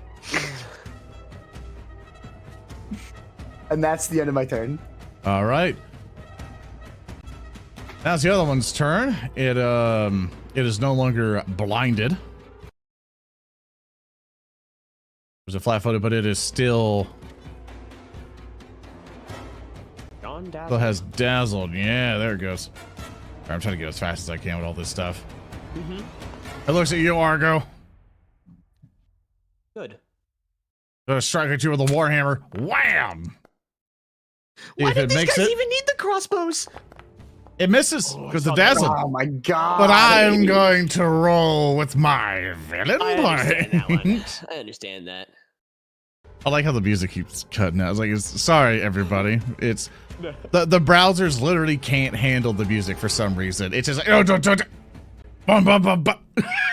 And that's the end of my turn. All right. Now it's the other one's turn. It is no longer blinded. There's a flat-footed, but it is still still has dazzled. Yeah, there it goes. All right, I'm trying to get as fast as I can with all this stuff. It looks at you, Argo. Good. Gonna strike at you with a warhammer. Wham! Why If did it these makes guys it, even need the crossbows? it misses because the dazzled. Oh my god. But I'm going to roll with my villain I understand that one. point. I understand that. I like how the music keeps cutting out. I was like, sorry, everybody. It's the browsers literally can't handle the music for some reason. It's just like, oh, don't. Bum, bum, bum, bum.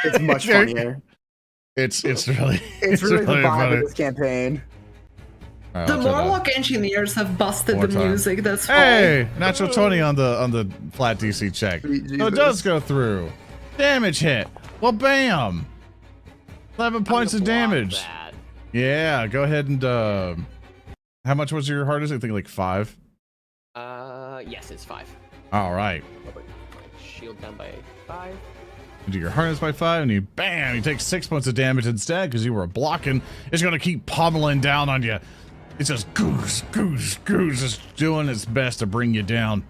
It's much funnier. It's really It's really the vibe funny. of this campaign. All right, The I'll try that. Morlock engineers have busted One the more time. music. That's why. Hey, natural 20 on the flat DC check. Sweet So it Jesus. does go through. Damage hit. Well, bam. 11 points of I'm gonna block damage. that. Yeah, go ahead and how much was your hardest? I think like 5. Yes, it's 5. All right. Shield down by 5. You do your hardest by 5, and you bam, you take 6 points of damage instead because you were blocking. It's gonna keep pummeling down on you. It's just goose, just doing its best to bring you down.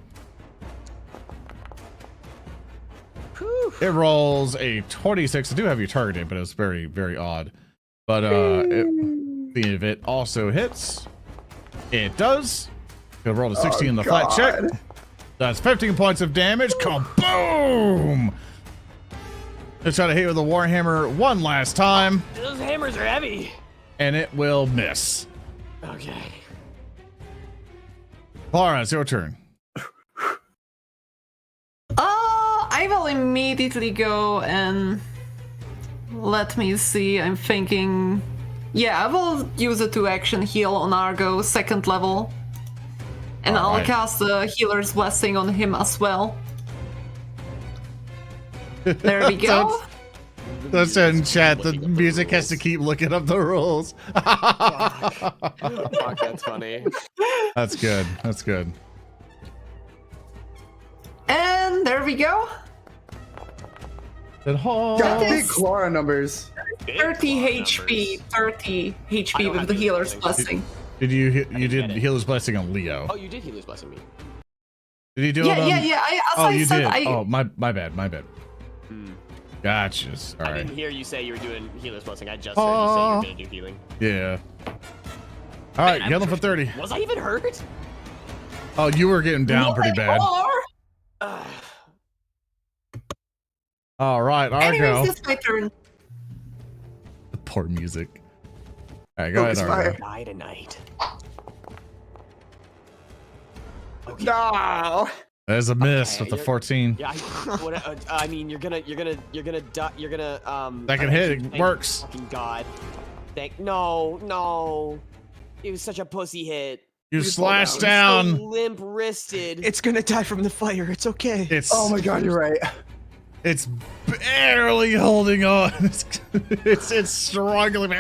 Whew. It rolls a 26. I do have your target date, but it's very, very odd. But see if it also hits. It does. Gonna roll a 16 in the flat check. That's 15 points of damage. Kaboom! Let's try to hit with the Warhammer one last time. Those hammers are heavy. And it will miss. Okay. Klaara, it's your turn. I will immediately go and let me see. I'm thinking, yeah, I will use a 2-action heal on Argo, 2nd level, and I'll Alright. cast a healer's blessing on him as well. There we go. That's in chat. The music has to keep looking up the rules. Fuck, that's funny. That's good. That's good. And there we go. Got big Klaara numbers. 30 HP, 30 HP with the healer's blessing. Did you did healer's blessing on Leo? Oh, you did healer's blessing me. Did he do it Yeah, on? yeah, yeah. Oh, you said, did. Oh, my bad. Gotcha. All I right. didn't hear you say you were doing healer's blessing. I just heard you say you were gonna do healing. Yeah. All right, I'm heal him for 30. Was I even hurt? Oh, you were getting down pretty bad. All right, Argo. Anyways, it's my turn. Poor music. All right, go ahead, Focus Argo. fire. Die tonight. No. There's a miss Okay, with the you're- 14. Yeah, I mean, you're gonna die. You're gonna That can hit. It thank works. Fucking God. No. It was such a pussy hit. You slash So down. limp wristed. It's gonna die from the fire. It's okay. It's Oh my god, you're right. it's barely holding on. It's struggling.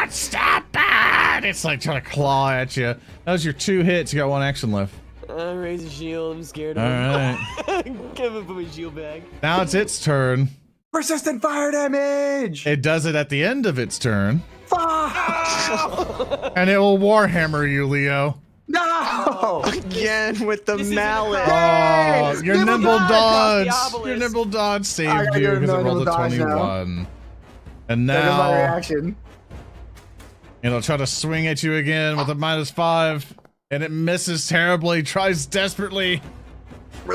Stop it! It's like trying to claw at you. That was your 2 hits. You got 1 action left. Raise a shield. I'm scared of All him. right. Give him my shield back. Now it's its turn. Persistent fire damage. It does it at the end of its turn, Fuck. and it will Warhammer you, Leo. No. Again with the This isn't mallet. Oh, your Nimble nimble dodge! dodge. Your nimble dodge I saved gotta you do because it another rolled a dodge now. 21. And That is my now reaction. it'll try to swing at you again with a -5, and it misses terribly. Tries desperately.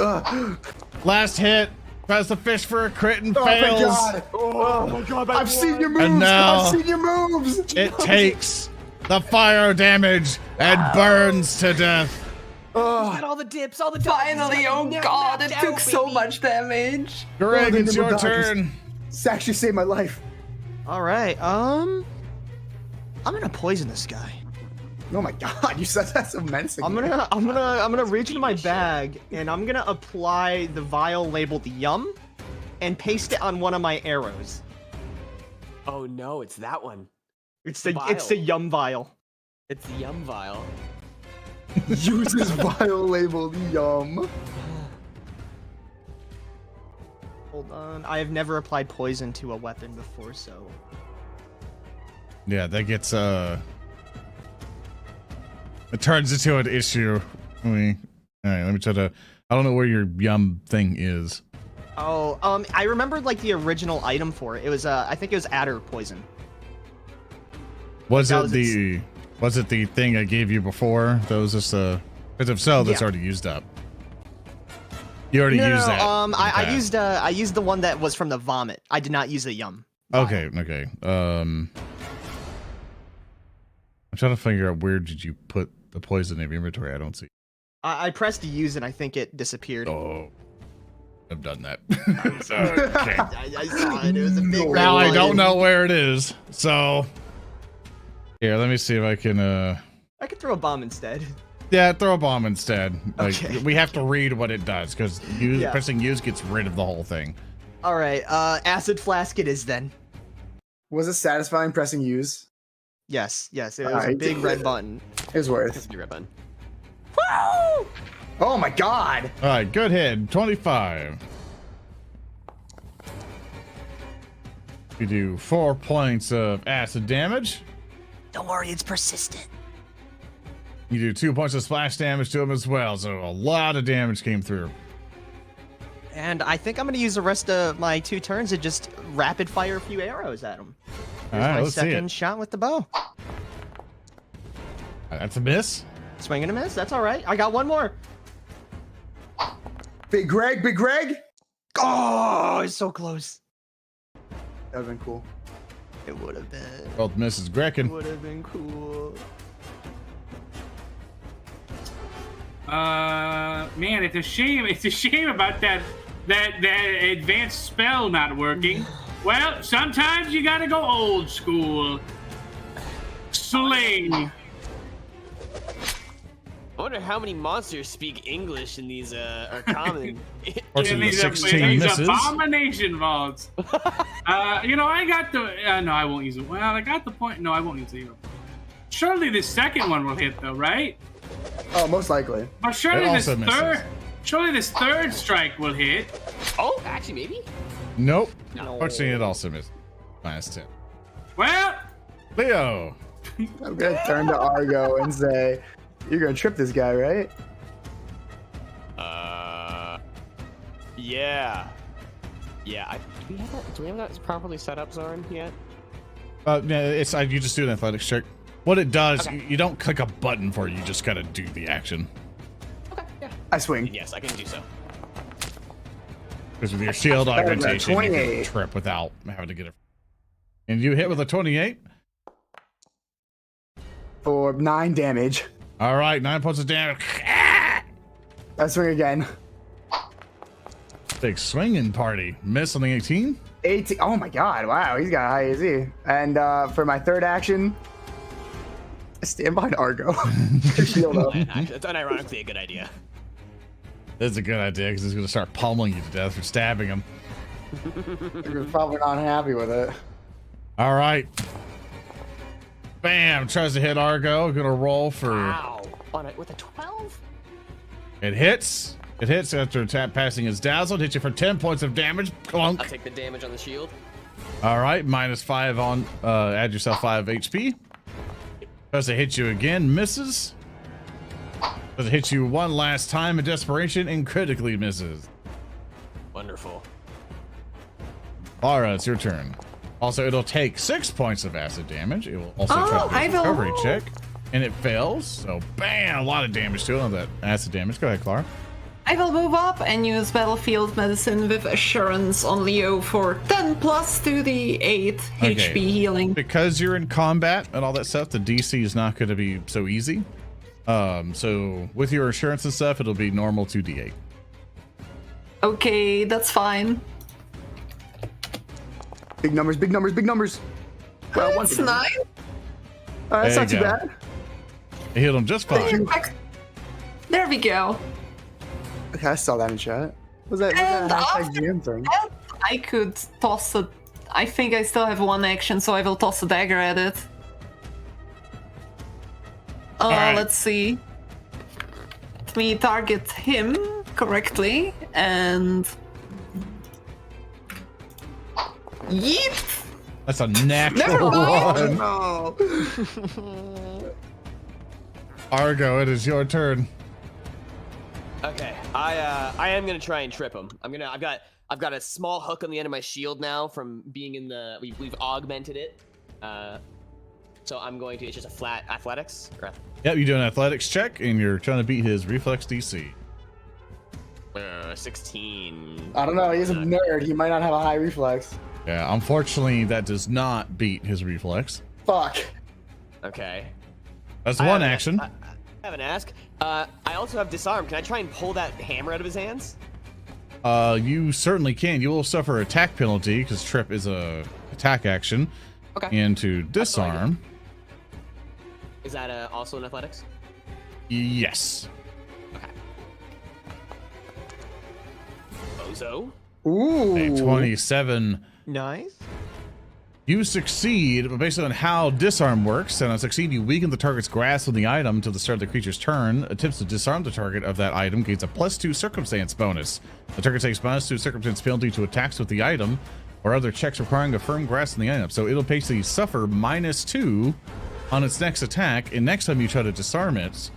Ugh. Last hit. Tries to fish for a crit and Oh my fails. god. Oh my god. I've seen your moves. And now- I've seen your moves. It takes the fire damage and burns to death. Got all the dips, all the Finally, oh god, it took so much damage. Greg, the it's your nimble dodges. turn. This actually saved my life. All right. I'm gonna poison this guy. Oh my god, you said that so menacing. I'm gonna reach into my bag and I'm gonna apply the vial labeled Yum, and paste it on one of my arrows. Oh no, it's that one. It's the Vial. Yum vial. It's the Yum vial. Use this vial labeled Yum. Hold on. I have never applied poison to a weapon before, so. Yeah, that gets it turns into an issue. All right, let me try to. I don't know where your Yum thing is. Oh, I remembered like the original item for it. It was I think it was adder poison. Was That it was the thing I gave you before? That was just because if so, that's Yeah. already used up. You already No, used that. I used the one that was from the vomit. I did not use the Yum. Okay. I'm trying to figure out where did you put the poison in your inventory. I don't see. I pressed use and I think it disappeared. Oh, I've done that. Okay. I saw it. It was a big No. red Now I button. don't know where it is. So here, let me see if I can. I could throw a bomb instead. Yeah, throw a bomb instead. Like, Okay. we have to read what it does because Yeah. pressing use gets rid of the whole thing. All right. Acid flask it is then. Was it satisfying pressing use? Yes. It was a Alright. big red button. It was worth. It's the red button. Oh my god. All right, good hit. 25. We do 4 points of acid damage. Don't worry, it's persistent. You do 2 points of splash damage to him as well. So a lot of damage came through. And I think I'm gonna use the rest of my 2 turns to just rapid fire a few arrows at him. All right, My let's see second it. shot with the bow. That's a miss. Swing and a miss. That's all right. I got one more. Big Greg, Big Greg. Oh, it's so close. That would've been cool. It would have been. Both misses Grekin. Would have been cool. Man, it's a shame. It's a shame about that advanced spell not working. Well, sometimes you gotta go old school. Sling. I wonder how many monsters speak English in these are common. Fortunately, These 16 misses. abomination vaults. I got the. No, I won't use it. Well, I got the point. No, I won't use it. Surely the second one will hit, though, right? Oh, most likely. But surely It this also misses. this third strike will hit. Oh, actually, maybe. Nope. No. Fortunately, it also missed. -10. Well, Leo. I'm gonna turn to Argo and say, "You're gonna trip this guy, right?" Yeah. Yeah. Do we have that properly set up, Zoran, yet? Yeah, you just do an athletics check. What it does, Okay. you don't click a button for it. You just gotta do the action. Okay. Yeah. I swing. Yes, I can do so. Because with your shield Better than augmentation, you can 28. trip without having to get it. And you hit with a 28. For 9 damage. All right, 9 points of damage. I swing again. Big swinging party. Miss on the 18. 18. Oh my god, wow, he's got a high AZ. And for my third action, I stand behind Argo. Shield up. That's unironically a good idea. That's a good idea because he's going to start pummeling you to death for stabbing him. Argo's probably not happy with it. All right. Bam. Tries to hit Argo. Going to roll for... Wow. With a 12? It hits. It hits after passing his dazzle. Hits you for 10 points of damage. Clunk. I'll take the damage on the shield. All right. -5 on... add yourself 5 HP. Tries to hit you again. Misses. Does it hit you one last time in desperation and critically misses. Wonderful. Klaara, it's your turn. Also, it'll take 6 points of acid damage. It will also try to I do a recovery will- check, and it fails. So, bam, a lot of damage to it on that acid damage. Go ahead, Klaara. I will move up and use Battlefield Medicine with Assurance on Leo for 10 plus to the 8 Okay. HP healing. Because you're in combat and all that stuff, the DC is not going to be so easy. So with your assurance and stuff, it'll be normal 2d8. Okay, that's fine. Big numbers, big numbers, big numbers. Well, one That's big number. 9. That's There not you too go. bad. It hit him just fine. There we go. Okay, I saw that in chat. Was that And a hashtag after GM thing? that, I could toss a... I think I still have one action, so I will toss a dagger at it. right. Let's see. Let me target him correctly, and... Yeet! That's a natural Never mind. one. No. Argo, it is your turn. Okay, I am gonna try and trip him. I've got a small hook on the end of my shield now from being in the we've augmented it. So I'm going to. It's just a flat athletics. Yep, you do an athletics check, and you're trying to beat his reflex DC. 16. I don't know, he's a nerd. He might not have a high reflex. Yeah, unfortunately, that does not beat his reflex. Fuck. Okay. That's I one have an- action. I have an ask. I also have disarm. Can I try and pull that hammer out of his hands? You certainly can. You will suffer attack penalty because trip is a attack action. Okay. And to disarm, Is that also in athletics? yes. Okay. Bozo. Ooh. A 27. Nice. You succeed, but based on how disarm works, and on succeed, you weaken the target's grasp on the item to the start of the creature's turn. Attempts to disarm the target of that item gains a +2 circumstance bonus. The target takes -2 circumstance penalty to attacks with the item or other checks requiring a firm grasp on the item. So it'll basically suffer -2 on its next attack, and next time you try to disarm it,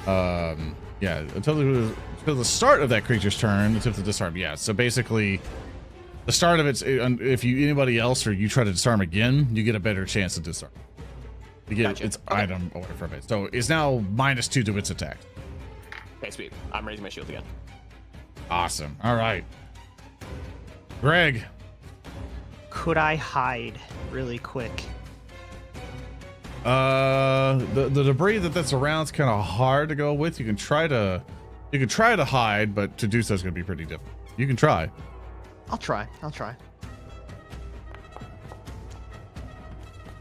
yeah, until So the start of that creature's turn, attempt to disarm. Yeah. So basically, the start of it's if anybody else or you try to disarm again, you get a better chance to disarm. You get Gotcha. its item away from it. So it's now -2 to its attack. Okay, sweet. I'm raising my shield again. Awesome. All right. Greg. Could I hide really quick? The debris that's around is kind of hard to go with. You can try to hide, but to do so is going to be pretty difficult. You can try. I'll try.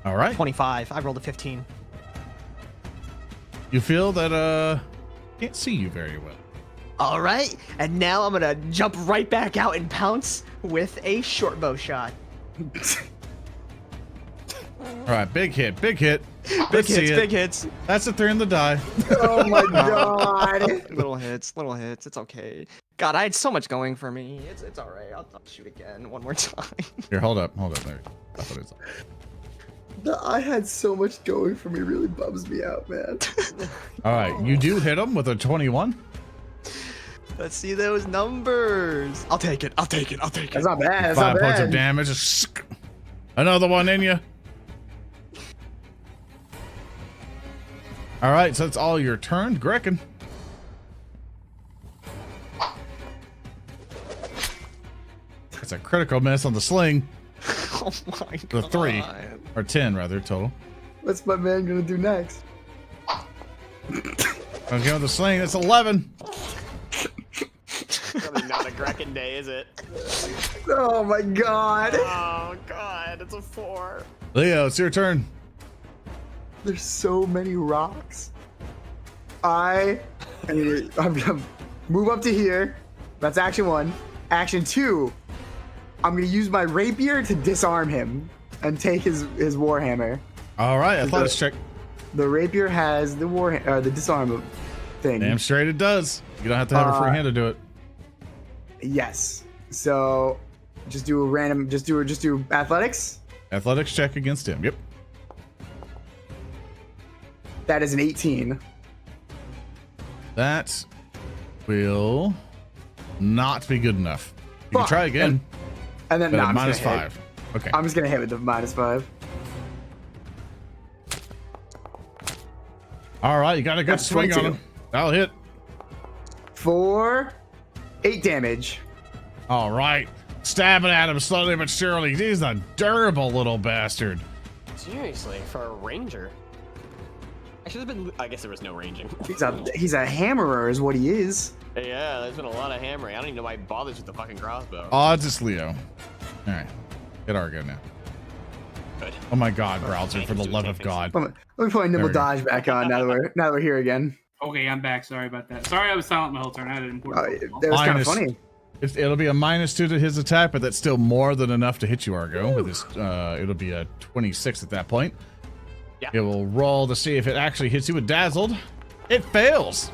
All right. 25. I rolled a 15. You feel that can't see you very well. All right, and now I'm gonna jump right back out and pounce with a short bow shot. All right, big hit. Big hits. That's a 3 in the die. Oh my god. Little hits. It's okay. God, I had so much going for me. It's all right. I'll shoot again one more time. Here, hold up. There. That's what it's. I had so much going for me. Really bums me out, man. All right, you do hit him with a 21. Let's see those numbers. I'll take it. That's not bad. 5 points of damage. Another one in you. All right, so that's all your turn, Grekin. It's a critical miss on the sling. Oh my god. The 3 or 10 rather total. What's my man gonna do next? I'm going with the sling. That's 11. Probably not a Grekin day, is it? Oh my god. Oh god, it's a 4. Leo, it's your turn. There's so many rocks. I'm gonna move up to here. That's action 1. Action 2. I'm gonna use my rapier to disarm him and take his warhammer. All right, athletics check. The rapier has the disarm thing. Damn straight it does. You don't have to have a free hand to do it. Yes. So just do a random. Just do athletics. Athletics check against him. Yep. That is an 18. That will not be good enough. You can Fuck. try again. And then But no, at I'm just gonna -5. Okay. hit. I'm just gonna hit with the -5. All right, you got a good That's swing on 22. him. That'll hit. For 8 damage. All right. Stabbing at him slowly but surely. He's a durable little bastard. Seriously, for a ranger. I should have been. I guess there was no ranging. He's a hammerer, is what he is. Yeah, there's been a lot of hammering. I don't even know why he bothers with the fucking crossbow. Odds it's Leo. All right. Get Argo now. Good. Oh my god, Browser, for the love of God. Let me put my nimble There we go. dodge back on now that we're here again. Okay, I'm back. Sorry about that. Sorry I was silent my whole turn. I had an important phone call. That was kind of Minus- funny. It'll be a -2 to his attack, but that's still more than enough to hit you, Argo. With his, it'll be a 26 at that point. Yeah. It will roll to see if it actually hits you with Dazzled. It fails.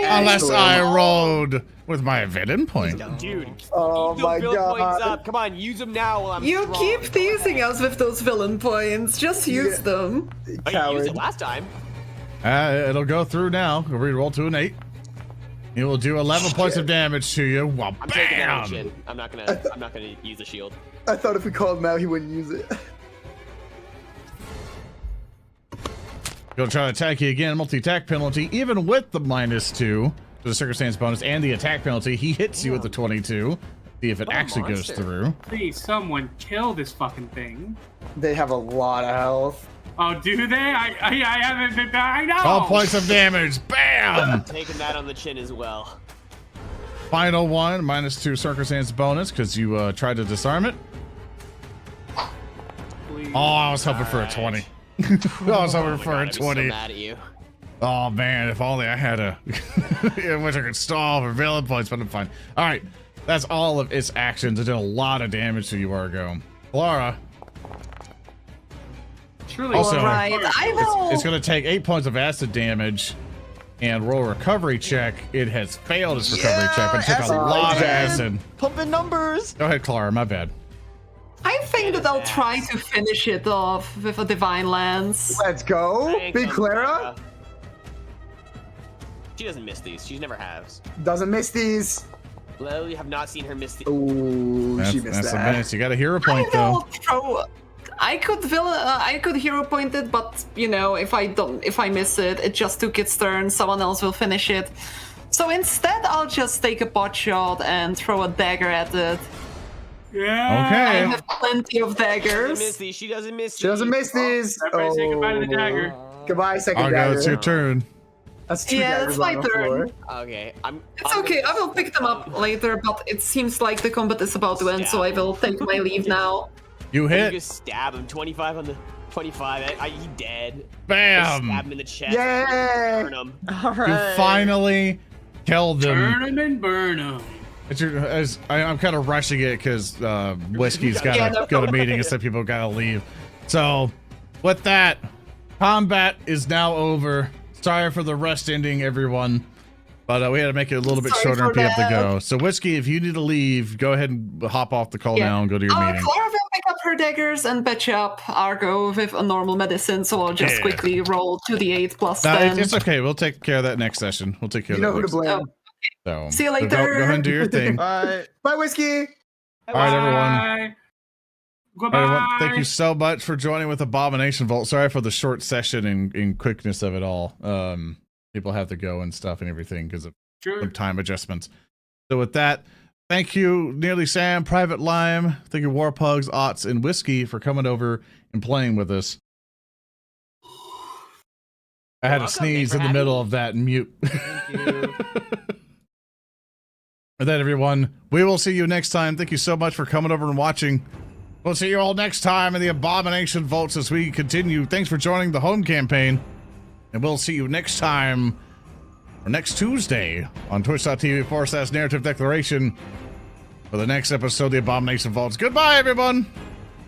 Unless I rolled with my villain point. Dude, Oh keep my those villain points god. up. Come on, use them now while I'm You strong. keep teasing us with those villain points. Just use them. Oh, you used Coward. it last time. It'll go through now. We'll re-roll to an 8. It will do 11 points of damage to you. Well, I'm taking bam! damage in. I'm not gonna use the shield. I thought if we called him out, he wouldn't use it. He'll try to attack you again. Multi-attack penalty. Even with the -2 to the circumstance bonus and the attack penalty, he hits you with the 22. See if it What a actually goes monster. through. Please, someone kill this fucking thing. They have a lot of health. Oh, do they? I haven't been. I know. 12 points of damage. Bam! Taking that on the chin as well. Final one, -2 circumstance bonus because you tried to disarm it. Please. Oh, I was hoping for a 20. I was hoping Oh my for God, a I'd be so 20. mad at you. Oh man, if only I had a in which I could stall for villain points, but I'm fine. All right, that's all of its actions. It did a lot of damage to you, Argo. Klaara, Surely. Also- Alright, I will. it's going to take 8 points of acid damage and roll a recovery check. It has failed its recovery check, but it took a acid lot of again. acid. Pumping numbers. Go ahead, Klaara. My bad. I think that I'll try to finish it off with a divine lance. Let's go, Thanks, Big Clara. She doesn't miss these. She never has. Doesn't miss these. Literally have not seen her miss these. Ooh, she missed That's a that. miss. You got a hero point I though. will throw. I could hero point it, but you know, if I miss it, it just took its turn. Someone else will finish it. So instead, I'll just take a pot shot and throw a dagger at it. Yeah. Okay. I have plenty of She doesn't daggers. miss these. She doesn't miss She doesn't miss these. Everybody say goodbye to the dagger. Goodbye, second Argo, dagger. it's your turn. That's 2 Yeah, daggers that's my on the turn. floor. Okay, It's okay, I will pick them up later, but it seems like the combat is about to end, so I will take my leave now. You You hit. just stab him. 25 on the 25. He dead. Just Bam. stab him in the chest. Yay! Burn him. All right. You finally killed him. Burn him and burn him. I'm kind of rushing it because Whiskey's got Yeah, no a meeting and some people got to leave. So, with that, combat is now over. Sorry for the rest ending, everyone. But we had to make it a little bit Sorry shorter and for we have to that. go. So, Whiskey, if you need to leave, go ahead and hop off the call now and go to your meeting. Klaara will pick up her daggers and patch up Argo with a normal medicine, so I'll just Yeah. quickly roll 2d8 plus No, 10. it's okay. We'll take care of that next session. We'll take care You know of who that to next. blame. So, See you Go later. ahead and do your thing. Bye. Bye, Whiskey. All right, everyone. Bye. Goodbye. Everyone, thank you so much for joining with Abomination Vault. Sorry for the short session and quickness of it all. People have to go and stuff and everything because of Sure. some time adjustments. So with that, thank you, Nearlysam, Private Lime, thank you, Warpugss, Otts, and Whiskey for coming over and playing with us. I had to welcome. sneeze Thanks in for the having middle me. of that and mute. Thank you. With that, everyone, we will see you next time. Thank you so much for coming over and watching. We'll see you all next time in the Abomination Vaults as we continue. Thanks for joining the home campaign. And we'll see you next time, or next Tuesday, on twitch.tv/narrative declaration for the next episode of the Abomination Vaults. Goodbye, everyone.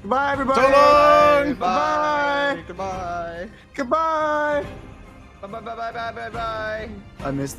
Goodbye, everybody. So long. Bye. Goodbye. Goodbye. Bye. Bye. Bye. Bye. Bye. Bye. Bye. I missed.